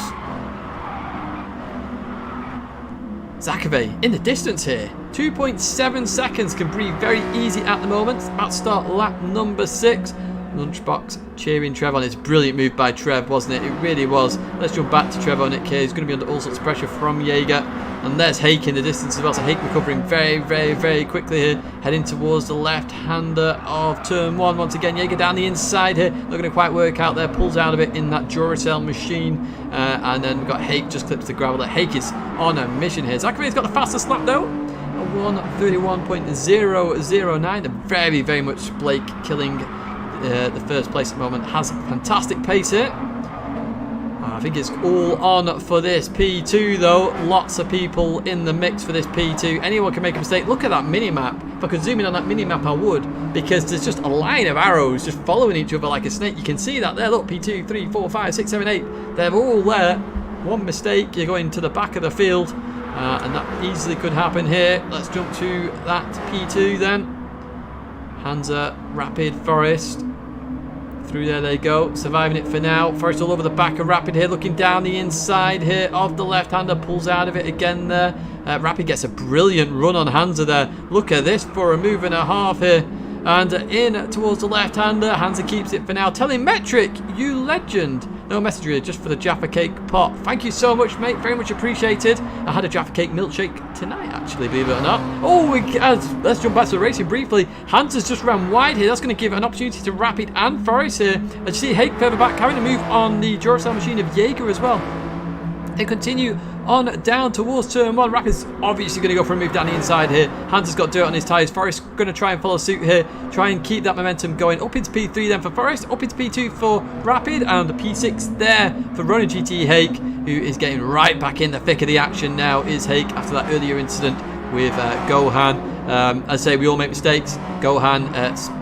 Speaker 1: Zakave in the distance here. 2.7 seconds, can breathe very easy at the moment. About to start lap number 6. Lunchbox cheering Trev on. It's a brilliant move by Trev, wasn't it? It really was. Let's jump back to Trev on it here. He's going to be under all sorts of pressure from Jaeger. And there's Hake in the distance as well. So Hake recovering very quickly here. Heading towards the left-hander of turn 1. Once again, Jaeger down the inside here. Not going to quite work out there. Pulls out of it in that Duracell machine. And then we've got Hake just clips the gravel. Hake is on a mission here. Zakave's got the fastest lap though. 1:31.009. Very much Blake killing the first place at the moment. Has fantastic pace here. I think it's all on for this P2 though. Lots of people in the mix for this P2. Anyone can make a mistake. Look at that mini-map. If I could zoom in on that mini-map I would, because there's just a line of arrows just following each other like a snake. You can see that there. Look, P2, 3, 4, 5, 6, 7, 8. They're all there. One mistake, you're going to the back of the field. And that easily could happen here. Let's jump to that P2 then. Hansa, Rapid, Forest. Through there they go, surviving it for now. Forest all over the back of Rapid here, looking down the inside here of the left-hander, pulls out of it again there. Rapid gets a brilliant run on Hansa there. Look at this for a move and a half here. And in towards the left-hander, Hansa keeps it for now. Telemetric, you legend. No message really, just for the Jaffa Cake pot. Thank you so much, mate. Very much appreciated. I had a Jaffa Cake milkshake tonight, actually, believe it or not. Oh, let's jump back to the racing briefly. Hansa's just ran wide here. That's going to give an opportunity to Rapid and Forest here. As you see, Hake further back, having a move on the Duracell machine of Jaeger as well. They continue on down towards turn 1. Rapid's obviously going to go for a move down the inside here. Hansa's got dirt on his tyres. Forest going to try and follow suit here. Try and keep that momentum going. Up into P3 then for Forest. Up into P2 for Rapid. And P6 there for Runner GT Hake, who is getting right back in the thick of the action now, is Hake, after that earlier incident with Gohan. As I say, we all make mistakes. Gohan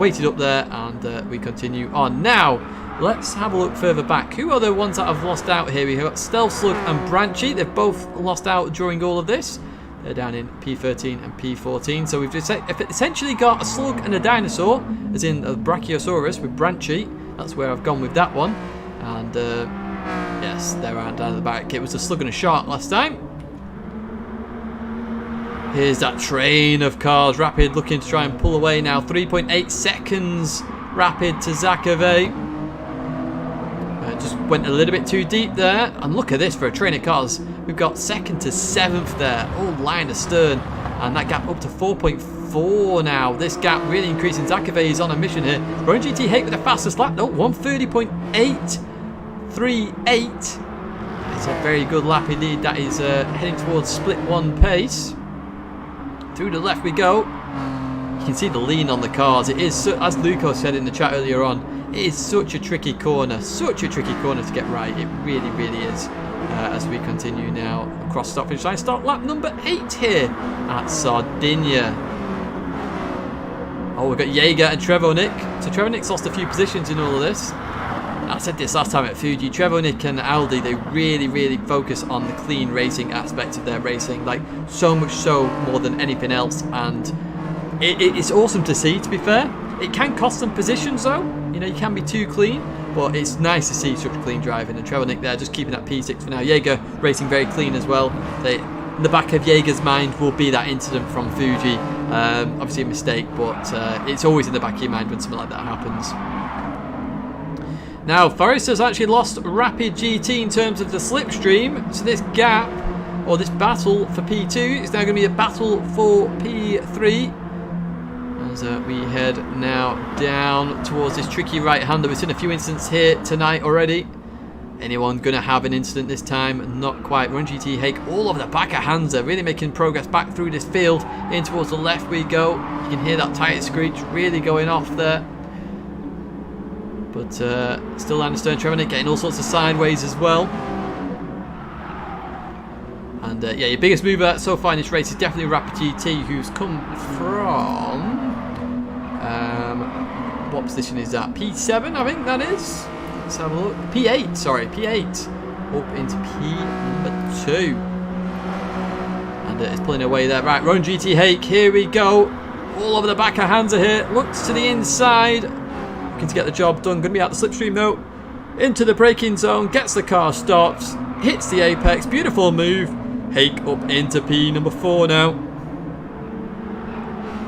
Speaker 1: waited up there, and we continue on. Now, let's have a look further back. Who are the ones that have lost out here? We've got Stealth Slug and Branchy. They've both lost out during all of this. They're down in P13 and P14. So we've essentially got a slug and a dinosaur, as in a Brachiosaurus with Branchy. That's where I've gone with that one. And yes, they're down at the back. It was a slug and a shark last time. Here's that train of cars. Rapid looking to try and pull away now. 3.8 seconds. Rapid to Zakave. Just went a little bit too deep there. And look at this for a train of cars. We've got 2nd to 7th there. All line astern. And that gap up to 4.4 now. This gap really increasing. Zakave is on a mission here. Run GT Hake with the fastest lap. No, 130.838. It's a very good lap indeed. That is heading towards split 1 pace. Through the left we go. You can see the lean on the cars. It is, as Luco said in the chat earlier on, it is such a tricky corner to get right. It really, really is. As we continue now across stop finish line. Start lap number 8 here at Sardinia. Oh, we've got Jaeger and Trevornik. So Trevornik's lost a few positions in all of this. I said this last time at Fuji. Trevornik and Aldi, they really, really focus on the clean racing aspect of their racing. Like, so much so more than anything else. And it's awesome to see, to be fair. It can cost them positions though. You know, you can be too clean, but it's nice to see such clean driving. And Trevornik there just keeping that P6 for now. Jaeger racing very clean as well. In the back of Jaeger's mind will be that incident from Fuji. Obviously a mistake, but it's always in the back of your mind when something like that happens. Now, Forest has actually lost Rapid GT in terms of the slipstream. So this gap, or this battle for P2, is now going to be a battle for P3. As we head now down towards this tricky right-hander. We've seen a few incidents here tonight already. Anyone going to have an incident this time? Not quite. Run GT Hake all over the back of Hansa, really making progress back through this field. In towards the left we go. You can hear that tyre screech really going off there. But still down the stern, Trevornik getting all sorts of sideways as well. And yeah, your biggest mover so far in this race is definitely Rapid GT, who's come from... what position is that? P7, I think that is. Let's have a look. P8, sorry, P8. Up into P number 2. And it's pulling away there. Right, Run GT Hake, here we go. All over the back of Hansa here. Looks to the inside. Looking to get the job done. Going to be out the slipstream though. Into the braking zone. Gets the car, stops. Hits the apex. Beautiful move. Hake up into P number 4 now.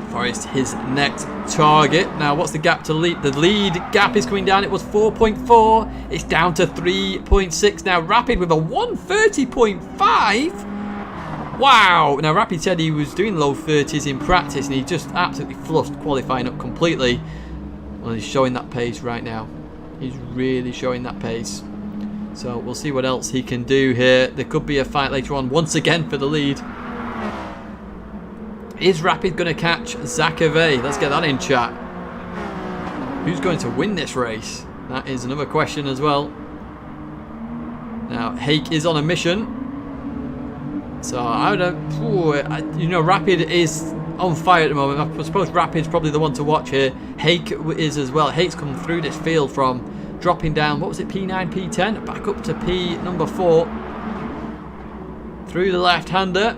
Speaker 1: Forest his next target. Now what's the gap to lead? The lead gap is coming down. It was 4.4. It's down to 3.6 now. Rapid with a 130.5. Wow. Now Rapid said he was doing low 30s in practice and he just absolutely fluffed qualifying up completely. Well, he's showing that pace right now. He's really showing that pace. So we'll see what else he can do here. There could be a fight later on once again for the lead. Is Rapid going to catch Zakave? Let's get that in chat. Who's going to win this race? That is another question as well. Now, Hake is on a mission. So, I don't know. You know, Rapid is on fire at the moment. I suppose Rapid's probably the one to watch here. Hake is as well. Hake's come through this field from dropping down, what was it, P9, P10? Back up to P number 4. Through the left-hander.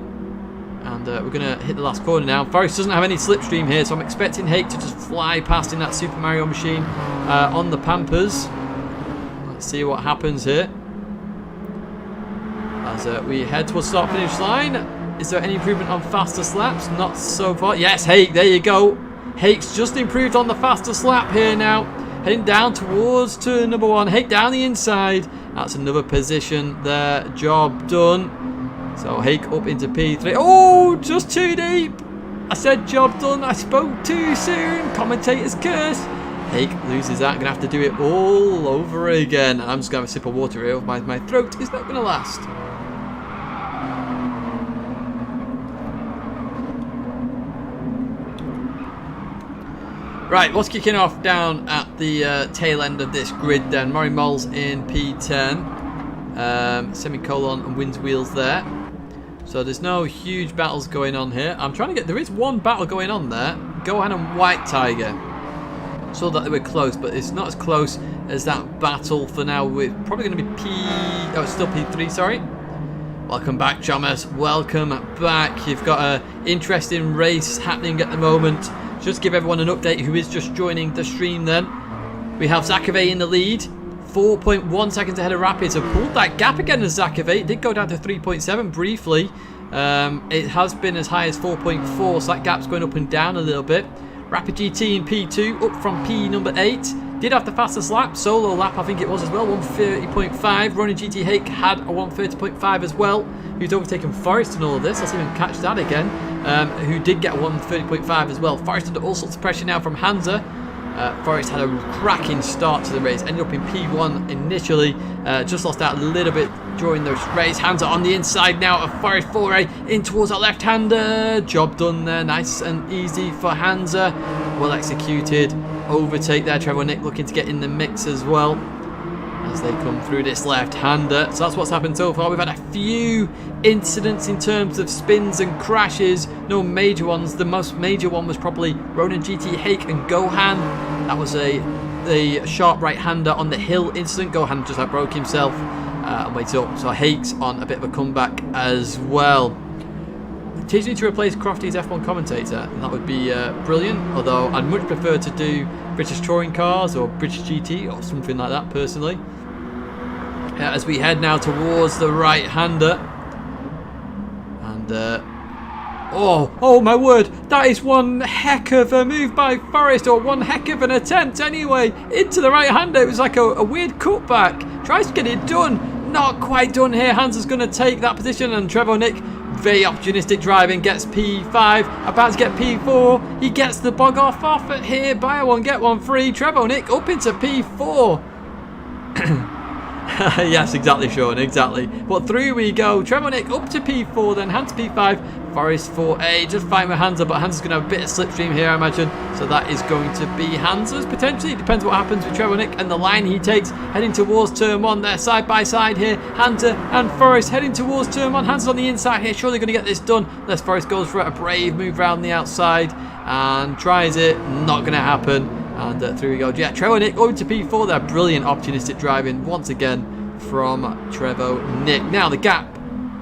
Speaker 1: And we're going to hit the last corner now. Forest doesn't have any slipstream here, so I'm expecting Hake to just fly past in that Super Mario machine on the Pampers. Let's see what happens here. As we head towards start-finish line. Is there any improvement on faster slaps? Not so far. Yes, Hake, there you go. Hake's just improved on the faster slap here now. Heading down towards turn number 1. Hake down the inside. That's another position there. Job done. So Hake up into P3. Oh, just too deep. I said job done. I spoke too soon. Commentator's curse. Hake loses that. Going to have to do it all over again. I'm just going to have a sip of water here. My throat is not going to last. Right, what's kicking off down at the tail end of this grid then? Murray Moll's in P10. Semicolon and Wins Wheels there. So there's no huge battles going on here. I'm trying to get... There is one battle going on there. Gohan and White Tiger. Saw that they were close, but it's not as close as that battle for now. We're probably going to be Oh, it's still P3, sorry. Welcome back, Chomas. Welcome back. You've got an interesting race happening at the moment. Just give everyone an update who is just joining the stream then. We have Zakave in the lead. 4.1 seconds ahead of Rapids. Have pulled that gap again as Zakave. It did go down to 3.7 briefly. It has been as high as 4.4, so that gap's going up and down a little bit. Rapid GT in P2, up from P number 8. Did have the fastest lap, solo lap I think it was as well, 130.5. Ronin GT Hake had a 130.5 as well, who's overtaken Forest in all of this. Let's even catch that again. Who did get a 130.5 as well. Forest under all sorts of pressure now from Hansa. Forest had a cracking start to the race, ended up in P1 initially, just lost out a little bit during the race. Hansa on the inside now of Forest 4A in towards our left-hander. Job done there, nice and easy for Hansa. Well executed. Overtake there, Trevor Nick looking to get in the mix as well as they come through this left-hander. So that's what's happened so far. We've had a few incidents in terms of spins and crashes. No major ones. The most major one was probably Ronin GT Hake and Gohan. That was the sharp right-hander on the hill incident. Gohan just broke himself and waited up. So Hake's on a bit of a comeback as well. Teach me to replace Crofty's F1 commentator, and that would be brilliant, although I'd much prefer to do British Touring Cars or British GT or something like that personally. As we head now towards the right-hander. And, oh my word, that is one heck of a move by Forest, or one heck of an attempt anyway, into the right-hander. It was like a weird cutback. Tries to get it done. Not quite done here. Hansa's going to take that position, and Trevor Nick, very opportunistic driving, gets P5, about to get P4. He gets the bug off it here. Buy one, get one free. Trevor Nick up into P4. Yes, exactly, Sean, exactly. But through we go. Trevor Nick up to P4, then Hansa P5, Forest 4A. Just fine with Hansa, but Hansa's going to have a bit of slipstream here, I imagine. So that is going to be Hansa's potentially. It depends what happens with Trevor Nick and the line he takes heading towards turn 1. They're side by side here. Hansa and Forest heading towards turn 1. Hansa's on the inside here. Surely going to get this done. Unless Forest goes for a brave move around the outside and tries it. Not going to happen. And through we go. Yeah, Trevor Nick over to P4 there. Brilliant opportunistic driving once again from Trevor Nick. Now the gap,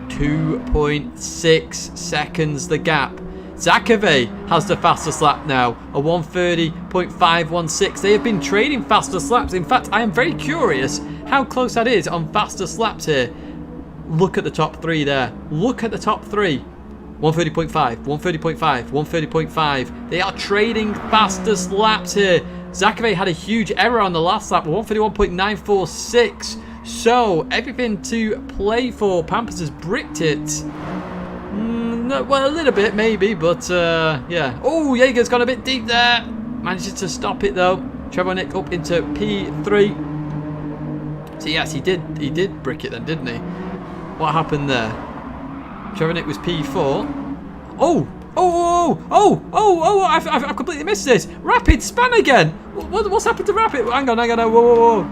Speaker 1: 2.6 seconds the gap. Zakave has the fastest lap now, a 130.516. They have been trading faster slaps. In fact, I am very curious how close that is on faster slaps here. Look at the top 3 there. Look at the top 3. 130.5, 130.5, 130.5. They are trading fastest laps here. Zakave had a huge error on the last lap, 131.946. So, everything to play for. Pampers has bricked it. No, well, a little bit, maybe, but, yeah. Oh, Jaeger's gone a bit deep there. Manages to stop it, though. Trevor Nick up into P3. So, yes, he did brick it then, didn't he? What happened there? Trevor Nick was P4. I've completely missed this. Rapid span again. What's happened to Rapid? Hang on. Whoa.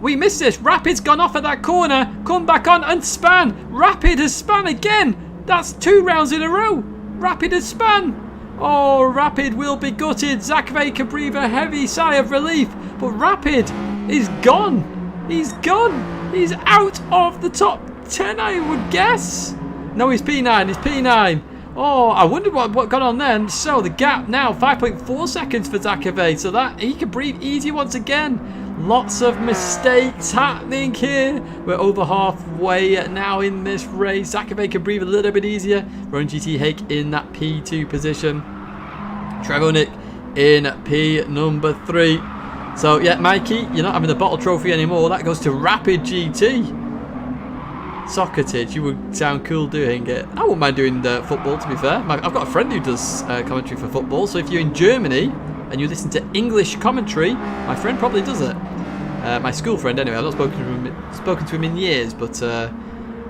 Speaker 1: We missed this. Rapid's gone off at that corner. Come back on and span. Rapid has span again. That's 2 rounds in a row. Rapid has span. Oh, Rapid will be gutted. Zakave can breathe a heavy sigh of relief. But Rapid is gone. He's gone. He's out of the top 10, I would guess. No, he's P9. He's P9. Oh, I wondered what got on then. So the gap now 5.4 seconds for Zakave. So that he can breathe easy once again. Lots of mistakes happening here. We're over halfway now in this race. Zakave can breathe a little bit easier. Rowan GT Hake in that P2 position. Trevor Nick in P number 3. So yeah, Mikey, you're not having the bottle trophy anymore. That goes to Rapid GT. Socrates, you would sound cool doing it. I wouldn't mind doing the football, to be fair. I've got a friend who does commentary for football, so if you're in Germany and you listen to English commentary, my friend probably does it. My school friend, anyway. I've not spoken to him in years, but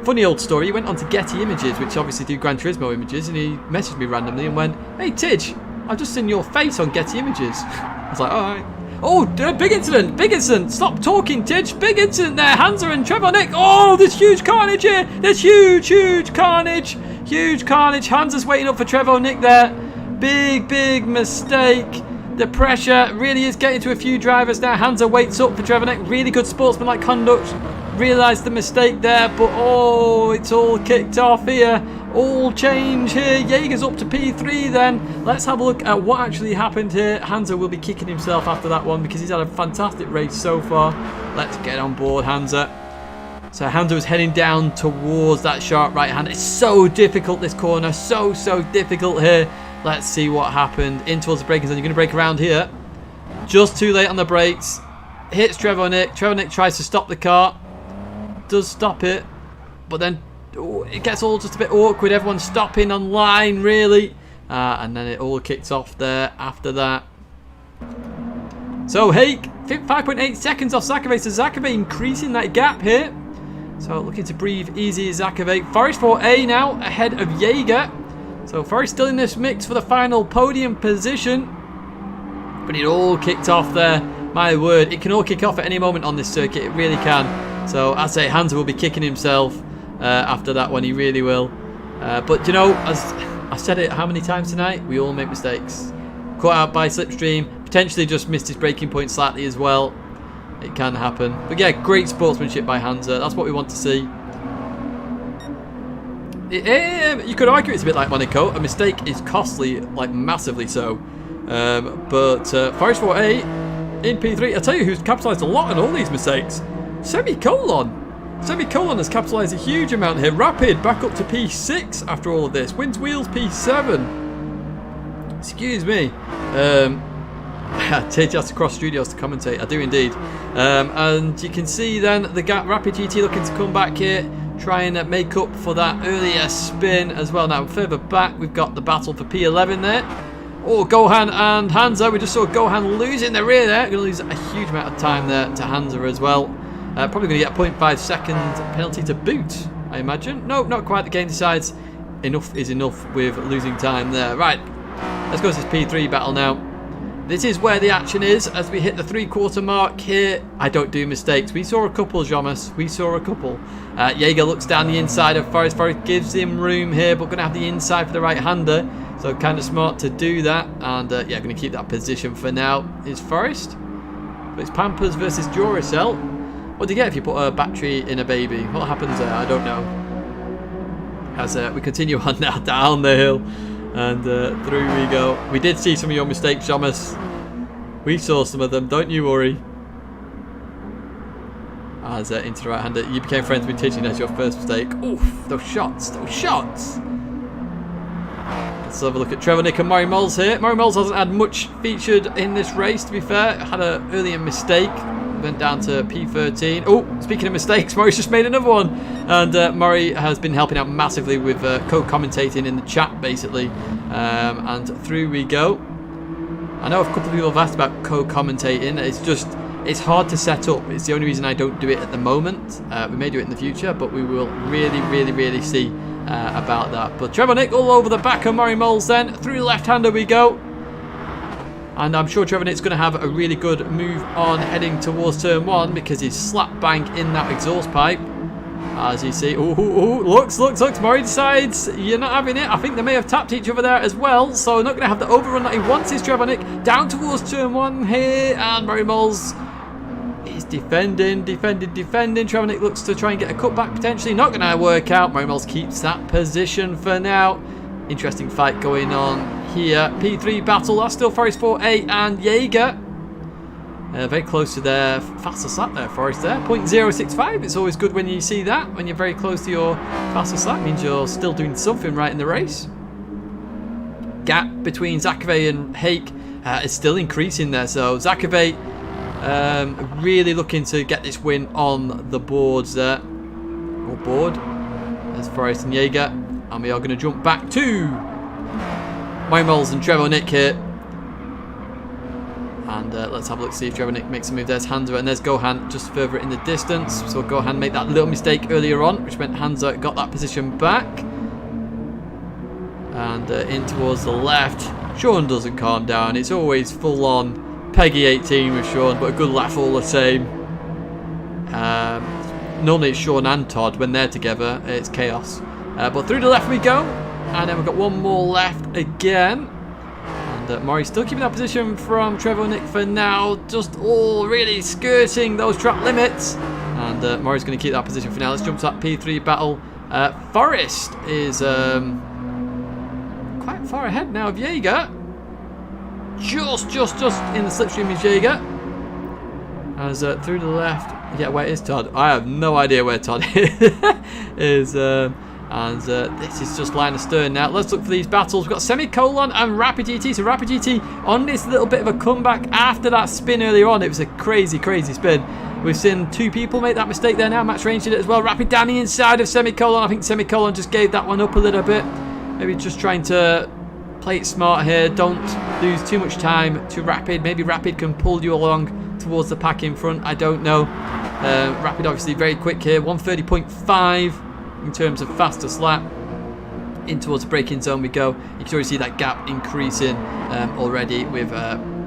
Speaker 1: funny old story. He went on to Getty Images, which obviously do Gran Turismo images, and he messaged me randomly and went, "Hey, Tidge, I've just seen your face on Getty Images." I was like, alright. Oh, big incident, big incident. Stop talking, Tidge. Big incident there. Hansa and Trevor Nick. Oh, there's huge carnage here. There's huge carnage. Huge carnage. Hansa's waiting up for Trevor Nick there. Big mistake. The pressure really is getting to a few drivers now. Hansa waits up for Trevor Nick. Really good sportsmanlike conduct. Realised the mistake there, but oh, it's all kicked off here. All change here. Jaeger's up to P3 then. Let's have a look at what actually happened here. Hansa will be kicking himself after that one because he's had a fantastic race so far. Let's get on board Hansa. So Hansa was heading down towards that sharp right hand. It's so difficult this corner. So difficult here. Let's see what happened. In towards the braking zone. You're going to brake around here. Just too late on the brakes. Hits Trevor Nick. Trevor Nick tries to stop the car. Does stop it. But then it gets all just a bit awkward. Everyone's stopping on line, really. And then it all kicks off there after that. So Hake, 5.8 seconds off Zakave. So Zakave increasing that gap here. So looking to breathe easy as Zakave. Forest 4A now ahead of Jaeger. So Forest still in this mix for the final podium position. But it all kicked off there. My word, it can all kick off at any moment on this circuit. It really can. So I'd say Hansa will be kicking himself after that one. He really will. But you know, as I said it how many times tonight, we all make mistakes. Caught out by slipstream. Potentially just missed his braking point slightly as well. It can happen. But yeah, great sportsmanship by Hansa. That's what we want to see. You could argue it's a bit like Monaco. A mistake is costly, like massively so. But Forest 4A in P3. I'll tell you who's capitalised a lot on all these mistakes. Semicolon has capitalised a huge amount here. Rapid back up to P6 after all of this. Wins Wheels P7. Excuse me. Tate has to cross studios to commentate. I do indeed. And you can see then the gap. Rapid GT looking to come back here. Try and make up for that earlier spin as well. Now further back we've got the battle for P11 there. Oh, Gohan and Hansa. We just saw Gohan losing the rear there. Going to lose a huge amount of time there to Hansa as well. Probably going to get a 0.5 second penalty to boot, I imagine. No, not quite. The game decides enough is enough with losing time there. Right, let's go to this P3 battle now. This is where the action is as we hit the 3/4 mark here. I don't do mistakes. We saw a couple, Jomas. We saw a couple. Jaeger looks down the inside of Forest. Forest gives him room here, but going to have the inside for the right-hander. So kind of smart to do that. And yeah, going to keep that position for now. Is Forest? But it's Pampers versus Duracell. What do you get if you put a battery in a baby? What happens there? I don't know. As we continue on now down the hill. And through we go. We did see some of your mistakes, Thomas. We saw some of them. Don't you worry. As into the right-hander. You became friends with Tidge. That's your first mistake. Oof, those shots. Those shots. Let's have a look at Trevor Nick and Murray Moles here. Murray Moles hasn't had much featured in this race, to be fair. Had an earlier mistake. Went down to P13. Oh, speaking of mistakes, Murray's just made another one. And Murray has been helping out massively with co-commentating in the chat, basically. And through we go. I know a couple of people have asked about co-commentating. It's hard to set up. It's the only reason I don't do it at the moment. We may do it in the future, but we will really see about that. But Trevor Nick all over the back of Murray Moles then. Through the left-hander we go. And I'm sure Trevor Nick's going to have a really good move on heading towards turn 1 because he's slap bang in that exhaust pipe. As you see, looks. Murray decides you're not having it. I think they may have tapped each other there as well. So not going to have the overrun that he wants is Trevor Nick. Down towards turn 1 here. And Murray Moles is defending. Trevor Nick looks to try and get a cutback potentially. Not going to work out. Murray Moles keeps that position for now. Interesting fight going on here. P3 battle. That's still Forest 4A and Jaeger. Very close to their fastest lap there, Forest there. 0.065. It's always good when you see that. When you're very close to your fastest lap, means you're still doing something right in the race. Gap between Zakave and Hake is still increasing there. So Zakave really looking to get this win on the boards there. Or board. There's Forest and Jaeger. And we are going to jump back to Moles and Trevor Nick here. And let's have a look, see if Trevor Nick makes a move. There's Hansa and there's Gohan just further in the distance. So Gohan made that little mistake earlier on, which meant Hansa got that position back. And in towards the left. Sean doesn't calm down. It's always full on Peggy 18 with Sean, but a good laugh all the same. Normally it's Sean and Todd. When they're together, it's chaos. But through the left we go. And then we've got one more left again. And Murray still keeping that position from Trevor Nick for now. Just all really skirting those track limits. And Murray's going to keep that position for now. Let's jump to that P3 battle. Forest is quite far ahead now of Jaeger. Just in the slipstream is Jaeger. As through the left. Yeah, where is Todd? I have no idea where Todd is. And this is just line astern now. Let's look for these battles. We've got Semicolon and Rapid GT. So Rapid GT on this little bit of a comeback after that spin earlier on. It was a crazy spin. We've seen two people make that mistake there now. Max Range did it as well. Rapid Danny inside of Semicolon. I think Semicolon just gave that one up a little bit. Maybe just trying to play it smart here. Don't lose too much time to Rapid. Maybe Rapid can pull you along towards the pack in front. I don't know. Rapid obviously very quick here. 130.5 in terms of fastest lap. In towards the braking zone we go. You can already see that gap increasing already with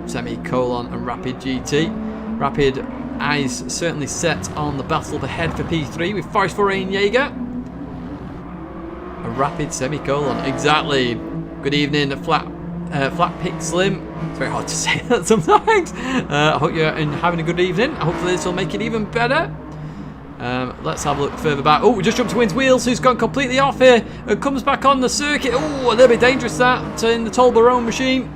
Speaker 1: Semicolon and Rapid GT. Rapid eyes certainly set on the battle ahead for P3 with Forest 4A and Jaeger. A Rapid Semicolon, exactly. Good evening, Flat Pick Slim. It's very hard to say that sometimes. I hope you're having a good evening. Hopefully this will make it even better. Let's have a look further back. Oh, we just jumped to Wins Wheels, who's gone completely off here and comes back on the circuit. Oh, a little bit dangerous that in the Tolbarone machine.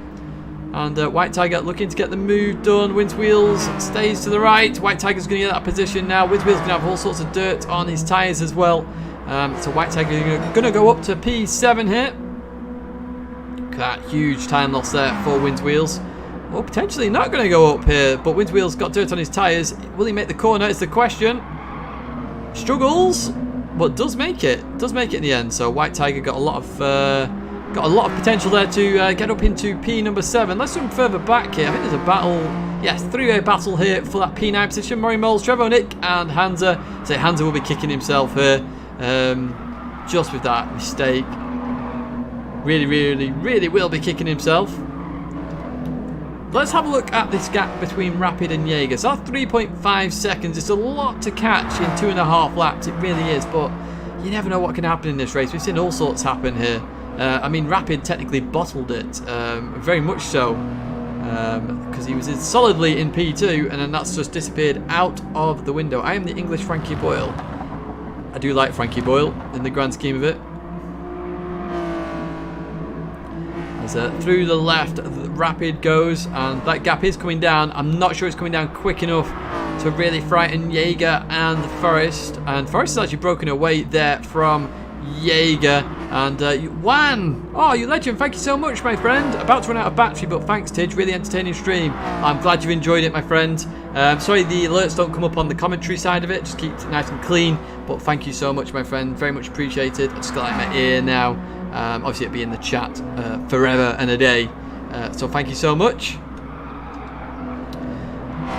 Speaker 1: And White Tiger looking to get the move done. Wins Wheels stays to the right. White Tiger's going to get that position now. Wins Wheels going to have all sorts of dirt on his tyres as well. So White Tiger going to go up to P7 here. Look at that huge time loss there for Wins Wheels. Well, potentially not going to go up here, but Wins Wheels got dirt on his tyres. Will he make the corner is the question. Struggles, but does make it. Does make it in the end. So White Tiger got a lot of potential there to get up into P number 7. Let's jump further back here. I think there's a battle. Yes, three-way battle here for that P9 position. Murray Moles, Trevor Nick, and Hansa. So Hansa will be kicking himself here, just with that mistake. Really will be kicking himself. Let's have a look at this gap between Rapid and Jaeger. So that's 3.5 seconds. It's a lot to catch in 2.5 laps. It really is, but you never know what can happen in this race. We've seen all sorts happen here. I mean, Rapid technically bottled it, very much so, because he was solidly in P2, and then that's just disappeared out of the window. I am the English Frankie Boyle. I do like Frankie Boyle in the grand scheme of it. As through the left, Rapid goes, and that gap is coming down. I'm not sure it's coming down quick enough to really frighten Jaeger and Forest. And Forest has actually broken away there from Jaeger. And Juan, oh, you legend, thank you so much, my friend. About to run out of battery, but thanks, Tidge. Really entertaining stream. I'm glad you've enjoyed it, my friend. Sorry the alerts don't come up on the commentary side of it. Just keep it nice and clean. But thank you so much, my friend. Very much appreciated. I just got it in my ear now. Obviously, it'll be in the chat forever and a day. So thank you so much.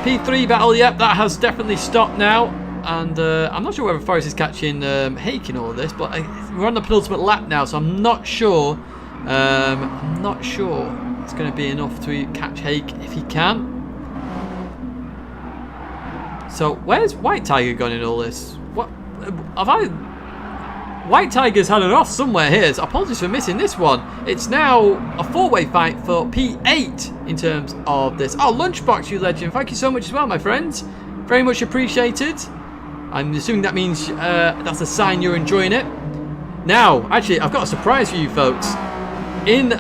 Speaker 1: P3 battle, yep, that has definitely stopped now. And I'm not sure whether Forest is catching Hake in all of this, but we're on the penultimate lap now, so I'm not sure. I'm not sure it's going to be enough to catch Hake if he can. So where's White Tiger gone in all this? What have I? White Tiger's had an off somewhere here, so apologies for missing this one. It's now a 4-way fight for P8 in terms of this. Oh, Lunchbox, you legend. Thank you so much as well, my friends. Very much appreciated. I'm assuming that means that's a sign you're enjoying it. Now, actually, I've got a surprise for you folks. in.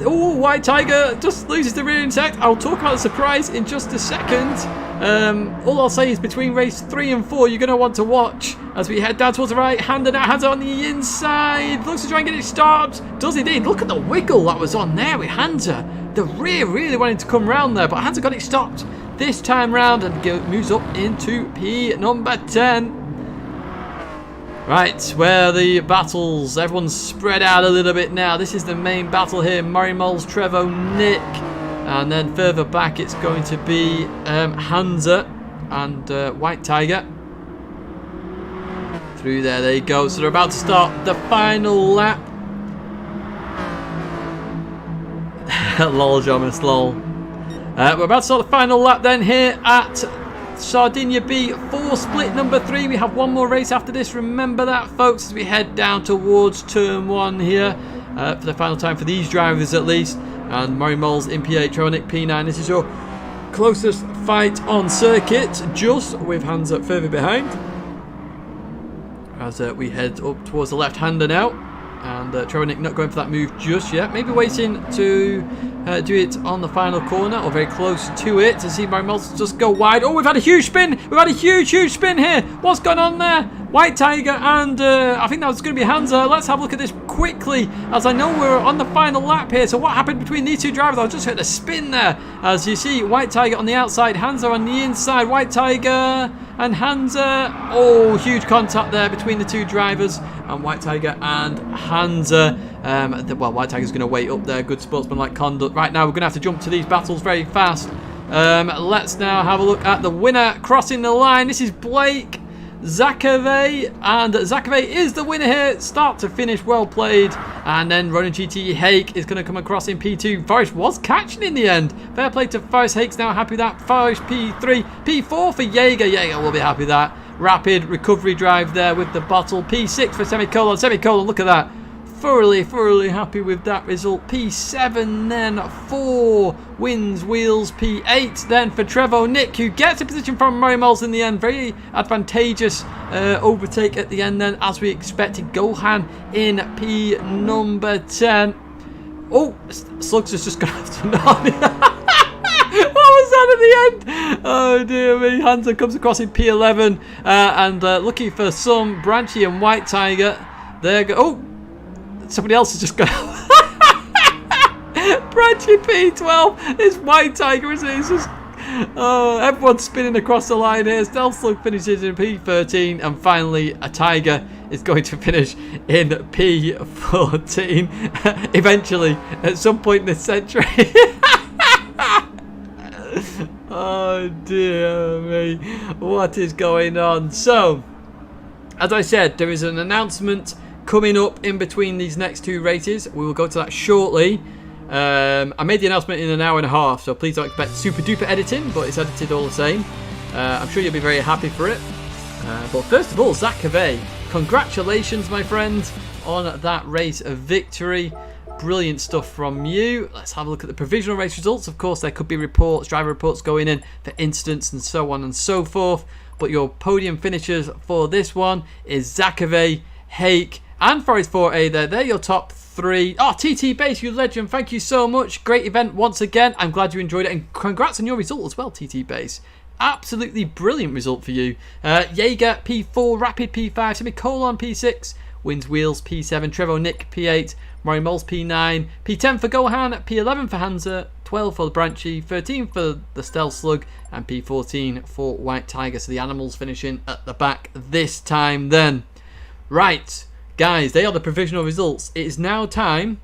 Speaker 1: Oh, White Tiger just loses the rear insect. I'll talk about the surprise in just a second. All I'll say is between race 3 and 4, you're going to want to watch as we head down towards the right. Hand now has it on the inside. Looks to try and get it stopped. Does indeed. Look at the wiggle that was on there with Hansa. The rear really wanted to come round there, but Hansa got it stopped this time round and moves up into P number 10. Right, where the battles, everyone's spread out a little bit now. This is the main battle here. Murray Moles, Trevo, Nick. And then further back it's going to be Hansa and White Tiger. Through there they go. So they're about to start the final lap. Lol, Jonas, lol. We're about to start the final lap then here at Sardinia B4 split number 3. We have one more race after this. Remember that, folks, as we head down towards turn 1 here for the final time for these drivers at least. And Murray Moles in P8, Tronic P9. This is your closest fight on circuit, just with hands up further behind. As we head up towards the left-hander now. And Tronic not going for that move just yet. Maybe waiting to do it on the final corner or very close to it to see Murray Moles just go wide. Oh, we've had a huge spin. We've had a huge spin here. What's going on there? White Tiger and I think that was going to be Hansa. Let's have a look at this quickly, as I know we're on the final lap here. So what happened between these two drivers? I just heard a spin there. As you see, White Tiger on the outside, Hansa on the inside. White Tiger and Hansa. Oh, huge contact there between the two drivers. And White Tiger and Hansa. Well, White Tiger's going to wait up there. Good sportsmanlike conduct. Right now, we're going to have to jump to these battles very fast. Let's now have a look at the winner crossing the line. This is Blake Zakave, and Zakave is the winner here. Start to finish, well played. And then Ronan GT Hake is going to come across in P2. Forest was catching in the end. Fair play to Forest. Hake's now happy with that. Forest P3, P4 for Jaeger. Jaeger will be happy with that. Rapid recovery drive there with the bottle. P6 for Semicolon. Semicolon, look at that. Thoroughly happy with that result. P7 then for Wins Wheels. P8 then for Trevo Nick, who gets a position from Murray Moles in the end. Very advantageous overtake at the end then, as we expected. Gohan in P number 10. Oh, Slugs has just gone after Nani. What was that at the end? Oh dear me. Hansa comes across in P11 and looking for some Branchy and White Tiger. There go. Oh, somebody else has just gone. Branchy P12. It's White Tiger, isn't it? It's just, oh, everyone's spinning across the line here. Stealth Slug finishes in P13, and finally a Tiger is going to finish in P14 eventually at some point in this century. Oh dear me, what is going on? So, as I said, there is an announcement coming up in between these next two races. We will go to that shortly. I made the announcement in an hour and a half, so please don't expect super duper editing, but it's edited all the same. I'm sure you'll be very happy for it. But first of all, Zakave, congratulations my friend on that race of victory. Brilliant stuff from you. Let's have a look at the provisional race results. Of course, there could be reports, driver reports going in for instance and so on and so forth. But your podium finishers for this one is Zakave, Hake, and Forest 4A there. They're your top three. Oh, TT Base, you legend. Thank you so much. Great event once again. I'm glad you enjoyed it. And congrats on your result as well, TT Base. Absolutely brilliant result for you. Jaeger P4, Rapid P5, Semicolon P6, Wins Wheels P7, Trevo Nick P8, Murray Moles P9, P10 for Gohan, P11 for Hansa, 12 for the Branchy, 13 for the Stealth Slug, and P14 for White Tiger. So the animals finishing at the back this time then. Right, guys, they are the provisional results. It is now time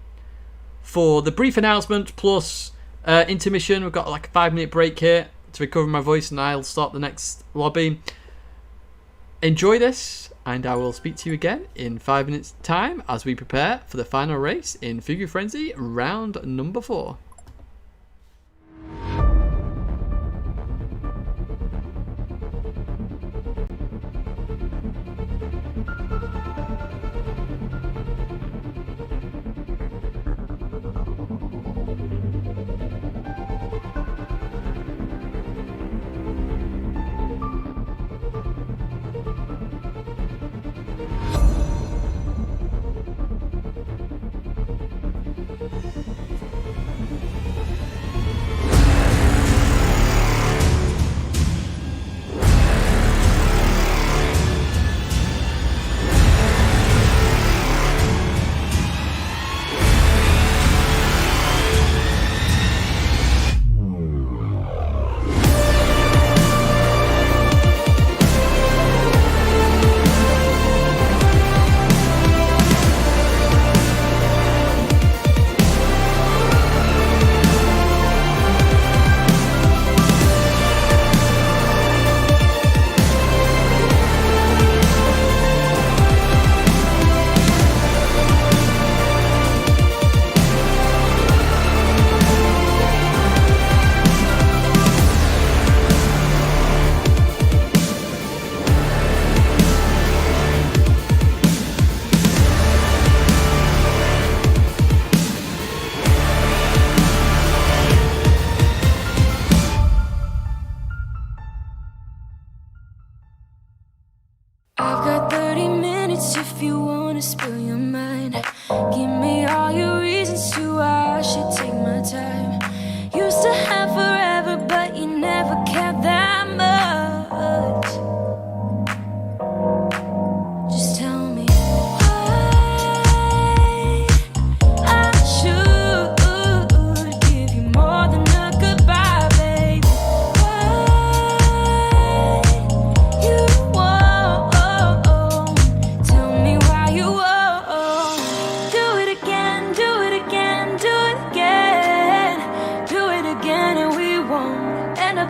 Speaker 1: for the brief announcement plus intermission. We've got like a 5-minute break here to recover my voice, and I'll start the next lobby. Enjoy this, and I will speak to you again in 5 minutes time as we prepare for the final race in Fugu FrenZy round number 4.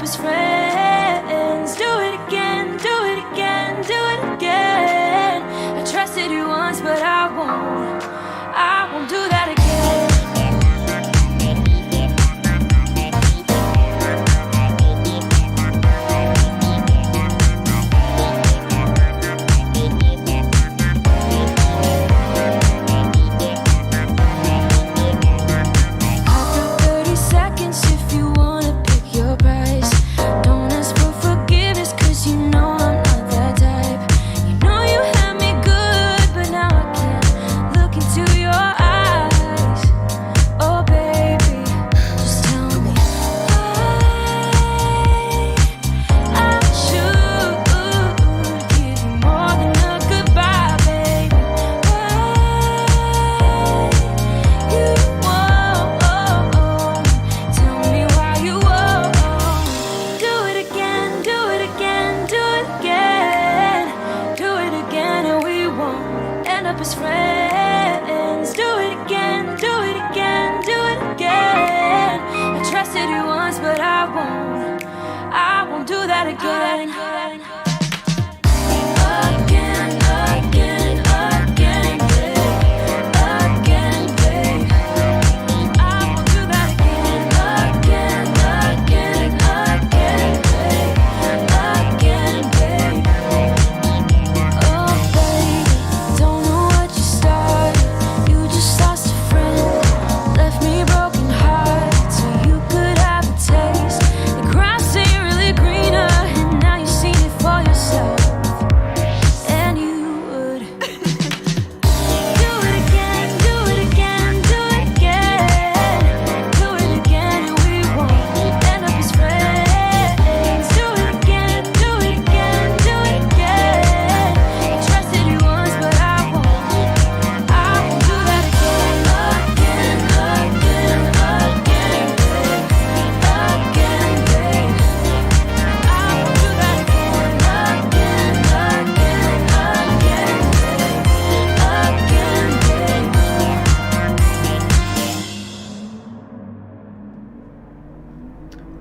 Speaker 2: as friends. Do it again, do it again, do it again. I trusted you once, but I won't do that again.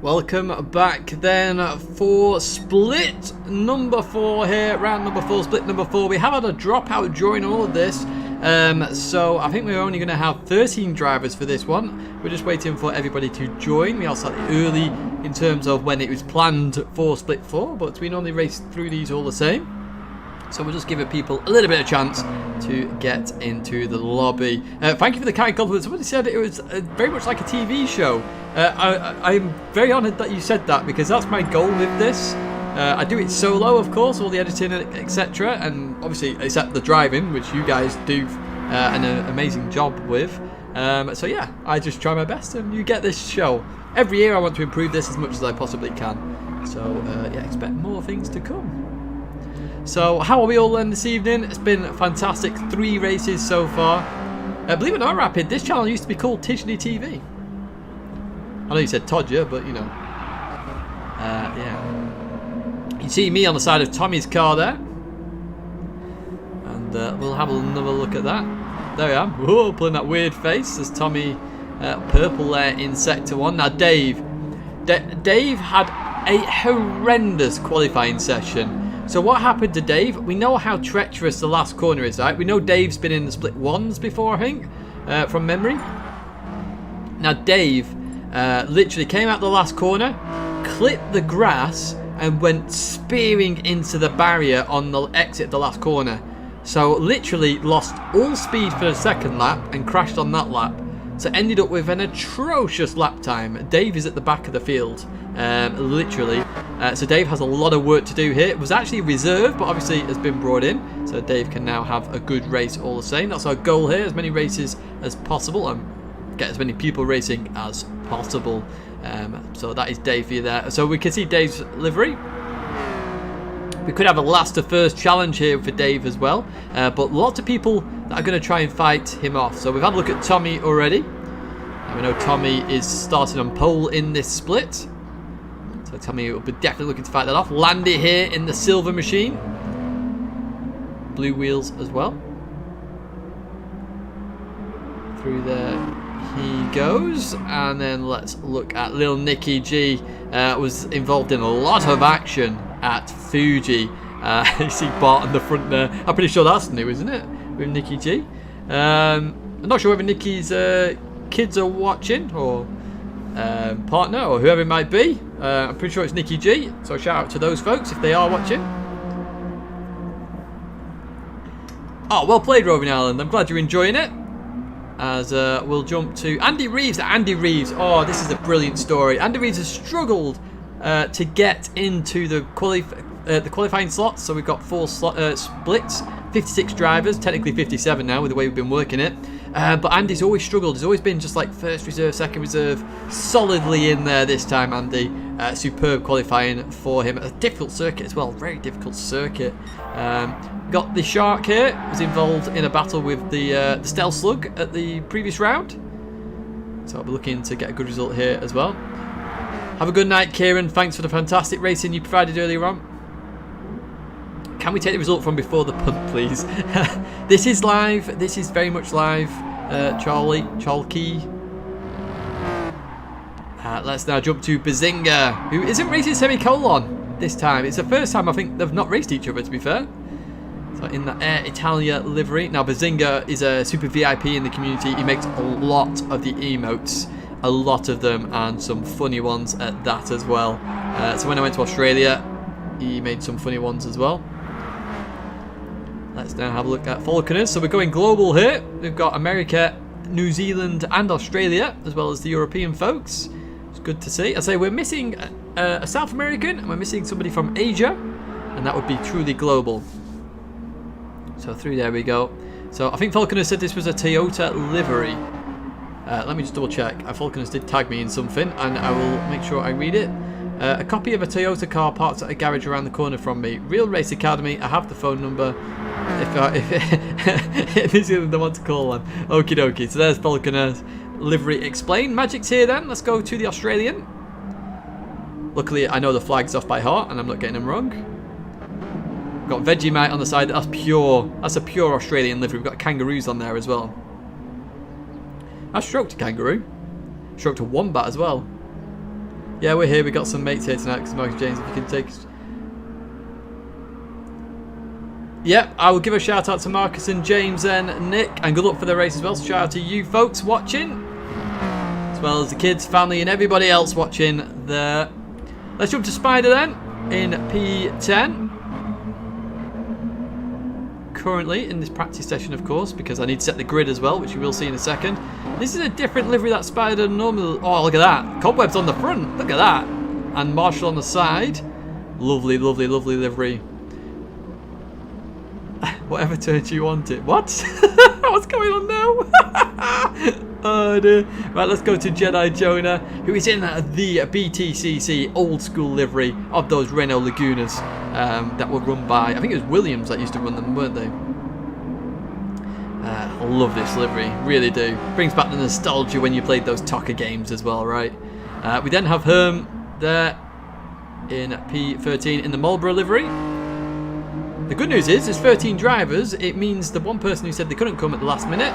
Speaker 1: Welcome back then for split number 4 here, round number 4, split number 4. We have had a dropout during all of this, so I think we're only going to have 13 drivers for this one. We're just waiting for everybody to join. We are slightly early in terms of when it was planned for split 4, but we normally race through these all the same. So we'll just give people a little bit of chance to get into the lobby. Thank you for the kind compliment. Somebody said it was very much like a TV show. I'm very honoured that you said that, because that's my goal with this. I do it solo, of course, all the editing, etc. And obviously, except the driving, which you guys do an amazing job with. So yeah, I just try my best and you get this show. Every year I want to improve this as much as I possibly can. So yeah, expect more things to come. So how are we all then this evening? It's been fantastic. 3 races so far. Believe it or not, Rapid, this channel used to be called Tishley TV. I know you said Todger, but you know. Yeah. You see me on the side of Tommy's car there. And we'll have another look at that. There we are. Whoa, pulling that weird face. There's Tommy purple there in Sector 1. Now Dave. Dave had a horrendous qualifying session. So what happened to Dave? We know how treacherous the last corner is, right? We know Dave's been in the split 1s before, I think, from memory. Now Dave literally came out the last corner, clipped the grass, and went spearing into the barrier on the exit of the last corner. So literally lost all speed for the second lap and crashed on that lap. So ended up with an atrocious lap time. Dave is at the back of the field, literally. So Dave has a lot of work to do here. It was actually reserved, but obviously has been brought in. So Dave can now have a good race all the same. That's our goal here, as many races as possible and get as many people racing as possible. So that is Dave for you there. So we can see Dave's livery. We could have a last to first challenge here for Dave as well. But lots of people that are going to try and fight him off. So we've had a look at Tommy already. And we know Tommy is starting on pole in this split. So Tommy will be definitely looking to fight that off. Landy here in the silver machine. Blue wheels as well. Through there he goes. And then let's look at Lil Nicky G. Was involved in a lot of action at Fuji. You see Bart on the front there. I'm pretty sure that's new, isn't it? With Nicky G. I'm not sure whether Nicky's kids are watching, or partner, or whoever it might be. I'm pretty sure it's Nicky G. So shout out to those folks if they are watching. Oh, well played, Roving Island. I'm glad you're enjoying it. As we'll jump to Andy Reeves. Andy Reeves. Oh, this is a brilliant story. Andy Reeves has struggled to get into the qualifying slots. So we've got 4 splits, 56 drivers, technically 57 now with the way we've been working it. But Andy's always struggled. He's always been just like first reserve, second reserve, solidly in there this time, Andy. Superb qualifying for him. A difficult circuit as well, very difficult circuit. Got the Shark here, was involved in a battle with the Stealth Slug at the previous round. So I'll be looking to get a good result here as well. Have a good night, Kieran. Thanks for the fantastic racing you provided earlier on. Can we take the result from before the punt, please? This is live. This is very much live. Chalky. Let's now jump to Bazinga, who isn't racing Semicolon this time. It's the first time I think they've not raced each other, to be fair. So in the Air Italia livery. Now Bazinga is a super VIP in the community. He makes a lot of the emotes. A lot of them, and some funny ones at that as well. So when I went to Australia, he made some funny ones as well. Let's now have a look at Falconers. So we're going global here. We've got America, New Zealand and Australia, as well as the European folks. It's good to see. I say we're missing a South American, and we're missing somebody from Asia, and that would be truly global. So through there we go. So I think Falconer said this was a Toyota livery. Let me just double check. Falconers did tag me in something, and I will make sure I read it. A copy of a Toyota car parked at a garage around the corner from me. Real Race Academy. I have the phone number. If this is the one to call on. Okie dokie. So there's Falconer's livery explained. Magic's here then. Let's go to the Australian. Luckily, I know the flags off by heart, and I'm not getting them wrong. Got Vegemite on the side. That's pure. That's a pure Australian livery. We've got kangaroos on there as well. I stroked a kangaroo. Stroked a wombat as well. Yeah, we're here. We got some mates here tonight. Because Marcus James, if you can take. Yep, I will give a shout out to Marcus and James and Nick, and good luck for the race as well. So shout out to you folks watching, as well as the kids, family, and everybody else watching there. Let's jump to Spider then in P10. Currently in this practice session, of course, because I need to set the grid as well, which you will see in a second. This is a different livery that Spider normally. Oh, look at that! Cobwebs on the front. Look at that, and Marshall on the side. Lovely, lovely, lovely livery. Whatever turn you want it. What? What's going on now? Oh dear. Right, let's go to Jedi Jonah, who is in the BTCC old school livery of those Renault Lagunas that were run by, I think it was Williams that used to run them, weren't they? I love this livery, really do. Brings back the nostalgia when you played those TOCA games as well, right? We then have Herm there in P13 in the Marlboro livery. The good news is, there's 13 drivers. It means the one person who said they couldn't come at the last minute.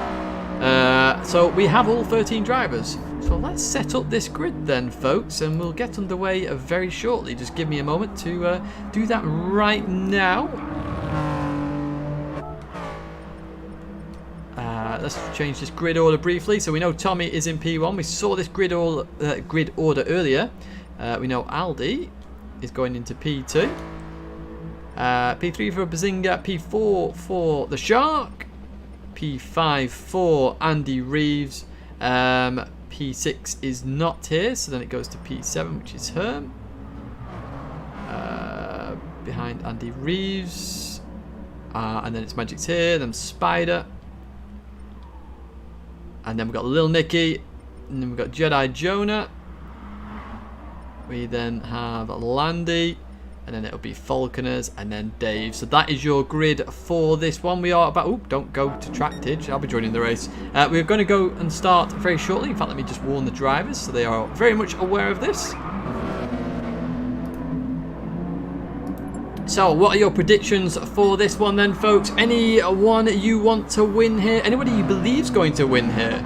Speaker 1: So we have all 13 drivers. So let's set up this grid then, folks, and we'll get underway very shortly. Just give me a moment to do that right now. Let's change this grid order briefly. So we know Tommy is in P1. We saw this grid order earlier. We know Aldi is going into P2. P3 for Bazinga, P4 for the Shark, P5 for Andy Reeves, P6 is not here, so then it goes to P7, which is Herm, behind Andy Reeves, and then it's Magic's here, then Spider, and then we've got Lil Nicky, and then we've got Jedi Jonah, we then have Landy, and then it'll be Falconers, and then Dave. So that is your grid for this one. We are about... Oh, don't go to Tractage. I'll be joining the race. We're going to go and start very shortly. In fact, let me just warn the drivers so they are very much aware of this. So, what are your predictions for this one then, folks? Anyone you want to win here? Anybody you believe's going to win here?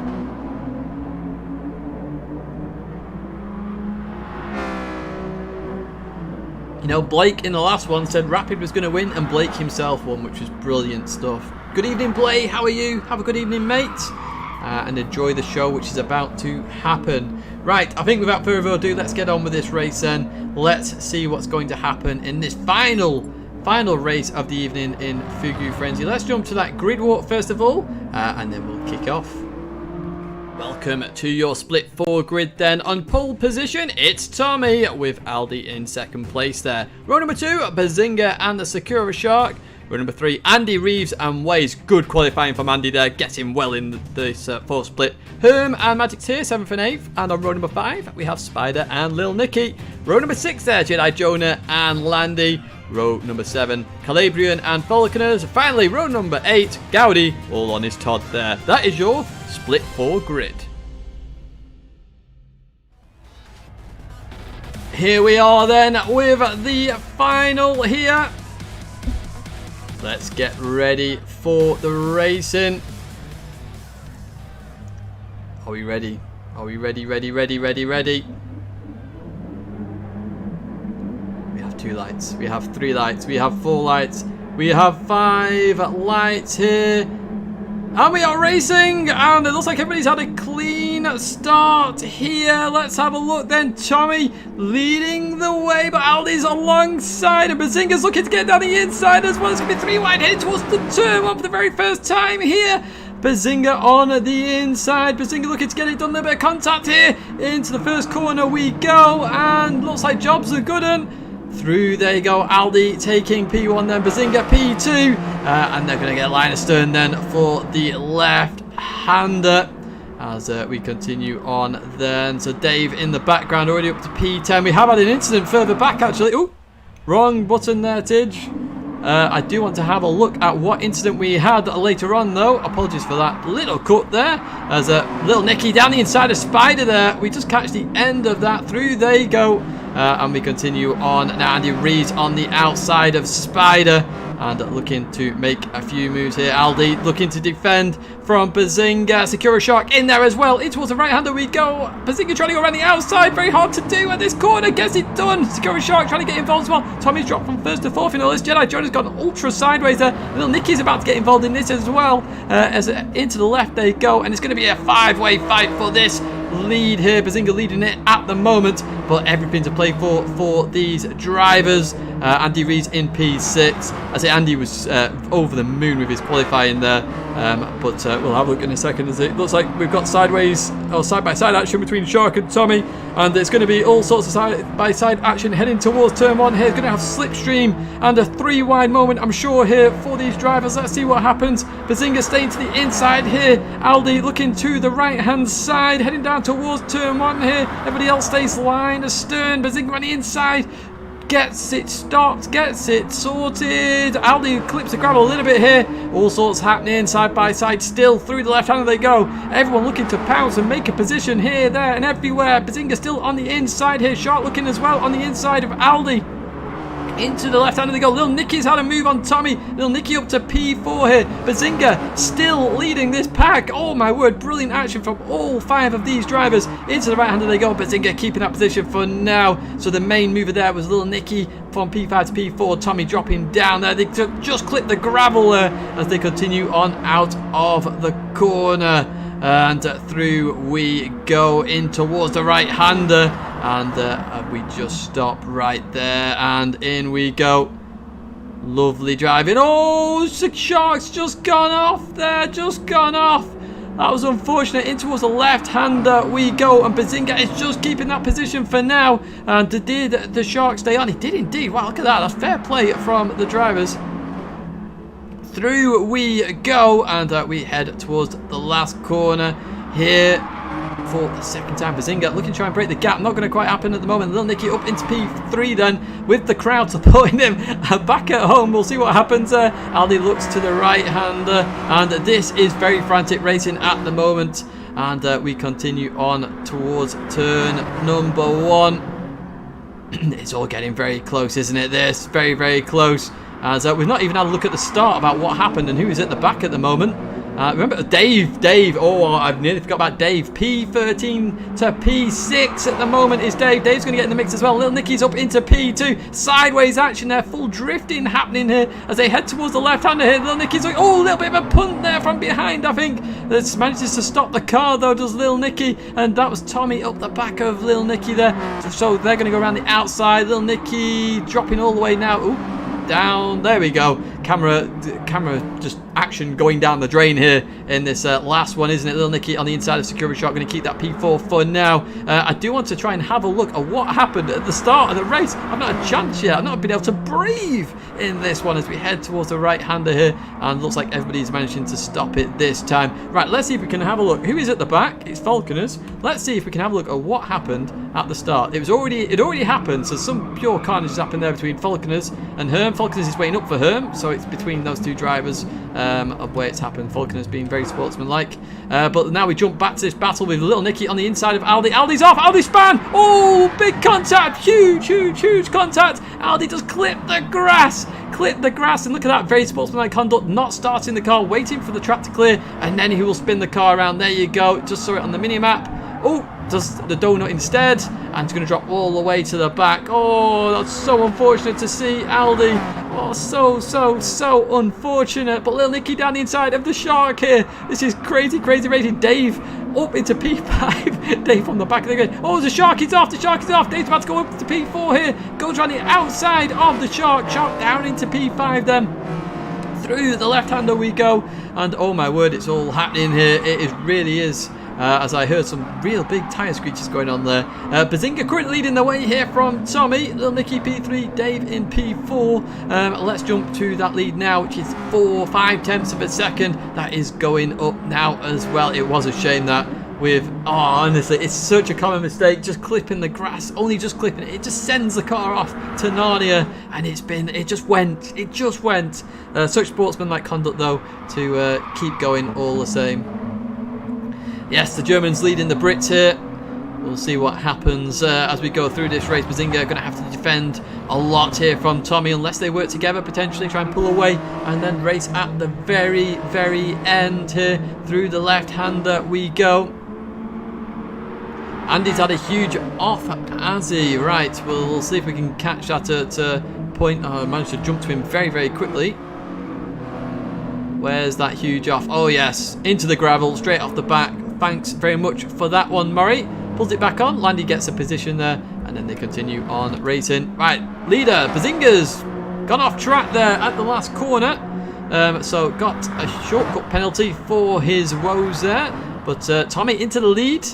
Speaker 1: You know, Blake in the last one said Rapid was going to win, and Blake himself won, which was brilliant stuff. Good evening, Blake. How are you? Have a good evening, mate. And enjoy the show, which is about to happen. Right, I think without further ado, let's get on with this race then. Let's see what's going to happen in this final race of the evening in Fugu FrenZy. Let's jump to that grid walk first of all, and then we'll kick off. Welcome to your split 4 grid then. On pole position, it's Tommy with Aldi in second place there. Row number 2, Bazinga and the Sakura Shark. Row number 3, Andy Reeves and Waze. Good qualifying from Andy there, getting well in this 4th split. Herm and Magic Tier, 7th and 8th. And on row number 5, we have Spider and Lil Nicky. Row number 6 there, Jedi Jonah and Landy. Row number 7, Calabrian and Falconers. Finally, row number 8, Gowdy, all on his Todd there. That is your split 4 grid. Here we are then with the final here. Let's get ready for the racing. Are we ready? Are we ready? We have 2 lights. We have 3 lights. We have 4 lights. We have 5 lights here. And we are racing. And it looks like everybody's had a clean start here. Let's have a look then. Tommy leading the way, but Aldi's alongside. And Bazinga's looking to get down the inside as well. It's going to be 3 wide heading towards the turn 1 for the very first time here. Bazinga on the inside. Bazinga looking to get it done. A little bit of contact here. Into the first corner we go. And looks like jobs are good. Through they go. Aldi taking P1 then. Bazinga P2. And they're going to get line astern then for the left-hander. As we continue on then. So Dave in the background already up to P10. We have had an incident further back actually. Oh, wrong button there, Tidge. I do want to have a look at what incident we had later on though. Apologies for that little cut there. As little Nicky down the inside of Spider there. We just catch the end of that. Through they go. And we continue on. Now Andy Reeves on the outside of Spider. And looking to make a few moves here. Aldi looking to defend from Bazinga. Sakura Shark in there as well. In towards the right-hander we go. Bazinga trying to go around the outside. Very hard to do at this corner. Gets it done. Sakura Shark trying to get involved as well. Tommy's dropped from 1st to 4th in all this. Jedi Jonah's gone ultra sideways there. Little Nicky's about to get involved in this as well. As into the left they go. And it's going to be a 5-way fight for this lead here. Bazinga leading it at the moment. But everything to play for these drivers. Andy Reeves in P6. I say Andy was over the moon with his qualifying there. But we'll have a look in a second as it looks like we've got sideways or side-by-side action between Shark and Tommy. And it's going to be all sorts of side-by-side action heading towards turn 1 here. It's going to have slipstream and a 3-wide moment, I'm sure, here for these drivers. Let's see what happens. Bazinga staying to the inside here. Aldi looking to the right-hand side, heading down towards turn 1 here. Everybody else stays line astern. Bazinga on the inside. Gets it stopped, gets it sorted. Aldi clips the gravel a little bit here. All sorts happening side by side. Still through the left hander they go. Everyone looking to pounce and make a position here, there, and everywhere. Bazinga still on the inside here. Shark looking as well on the inside of Aldi. Into the left hander they go. Little Nicky's had a move on Tommy. Little Nicky up to P4 here. Bazinga still leading this pack. Oh my word, brilliant action from all 5 of these drivers. Into the right hander they go. Bazinga keeping that position for now. So the main mover there was Little Nicky from P5 to P4. Tommy dropping down there. They just clipped the gravel there as they continue on out of the corner. And through we go in towards the right hander. And we just stop right there. And in we go. Lovely driving. Oh, Shark's just gone off there. Just gone off. That was unfortunate. In towards the left-hander we go. And Bazinga is just keeping that position for now. And did the Shark stay on? He did indeed. Wow, look at that. That's fair play from the drivers. Through we go, and we head towards the last corner here for the second time. Bazinga looking to try and break the gap. Not going to quite happen at the moment. Little Nicky up into P3 then with the crowd supporting him. Back at home, we'll see what happens there. Aldi looks to the right-hander, and this is very frantic racing at the moment. And we continue on towards turn number 1. It's all getting very close, isn't it? This very, very close. As we've not even had a look at the start about what happened and who is at the back at the moment. Remember Dave. Oh, I've nearly forgot about Dave. P13 to P6 at the moment is Dave. Dave's going to get in the mix as well. Little Nicky's up into P2. Sideways action there. Full drifting happening here as they head towards the left-hander here. Little Nicky's like, oh, a little bit of a punt there from behind, I think. This manages to stop the car, though, does Little Nicky. And that was Tommy up the back of Little Nicky there. So they're going to go around the outside. Little Nicky dropping all the way now. Ooh, down. There we go. Camera just action going down the drain here in this last one, isn't it? Little Nicky on the inside of security shot, going to keep that P4 for now. I do want to try and have a look at what happened at the start of the race. I've not had a chance yet. I've not been able to breathe in this one as we head towards the right-hander here, and looks like everybody's managing to stop it this time. Right, let's see if we can have a look. Who is at the back? It's Falconers. Let's see if we can have a look at what happened at the start. It already happened, so some pure carnage has happened there between Falconers and Herm. Falconers is waiting up for Herm, so it's between those two drivers of where it's happened. Falconers being very sportsmanlike. But now we jump back to this battle with Little Nicky on the inside of Aldi. Aldi's off. Aldi span. Oh, big contact. Huge contact. Aldi just clipped the grass. And look at that. Very sportsmanlike conduct. Not starting the car. Waiting for the track to clear. And then he will spin the car around. There you go. Just saw it on the mini-map. Oh, does the donut instead. And it's going to drop all the way to the back. Oh, that's so unfortunate to see, Aldi. Oh, so unfortunate. But Little Nicky down the inside of the shark here. This is crazy racing. Dave up into P5. Dave from the back of the grid. Oh, the shark is off. Dave's about to go up to P4 here. Goes around the outside of the shark. Shark down into P5 then. Through the left-hander we go. And oh my word, it's all happening here. It really is. As I heard some real big tyre screeches going on there. Bazinga currently leading the way here from Tommy. Little Nicky P3, Dave in P4. Let's jump to that lead now, which is 4-5 tenths of a second. That is going up now as well. It was a shame that with, honestly, it's such a common mistake, just clipping the grass, only just clipping it. It just sends the car off to Narnia, and it just went. Such sportsmanlike conduct, though, to keep going all the same. Yes, the Germans leading the Brits here. We'll see what happens as we go through this race. Bazinga are going to have to defend a lot here from Tommy, unless they work together, potentially try and pull away, and then race at the very end here. Through the left-hander we go. Andy's had a huge off, has he? Right, we'll see if we can catch that at a point. I managed to jump to him very quickly. Where's that huge off? Oh yes, into the gravel, straight off the back. Thanks very much for that one, Murray. Pulls it back on. Landy gets a position there, and then they continue on racing. Right, leader Bazinga's gone off track there at the last corner. So got a shortcut penalty for his woes there. But Tommy into the lead.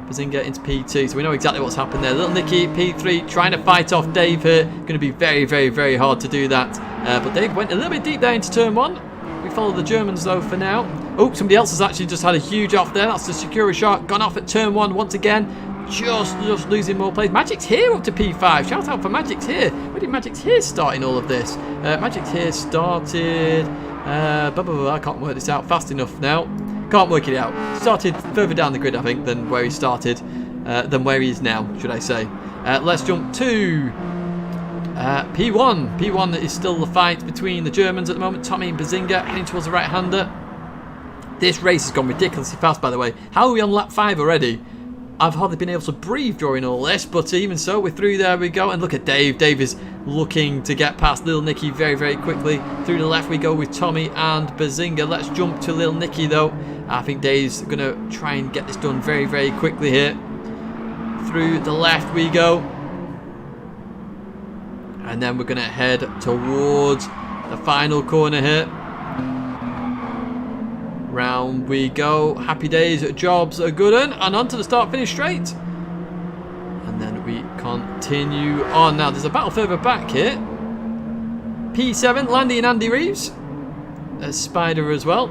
Speaker 1: Bazinga into P2, so we know exactly what's happened there. Little Nicky P3 trying to fight off Dave here. Going to be very hard to do that. But Dave went a little bit deep there into turn 1. We follow the Germans though for now. Oh, somebody else has actually just had a huge off there. That's the Secura Shark gone off at turn 1 once again. Just losing more place. Magic's here up to P5. Shout out for Magic's here. Where did Magic's here start in all of this? Magic's here started. I can't work this out fast enough now. Can't work it out. Started further down the grid, I think, than where he started. Than where he is now, should I say. Let's jump to P1. P1 is still the fight between the Germans at the moment. Tommy and Bazinga heading towards the right-hander. This race has gone ridiculously fast, by the way. How are we on lap 5 already? I've hardly been able to breathe during all this, but even so, we're through. There we go. And look at Dave. Dave is looking to get past Little Nicky very quickly. Through the left we go with Tommy and Bazinga. Let's jump to Little Nicky, though. I think Dave's going to try and get this done very quickly here. Through the left we go. And then we're going to head towards the final corner here. Round we go. Happy days, jobs are good and onto the start finish straight. And then we continue on. Now there's a battle further back here. P7, Landy and Andy Reeves. There's Spider as well.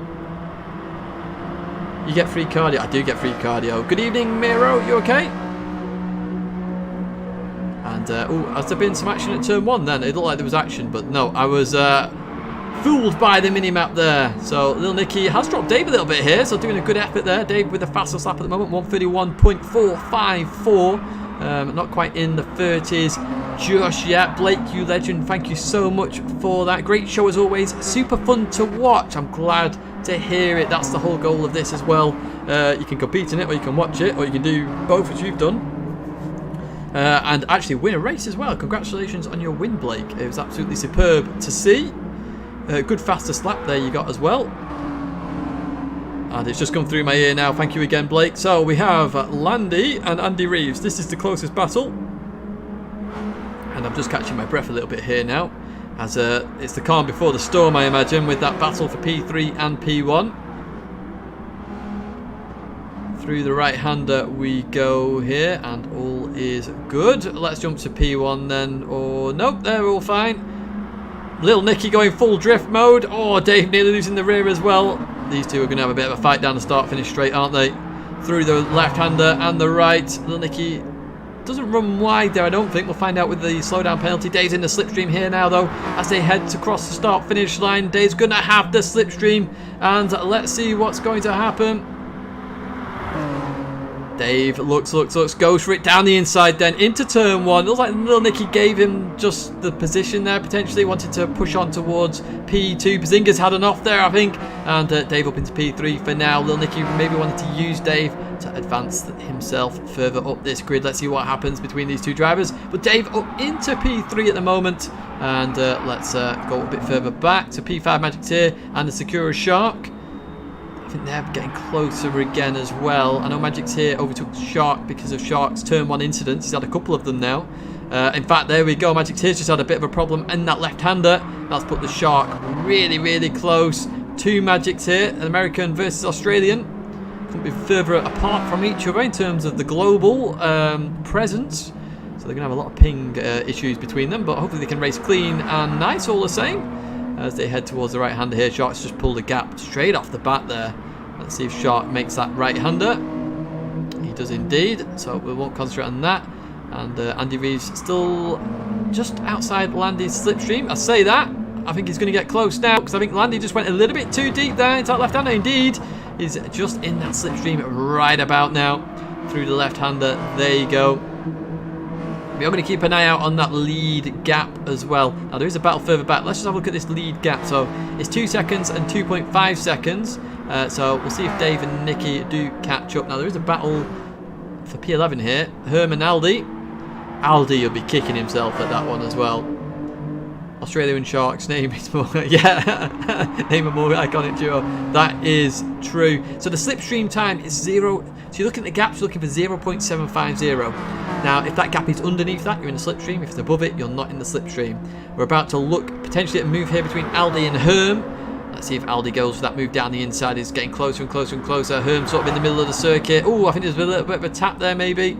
Speaker 1: You get free cardio. I do get free cardio. Good evening, Miro. You okay? And has there been some action at turn 1 then? It looked like there was action, but no, I was fooled by the mini-map there. So Little Nicky has dropped Dave a little bit here, so doing a good effort there. Dave with the fastest lap at the moment, 1:31.454. Not quite in the 30s just yet. Blake, you legend, thank you so much for that. Great show as always, super fun to watch. I'm glad to hear it. That's the whole goal of this as well. You can compete in it, or you can watch it, or you can do both, which you've done. And actually win a race as well. Congratulations on your win, Blake. It was absolutely superb to see. Good fastest lap there you got as well. And it's just come through my ear now. Thank you again, Blake. So we have Landy and Andy Reeves. This is the closest battle. And I'm just catching my breath a little bit here now, as it's the calm before the storm, I imagine, with that battle for P3 and P1. Through the right-hander we go here, and all is good. Let's jump to P1 then. Or nope, they're all fine. Little Nicky going full drift mode. Oh, Dave nearly losing the rear as well. These two are going to have a bit of a fight down the start-finish straight, aren't they? Through the left-hander and the right. Little Nicky doesn't run wide there, I don't think. We'll find out with the slowdown penalty. Dave's in the slipstream here now, though, as they head to cross the start-finish line. Dave's going to have the slipstream, and let's see what's going to happen. Dave looks, goes for it down the inside then into turn one. Looks like Little Nicky gave him just the position there, potentially. Wanted to push on towards P2. Bazinga's had an off there, I think. And Dave up into P3 for now. Little Nicky maybe wanted to use Dave to advance himself further up this grid. Let's see what happens between these two drivers. But Dave up into P3 at the moment. And let's go a bit further back to P5 Magic's here and the Sakura Shark. I think they're getting closer again as well. I know Magic's here overtook Shark because of Shark's turn one incidents. He's had a couple of them now. In fact, there we go. Magic's here's just had a bit of a problem in that left-hander. That's put the Shark really, really close. Two Magics here, an American versus Australian. Couldn't be further apart from each other in terms of the global presence. So they're going to have a lot of ping issues between them, but hopefully they can race clean and nice all the same. As they head towards the right-hander here, Shark's just pulled a gap straight off the bat there. Let's see if Shark makes that right-hander. He does indeed, so we won't concentrate on that. And Andy Reeves still just outside Landy's slipstream. I say that, I think he's going to get close now, because I think Landy just went a little bit too deep there into that left-hander. Indeed, he's just in that slipstream right about now. Through the left-hander, there you go. We are going to keep an eye out on that lead gap as well. Now, there is a battle further back. Let's just have a look at this lead gap. So, it's 2 seconds and 2.5 seconds. So, we'll see if Dave and Nicky do catch up. Now, there is a battle for P11 here. Herman Aldi. Aldi will be kicking himself at that one as well. Australian Sharks name is more, yeah, name a more iconic duo. That is true. So the slipstream time is 0. So you're looking at the gaps, you're looking for 0.750. Now, if that gap is underneath that, you're in the slipstream. If it's above it, you're not in the slipstream. We're about to look potentially at a move here between Aldi and Herm. Let's see if Aldi goes for that move down the inside. He's getting closer and closer and closer. Herm sort of in the middle of the circuit. Oh, I think there's a little bit of a tap there, maybe.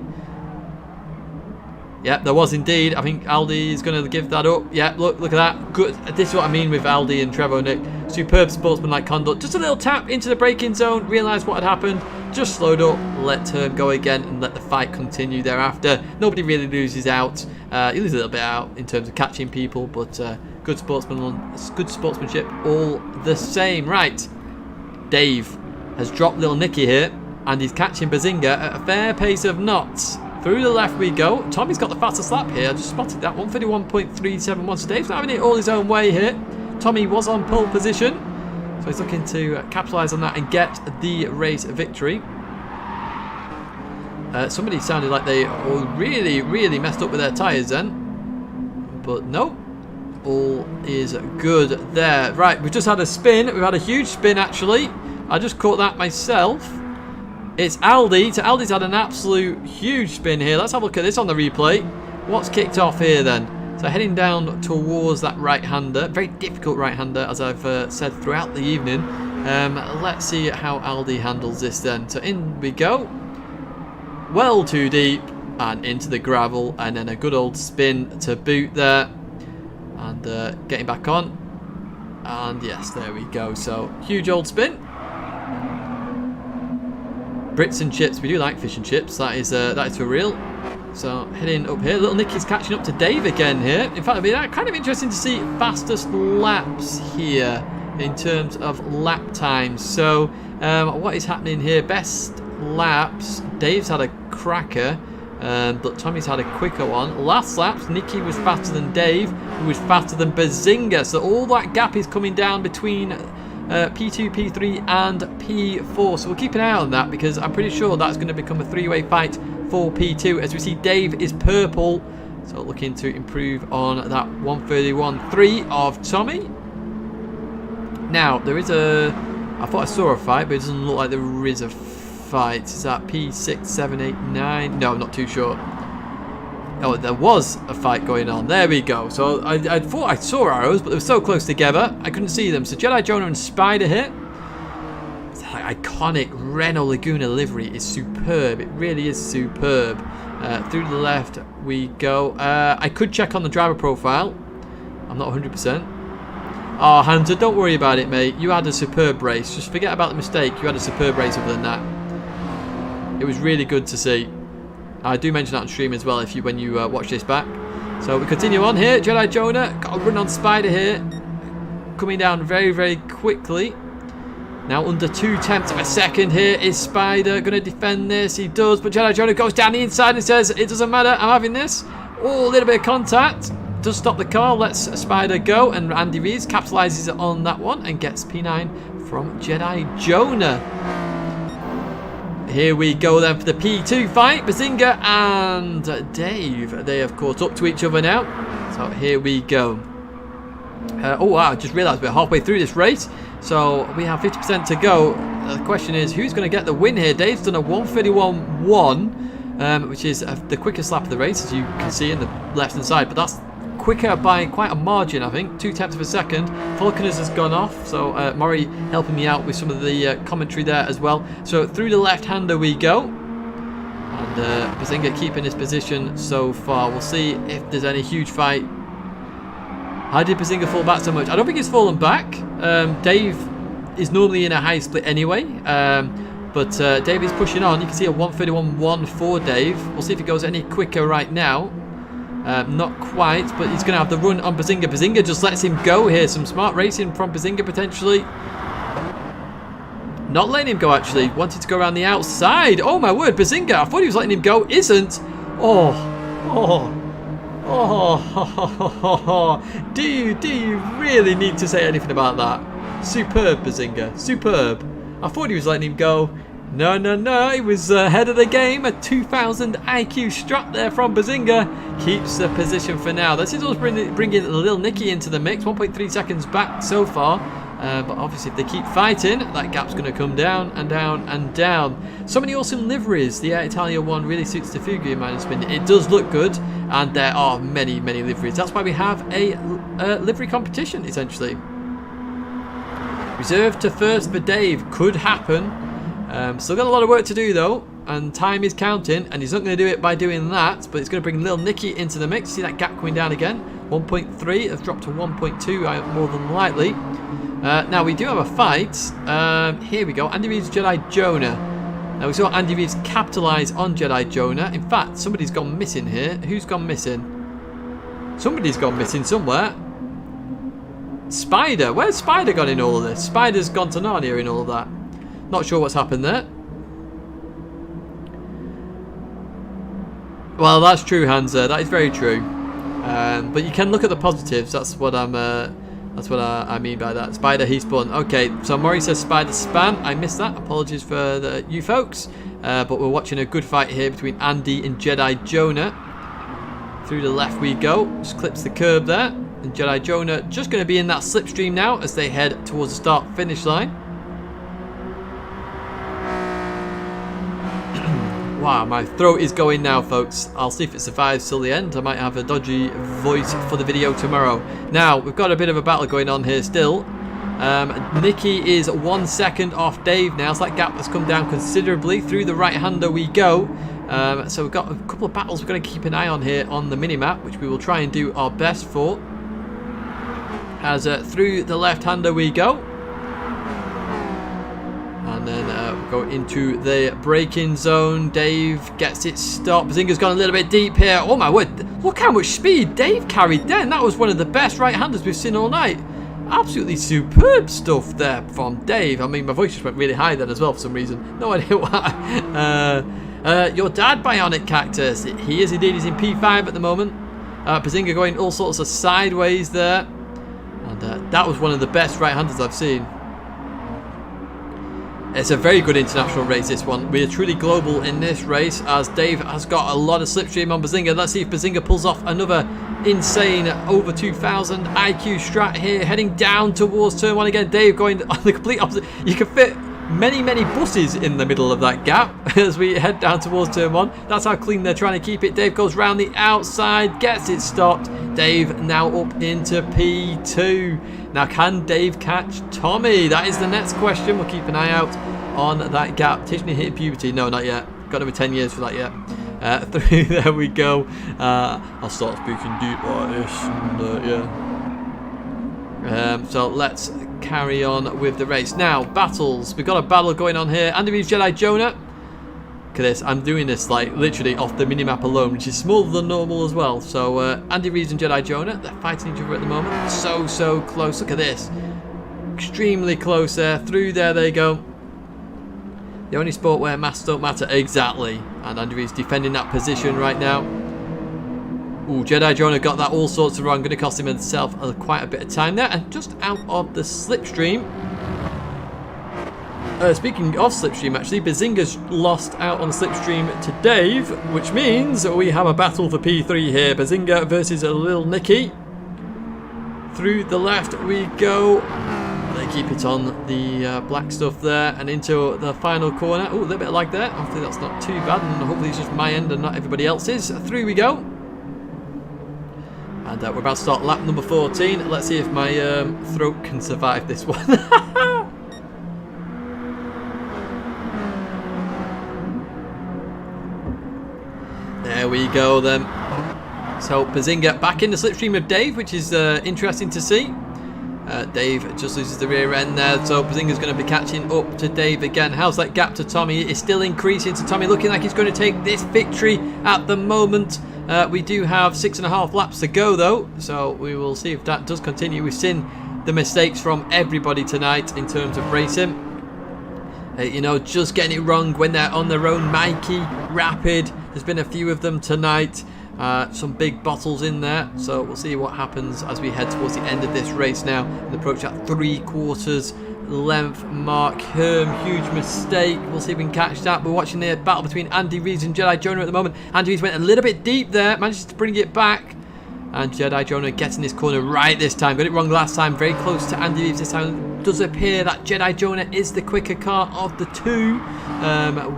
Speaker 1: Yep, there was indeed. I think Aldi is going to give that up. Yep, look at that. Good. This is what I mean with Aldi and Trevor Nick. Superb sportsmanlike conduct. Just a little tap into the braking zone. Realised what had happened. Just slowed up. Let turn go again and let the fight continue thereafter. Nobody really loses out. You lose a little bit out in terms of catching people, but good sportsmanship all the same. Right. Dave has dropped Little Nicky here, and he's catching Bazinga at a fair pace of knots. Through the left we go. Tommy's got the fastest lap here. I just spotted that one. 31.371. So Dave's not having it all his own way here. Tommy was on pole position. So he's looking to capitalise on that and get the race victory. Somebody sounded like they really, really messed up with their tyres then. But no. All is good there. Right, we've just had a spin. We've had a huge spin actually. I just caught that myself. It's Aldi. So Aldi's had an absolute huge spin here. Let's have a look at this on the replay. What's kicked off here then? So heading down towards that right-hander. Very difficult right-hander, as I've said throughout the evening. Let's see how Aldi handles this then. So in we go. Well too deep. And into the gravel. And then a good old spin to boot there. And getting back on. And yes, there we go. So huge old spin. Brits and chips, we do like fish and chips, that is for real. So heading up here, Little Nicky's catching up to Dave again here. In fact, it'll be kind of interesting to see fastest laps here in terms of lap times. So what is happening here? Best laps, Dave's had a cracker, but Tommy's had a quicker one. Last laps, Nicky was faster than Dave, who was faster than Bazinga. So all that gap is coming down between P2, P3 and P4. So we'll keep an eye on that because I'm pretty sure that's going to become a three-way fight for P2. As we see, Dave is purple. So looking to improve on that 131.3 of Tommy. Now, there is a... I thought I saw a fight, but it doesn't look like there is a fight. Is that P6, 7, 8, 9? No, I'm not too sure. Oh, there was a fight going on. There we go. So I thought I saw arrows, but they were so close together, I couldn't see them. So Jedi Jonah and Spider here. That iconic Reno Laguna livery is superb. It really is superb. Through to the left we go. I could check on the driver profile. I'm not 100%. Oh, Hunter, don't worry about it, mate. You had a superb race. Just forget about the mistake. You had a superb race other than that. It was really good to see. I do mention that on stream as well if you when you watch this back. So we continue on here. Jedi Jonah got a run on Spider here. Coming down very, very quickly. Now under 2/10 of a second here. Is Spider going to defend this? He does, but Jedi Jonah goes down the inside and says, it doesn't matter, I'm having this. Oh, a little bit of contact. Does stop the car, lets Spider go, and Andy Rees capitalizes on that one and gets P9 from Jedi Jonah. Here we go then for the P2 fight. Bazinga and Dave, they have caught up to each other now. So here we go. Oh wow, I just realised we're halfway through this race. So we have 50% to go. The question is, who's going to get the win here? Dave's done a 1:31.1, which is the quickest lap of the race, as you can see in the left-hand side. But that's quicker by quite a margin, I think. 2/10 of a second. Falconers has gone off, so Maury helping me out with some of the commentary there as well. So through the left-hander we go. And Bazinga keeping his position so far. We'll see if there's any huge fight. How did Bazinga fall back so much? I don't think he's fallen back. Dave is normally in a high split anyway. But Dave is pushing on. You can see a 1:31.1 for Dave. We'll see if he goes any quicker right now. Not quite, but he's going to have the run on Bazinga. Bazinga just lets him go here. Some smart racing from Bazinga potentially. Not letting him go actually. Wanted to go around the outside. Oh my word, Bazinga. I thought he was letting him go. Isn't. Oh. Do you really need to say anything about that? Superb, Bazinga. Superb. I thought he was letting him go. No. He was ahead of the game. A 2000 IQ strut there from Bazinga. Keeps the position for now. This is also bringing Lil Nicky into the mix. 1.3 seconds back so far. But obviously if they keep fighting, that gap's going to come down and down and down. So many awesome liveries. The Air Italia one really suits the Fugu in my opinion. It does look good. And there are many liveries. That's why we have a livery competition, essentially. Reserved to first for Dave. Could happen. Still got a lot of work to do though, and time is counting, and he's not going to do it by doing that, but it's going to bring Lil Nicky into the mix. See that gap coming down again. 1.3 has dropped to 1.2 more than likely. Now we do have a fight. Here we go. Andy Reeves, Jedi Jonah. Now we saw Andy Reeves capitalise on Jedi Jonah. In fact, somebody's gone missing here. Who's gone missing? Somebody's gone missing somewhere. Spider. Where's Spider gone in all of this? Spider's gone to Narnia in all of that. Not sure what's happened there. Well, that's true, Hansa. That is very true. But you can look at the positives. That's what I mean by that. Spider, he spun. Okay, so Maury says Spider spam. I missed that. Apologies for you folks. But we're watching a good fight here between Andy and Jedi Jonah. Through the left we go. Just clips the curb there. And Jedi Jonah just going to be in that slipstream now as they head towards the start-finish line. Wow, my throat is going now, folks. I'll see if it survives till the end. I might have a dodgy voice for the video tomorrow. Now, we've got a bit of a battle going on here still. Nicky is 1 second off Dave now, so that gap has come down considerably. Through the right-hander we go. So we've got a couple of battles we're going to keep an eye on here on the mini-map, which we will try and do our best for. As through the left-hander we go. And then we'll go into the braking zone. Dave gets it stopped. Bazinga's gone a little bit deep here. Oh my word, look how much speed Dave carried then. That was one of the best right-handers we've seen all night. Absolutely superb stuff there from Dave. I mean, my voice just went really high then as well for some reason. No idea why. Your dad, Bionic Cactus. He is indeed. He's in P5 at the moment. Bazinga going all sorts of sideways there. And that was one of the best right-handers I've seen. It's a very good international race, this one. We are truly global in this race, as Dave has got a lot of slipstream on Bazinga. Let's see if Bazinga pulls off another insane over 2,000 IQ strat here, heading down towards turn 1 again. Dave going on the complete opposite. You can fit many buses in the middle of that gap as we head down towards turn 1. That's how clean they're trying to keep it. Dave goes round the outside, gets it stopped. Dave now up into P2. Now, can Dave catch Tommy? That is the next question. We'll keep an eye out on that gap. Tiffany hitting puberty. No, not yet. Got over 10 years for that yet. Through there we go. I'll start speaking deep like this. And, so let's carry on with the race. Now, battles. We've got a battle going on here. Andy Reeves, Jedi Jonah. Look at this. I'm doing this like literally off the minimap alone, which is smaller than normal as well. So Andy Reeves and Jedi Jonah, they're fighting each other at the moment. So close. Look at this. Extremely close there. Through there they go. The only sport where masks don't matter. Exactly. And Andy Reeves defending that position right now. Ooh, Jedi Jonah got that all sorts of wrong. Going to cost him himself quite a bit of time there. And just out of the slipstream. Speaking of slipstream, actually, Bazinga's lost out on slipstream to Dave, which means we have a battle for P3 here. Bazinga versus Lil Nicky. Through the left we go. They keep it on the black stuff there and into the final corner. Oh, a little bit of lag there. Hopefully that's not too bad, and hopefully it's just my end and not everybody else's. Through we go. And we're about to start lap number 14. Let's see if my throat can survive this one. There we go then. So Bazinga back in the slipstream of Dave, which is interesting to see. Dave just loses the rear end there, so Bazinga's going to be catching up to Dave again. How's that gap to Tommy? It's still increasing to Tommy, looking like he's going to take this victory at the moment. We do have 6.5 laps to go though, so we will see if that does continue. We've seen the mistakes from everybody tonight in terms of racing. You know, just getting it wrong when they're on their own. Mikey, Rapid, there's been a few of them tonight. Some big bottles in there, so we'll see what happens as we head towards the end of this race now and approach that 3/4 length mark. Huge mistake. We'll see if we can catch that. We're watching the battle between Andy Reeves and Jedi Jonah at the moment. Andy Reeves went a little bit deep there, manages to bring it back, and Jedi Jonah gets in this corner right this time. Got it wrong last time, very close to Andy Reeves this time. It does appear that Jedi Jonah is the quicker car of the two.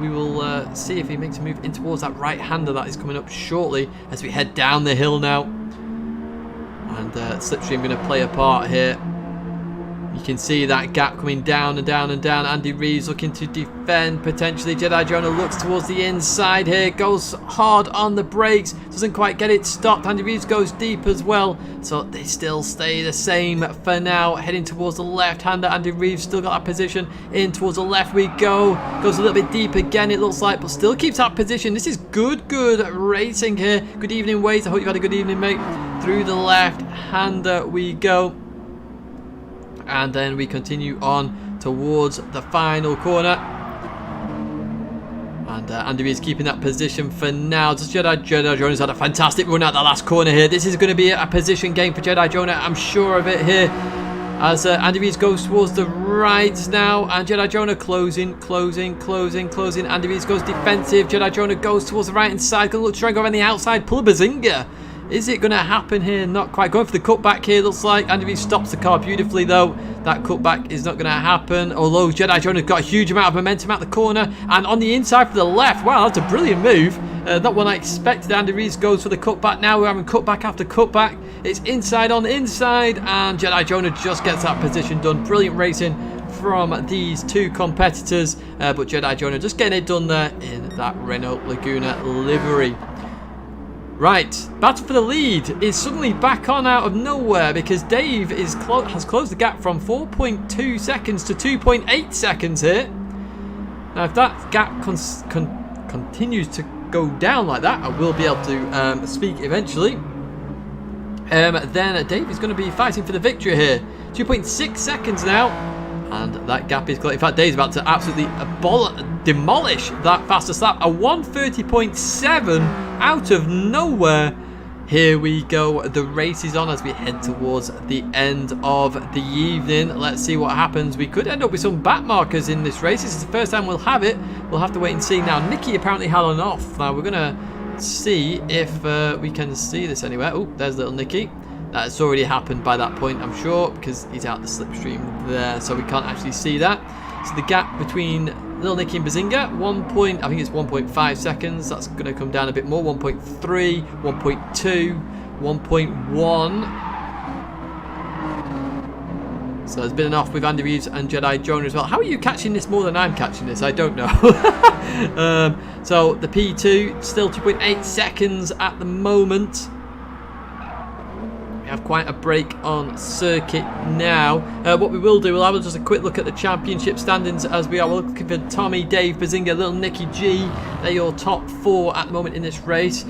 Speaker 1: We will see if he makes a move in towards that right-hander that is coming up shortly as we head down the hill now. And slipstream going to play a part here. You can see that gap coming down and down and down. Andy Reeves looking to defend potentially. Jedi Jonah looks towards the inside here. Goes hard on the brakes. Doesn't quite get it stopped. Andy Reeves goes deep as well. So they still stay the same for now. Heading towards the left-hander. Andy Reeves still got that position. In towards the left we go. Goes a little bit deep again it looks like. But still keeps that position. This is good racing here. Good evening, Wade. I hope you've had a good evening, mate. Through the left-hander we go. And then we continue on towards the final corner. And Andy Reeves keeping that position for now. Just Jedi Jonah's had a fantastic run out the last corner here. This is going to be a position game for Jedi Jonah. I'm sure of it here. As Andy Reeves goes towards the right now. And Jedi Jonah closing. Andy Reeves goes defensive. Jedi Jonah goes towards the right hand side. Going to look to try and go around the outside. Pull a Bazinga. Is it going to happen here? Not quite. Going for the cutback here, looks like. Andy Reeves stops the car beautifully, though. That cutback is not going to happen. Although Jedi Jonah's got a huge amount of momentum out the corner. And on the inside for the left. Wow, that's a brilliant move. Not one I expected. Andy Reeves goes for the cutback. Now we're having cutback after cutback. It's inside on inside. And Jedi Jonah just gets that position done. Brilliant racing from these two competitors. But Jedi Jonah just getting it done there in that Renault Laguna livery. Right, battle for the lead is suddenly back on out of nowhere because Dave is has closed the gap from 4.2 seconds to 2.8 seconds here. Now, if that gap continues to go down like that, I will be able to speak eventually. Then Dave is going to be fighting for the victory here. 2.6 seconds now. And that gap is clear. In fact, Dave's about to absolutely demolish that fastest lap. A 1:30.7 out of nowhere. Here we go. The race is on as we head towards the end of the evening. Let's see what happens. We could end up with some back markers in this race. This is the first time we'll have it. We'll have to wait and see. Now, Nikki apparently had on off. Now, we're going to see if we can see this anywhere. Oh, there's little Nikki. That's already happened by that point, I'm sure, because he's out the slipstream there, so we can't actually see that. So the gap between Little Nicky and Bazinga, I think it's 1.5 seconds. That's going to come down a bit more. 1.3, 1.2, 1.1. So there's been an off with Andy Reeves and Jedi Jonah as well. How are you catching this more than I'm catching this? I don't know. So the P2 still 2.8 seconds at the moment. Have quite a break on circuit now. What we will do, we'll have just a quick look at the championship standings as we are. We're looking for Tommy, Dave, Bazinga, Little Nicky G. They're your top 4 at the moment in this race.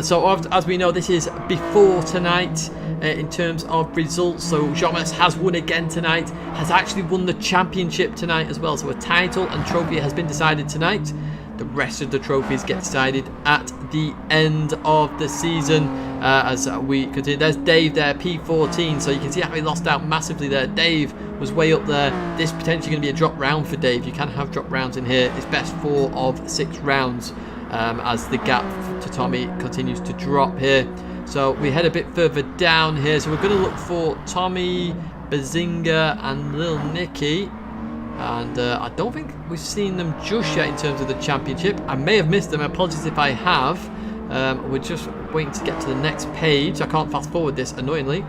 Speaker 1: So as we know, this is before tonight in terms of results. So Jomas has won again tonight, has actually won the championship tonight as well. So a title and trophy has been decided tonight. The rest of the trophies get decided at the end of the season as we continue. There's Dave there, P14, so you can see how he lost out massively there. Dave was way up there. This potentially going to be a drop round for Dave. You can have drop rounds in here. It's best 4 of 6 rounds as the gap to Tommy continues to drop here. So we head a bit further down here. So we're going to look for Tommy, Bazinga and Lil Nicky. And I don't think we've seen them just yet in terms of the championship. I may have missed them. Apologies if I have. We're just waiting to get to the next page. I can't fast forward this, annoyingly.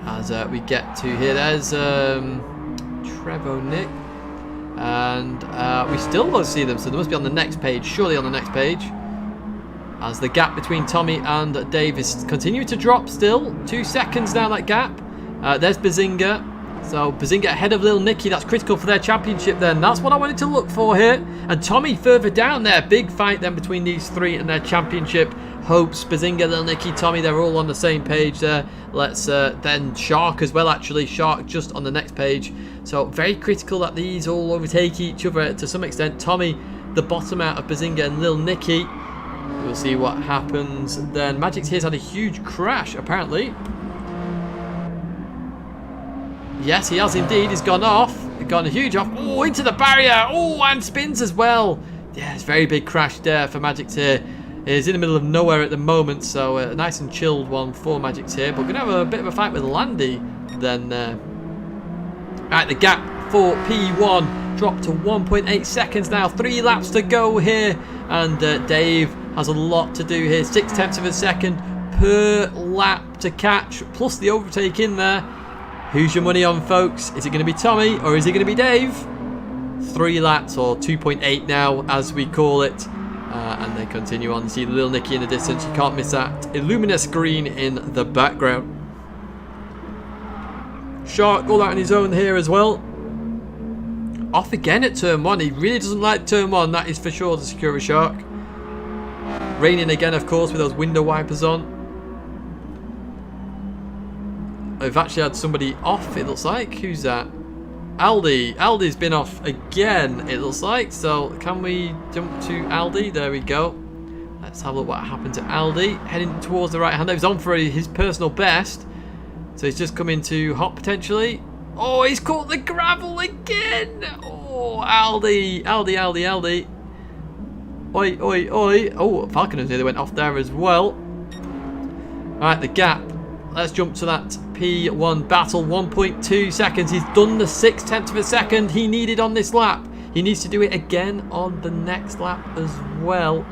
Speaker 1: As we get to here, there's Trevo Nick. And we still don't see them, so they must be on the next page. Surely on the next page. As the gap between Tommy and Dave is continuing to drop still. 2 seconds now, that gap. There's Bazinga. So Bazinga ahead of Little Nicky. That's critical for their championship then. That's what I wanted to look for here. And Tommy further down there. Big fight then between these 3 and their championship hopes. Bazinga, Little Nicky, Tommy, they're all on the same page there. Let's then Shark as well, actually. Shark just on the next page. So very critical that these all overtake each other to some extent. Tommy, the bottom out of Bazinga and Little Nicky. We'll see what happens then. Magic's here's had a huge crash, apparently. Yes, he has indeed. He's gone off. He's gone a huge off. Oh, into the barrier. Oh, and spins as well. Yeah, it's a very big crash there for Magic's here. He's in the middle of nowhere at the moment, so a nice and chilled one for Magic's here. But we're going to have a bit of a fight with Landy then. Right, the gap for P1 dropped to 1.8 seconds now. 3 laps to go here. And Dave has a lot to do here. 0.6 of a second per lap to catch, plus the overtake in there. Who's your money on, folks? Is it going to be Tommy or is it going to be Dave? 3 laps, or 2.8 now as we call it. And they continue on. See Little Nicky in the distance. You can't miss that Illuminous green in the background. Shark all out on his own here as well. Off again at turn 1. He really doesn't like turn 1. That is for sure to secure a Shark. Raining again, of course, with those window wipers on. I've actually had somebody off, it looks like. Who's that? Aldi. Aldi's been off again, it looks like. So can we jump to Aldi? There we go. Let's have a look what happened to Aldi. Heading towards the right hand. He was on for his personal best. So he's just come into hot potentially. Oh, he's caught the gravel again. Oh, Aldi. Aldi. Oi, oi, oi. Oh, Falconers nearly went off there as well. Alright, the gap. Let's jump to that P1 battle. 1.2 seconds. He's done the 0.6 of a second he needed on this lap. He needs to do it again on the next lap as well.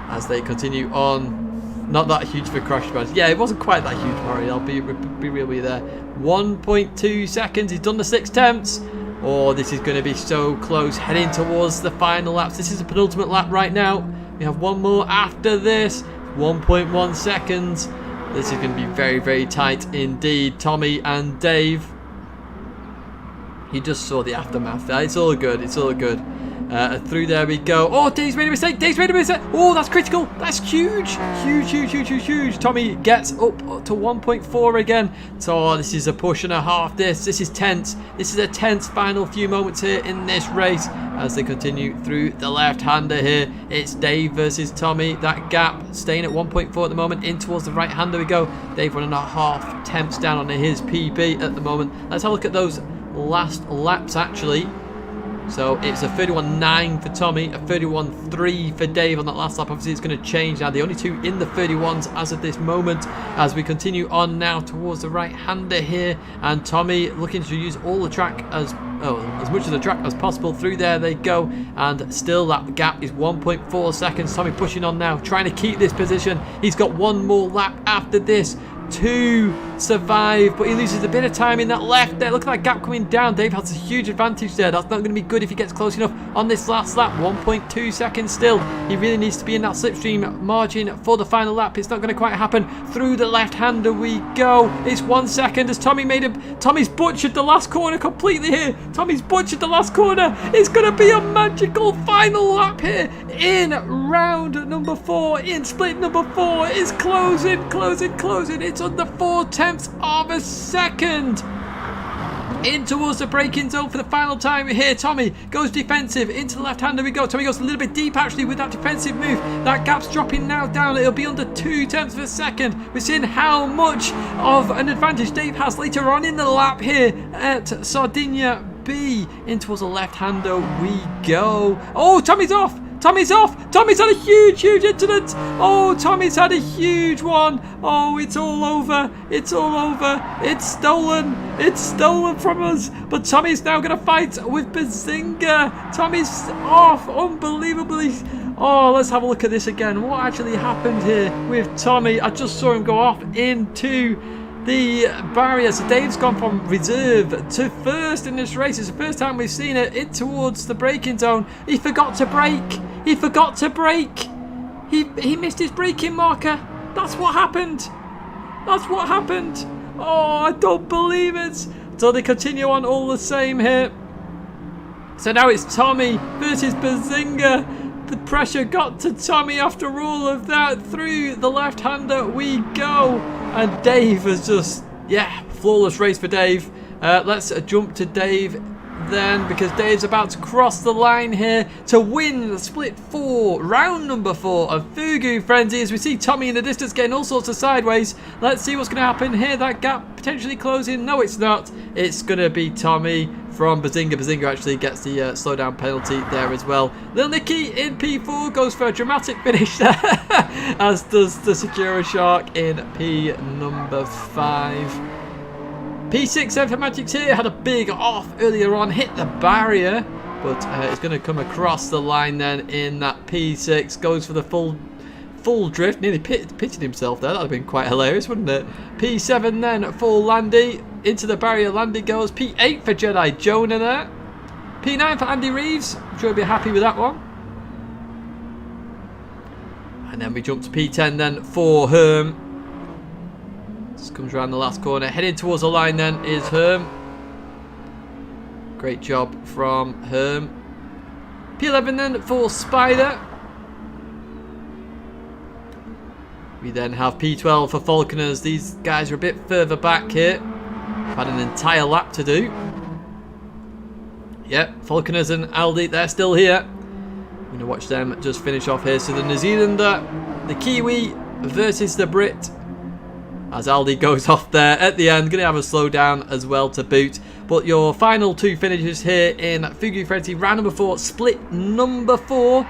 Speaker 1: As they continue on. Not that huge of a crash, man. Yeah, it wasn't quite that huge, Murray. I'll be real with you there. 1.2 seconds. He's done the 0.6. Oh, this is going to be so close. Heading towards the final laps. This is the penultimate lap right now. We have one more after this. 1.1 seconds. This is going to be very, very tight indeed. Tommy and Dave. You just saw the aftermath there. It's all good. It's all good. Through there we go. Oh, Dave's made a mistake. Dave's made a mistake. Oh, that's critical. That's huge. Huge, huge, huge, huge, huge. Tommy gets up to 1.4 again. So this is a push and a half. This is tense. This is a tense final few moments here in this race as they continue through the left-hander here. It's Dave versus Tommy. That gap staying at 1.4 at the moment. In towards the right-hander we go. Dave 1.5 tenths down on his PB at the moment. Let's have a look at those last laps actually. So it's a 31.9 for Tommy, a 31.3 for Dave on that last lap. Obviously it's going to change now. The only two in the 31s as of this moment as we continue on now towards the right-hander here. And Tommy looking to use all the track as much of the track as possible. Through there they go. And still that gap is 1.4 seconds. Tommy pushing on now, trying to keep this position. He's got one more lap after this to survive, but he loses a bit of time in that left there. Look at that gap coming down. Dave has a huge advantage there. That's not going to be good if he gets close enough on this last lap. 1.2 seconds still. He really needs to be in that slipstream margin for the final lap. It's not going to quite happen. Through the left-hander we go. It's 1 second as Tommy's butchered the last corner completely here. Tommy's butchered the last corner. It's going to be a magical final lap here in round number 4, in split number 4. It's closing. It's under 0.4 of a second. In towards the braking zone for the final time here. Tommy goes defensive into the left-hander we go. Tommy goes a little bit deep actually with that defensive move. That gap's dropping now down. It'll be under 0.2 of a second. We're seeing how much of an advantage Dave has later on in the lap here at Sardinia B. In towards the left-hander we go. Oh, Tommy's off. Tommy's had a huge incident. Oh, Tommy's had a huge one. Oh, it's all over. It's stolen. It's stolen from us. But Tommy's now going to fight with Bazinga. Tommy's off unbelievably. Oh, let's have a look at this again. What actually happened here with Tommy? I just saw him go off into the barrier. So Dave's gone from reserve to first in this race. It's the first time we've seen it. In towards the braking zone. He forgot to brake. He missed his braking marker. That's what happened. Oh, I don't believe it. So they continue on all the same here. So now it's Tommy versus Bazinga. The pressure got to Tommy after all of that. Through the left-hander we go. And Dave has just, flawless race for Dave. Let's jump to Dave then, because Dave's about to cross the line here to win the split 4, round number 4 of Fugu FrenZy. As we see Tommy in the distance getting all sorts of sideways. Let's see what's going to happen here. That gap potentially closing. No, it's not. It's going to be Tommy from Bazinga. Bazinga actually gets the slowdown penalty there as well. Lil Nicky in P4 goes for a dramatic finish there, as does the Secura Shark in P number 5. P6 then for Magic's here, had a big off earlier on, hit the barrier, but it's going to come across the line then in that P6, goes for the full drift, nearly pitted himself there. That would have been quite hilarious, wouldn't it? P7 then for Landy, into the barrier Landy goes. P8 for Jedi Jonah there. P9 for Andy Reeves, I'm sure he'll be happy with that one. And then we jump to P10 then for Herm. Just comes around the last corner. Heading towards the line then is Herm. Great job from Herm. P11 then for Spider. We then have P12 for Falconers. These guys are a bit further back here. Had an entire lap to do. Yep, Falconers and Aldi, they're still here. I'm going to watch them just finish off here. So the New Zealander, the Kiwi versus the Brit. As Aldi goes off there at the end. Going to have a slowdown as well to boot. But your final two finishes here in Fugu FrenZy round number 4, split number 4,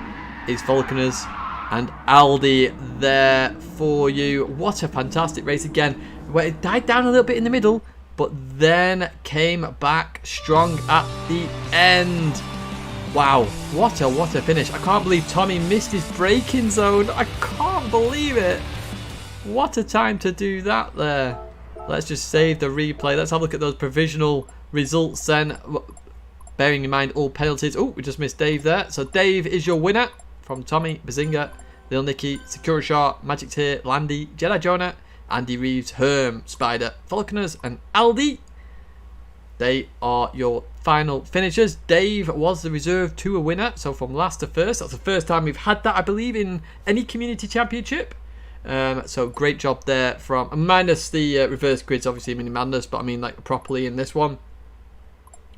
Speaker 1: is Falconers and Aldi there for you. What a fantastic race again, where it died down a little bit in the middle, but then came back strong at the end. Wow, what a finish. I can't believe Tommy missed his braking zone. I can't believe it. What a time to do that there. Let's just save the replay. Let's have a look at those provisional results then. Bearing in mind all penalties. Oh, we just missed Dave there. So Dave is your winner from Tommy, Bazinga, Lil Nicky, Secura Shark, Magic Tier, Landy, Jedi Jonah, Andy Reeves, Herm, Spider, Falconers and Aldi. They are your final finishers. Dave was the reserve tour winner, so from last to first. That's the first time we've had that, I believe, in any community championship. So great job there from, minus the reverse grids, obviously, mini madness, but I mean like properly in this one.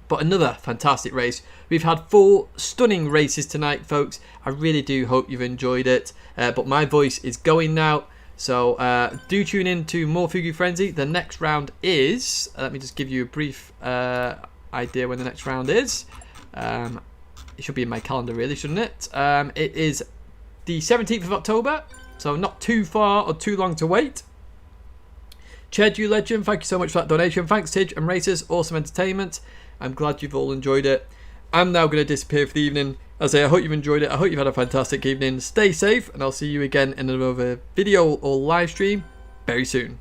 Speaker 1: But another fantastic race. We've had 4 stunning races tonight, folks. I really do hope you've enjoyed it. But my voice is going now. So do tune in to more Fugu FrenZy. The next round is... let me just give you a brief idea when the next round is. It should be in my calendar, really, shouldn't it? It is the 17th of October. So not too far or too long to wait. Ched, you legend. Thank you so much for that donation. Thanks, Tidge and Racers. Awesome entertainment. I'm glad you've all enjoyed it. I'm now going to disappear for the evening. As I say, I hope you've enjoyed it. I hope you've had a fantastic evening. Stay safe, and I'll see you again in another video or live stream very soon.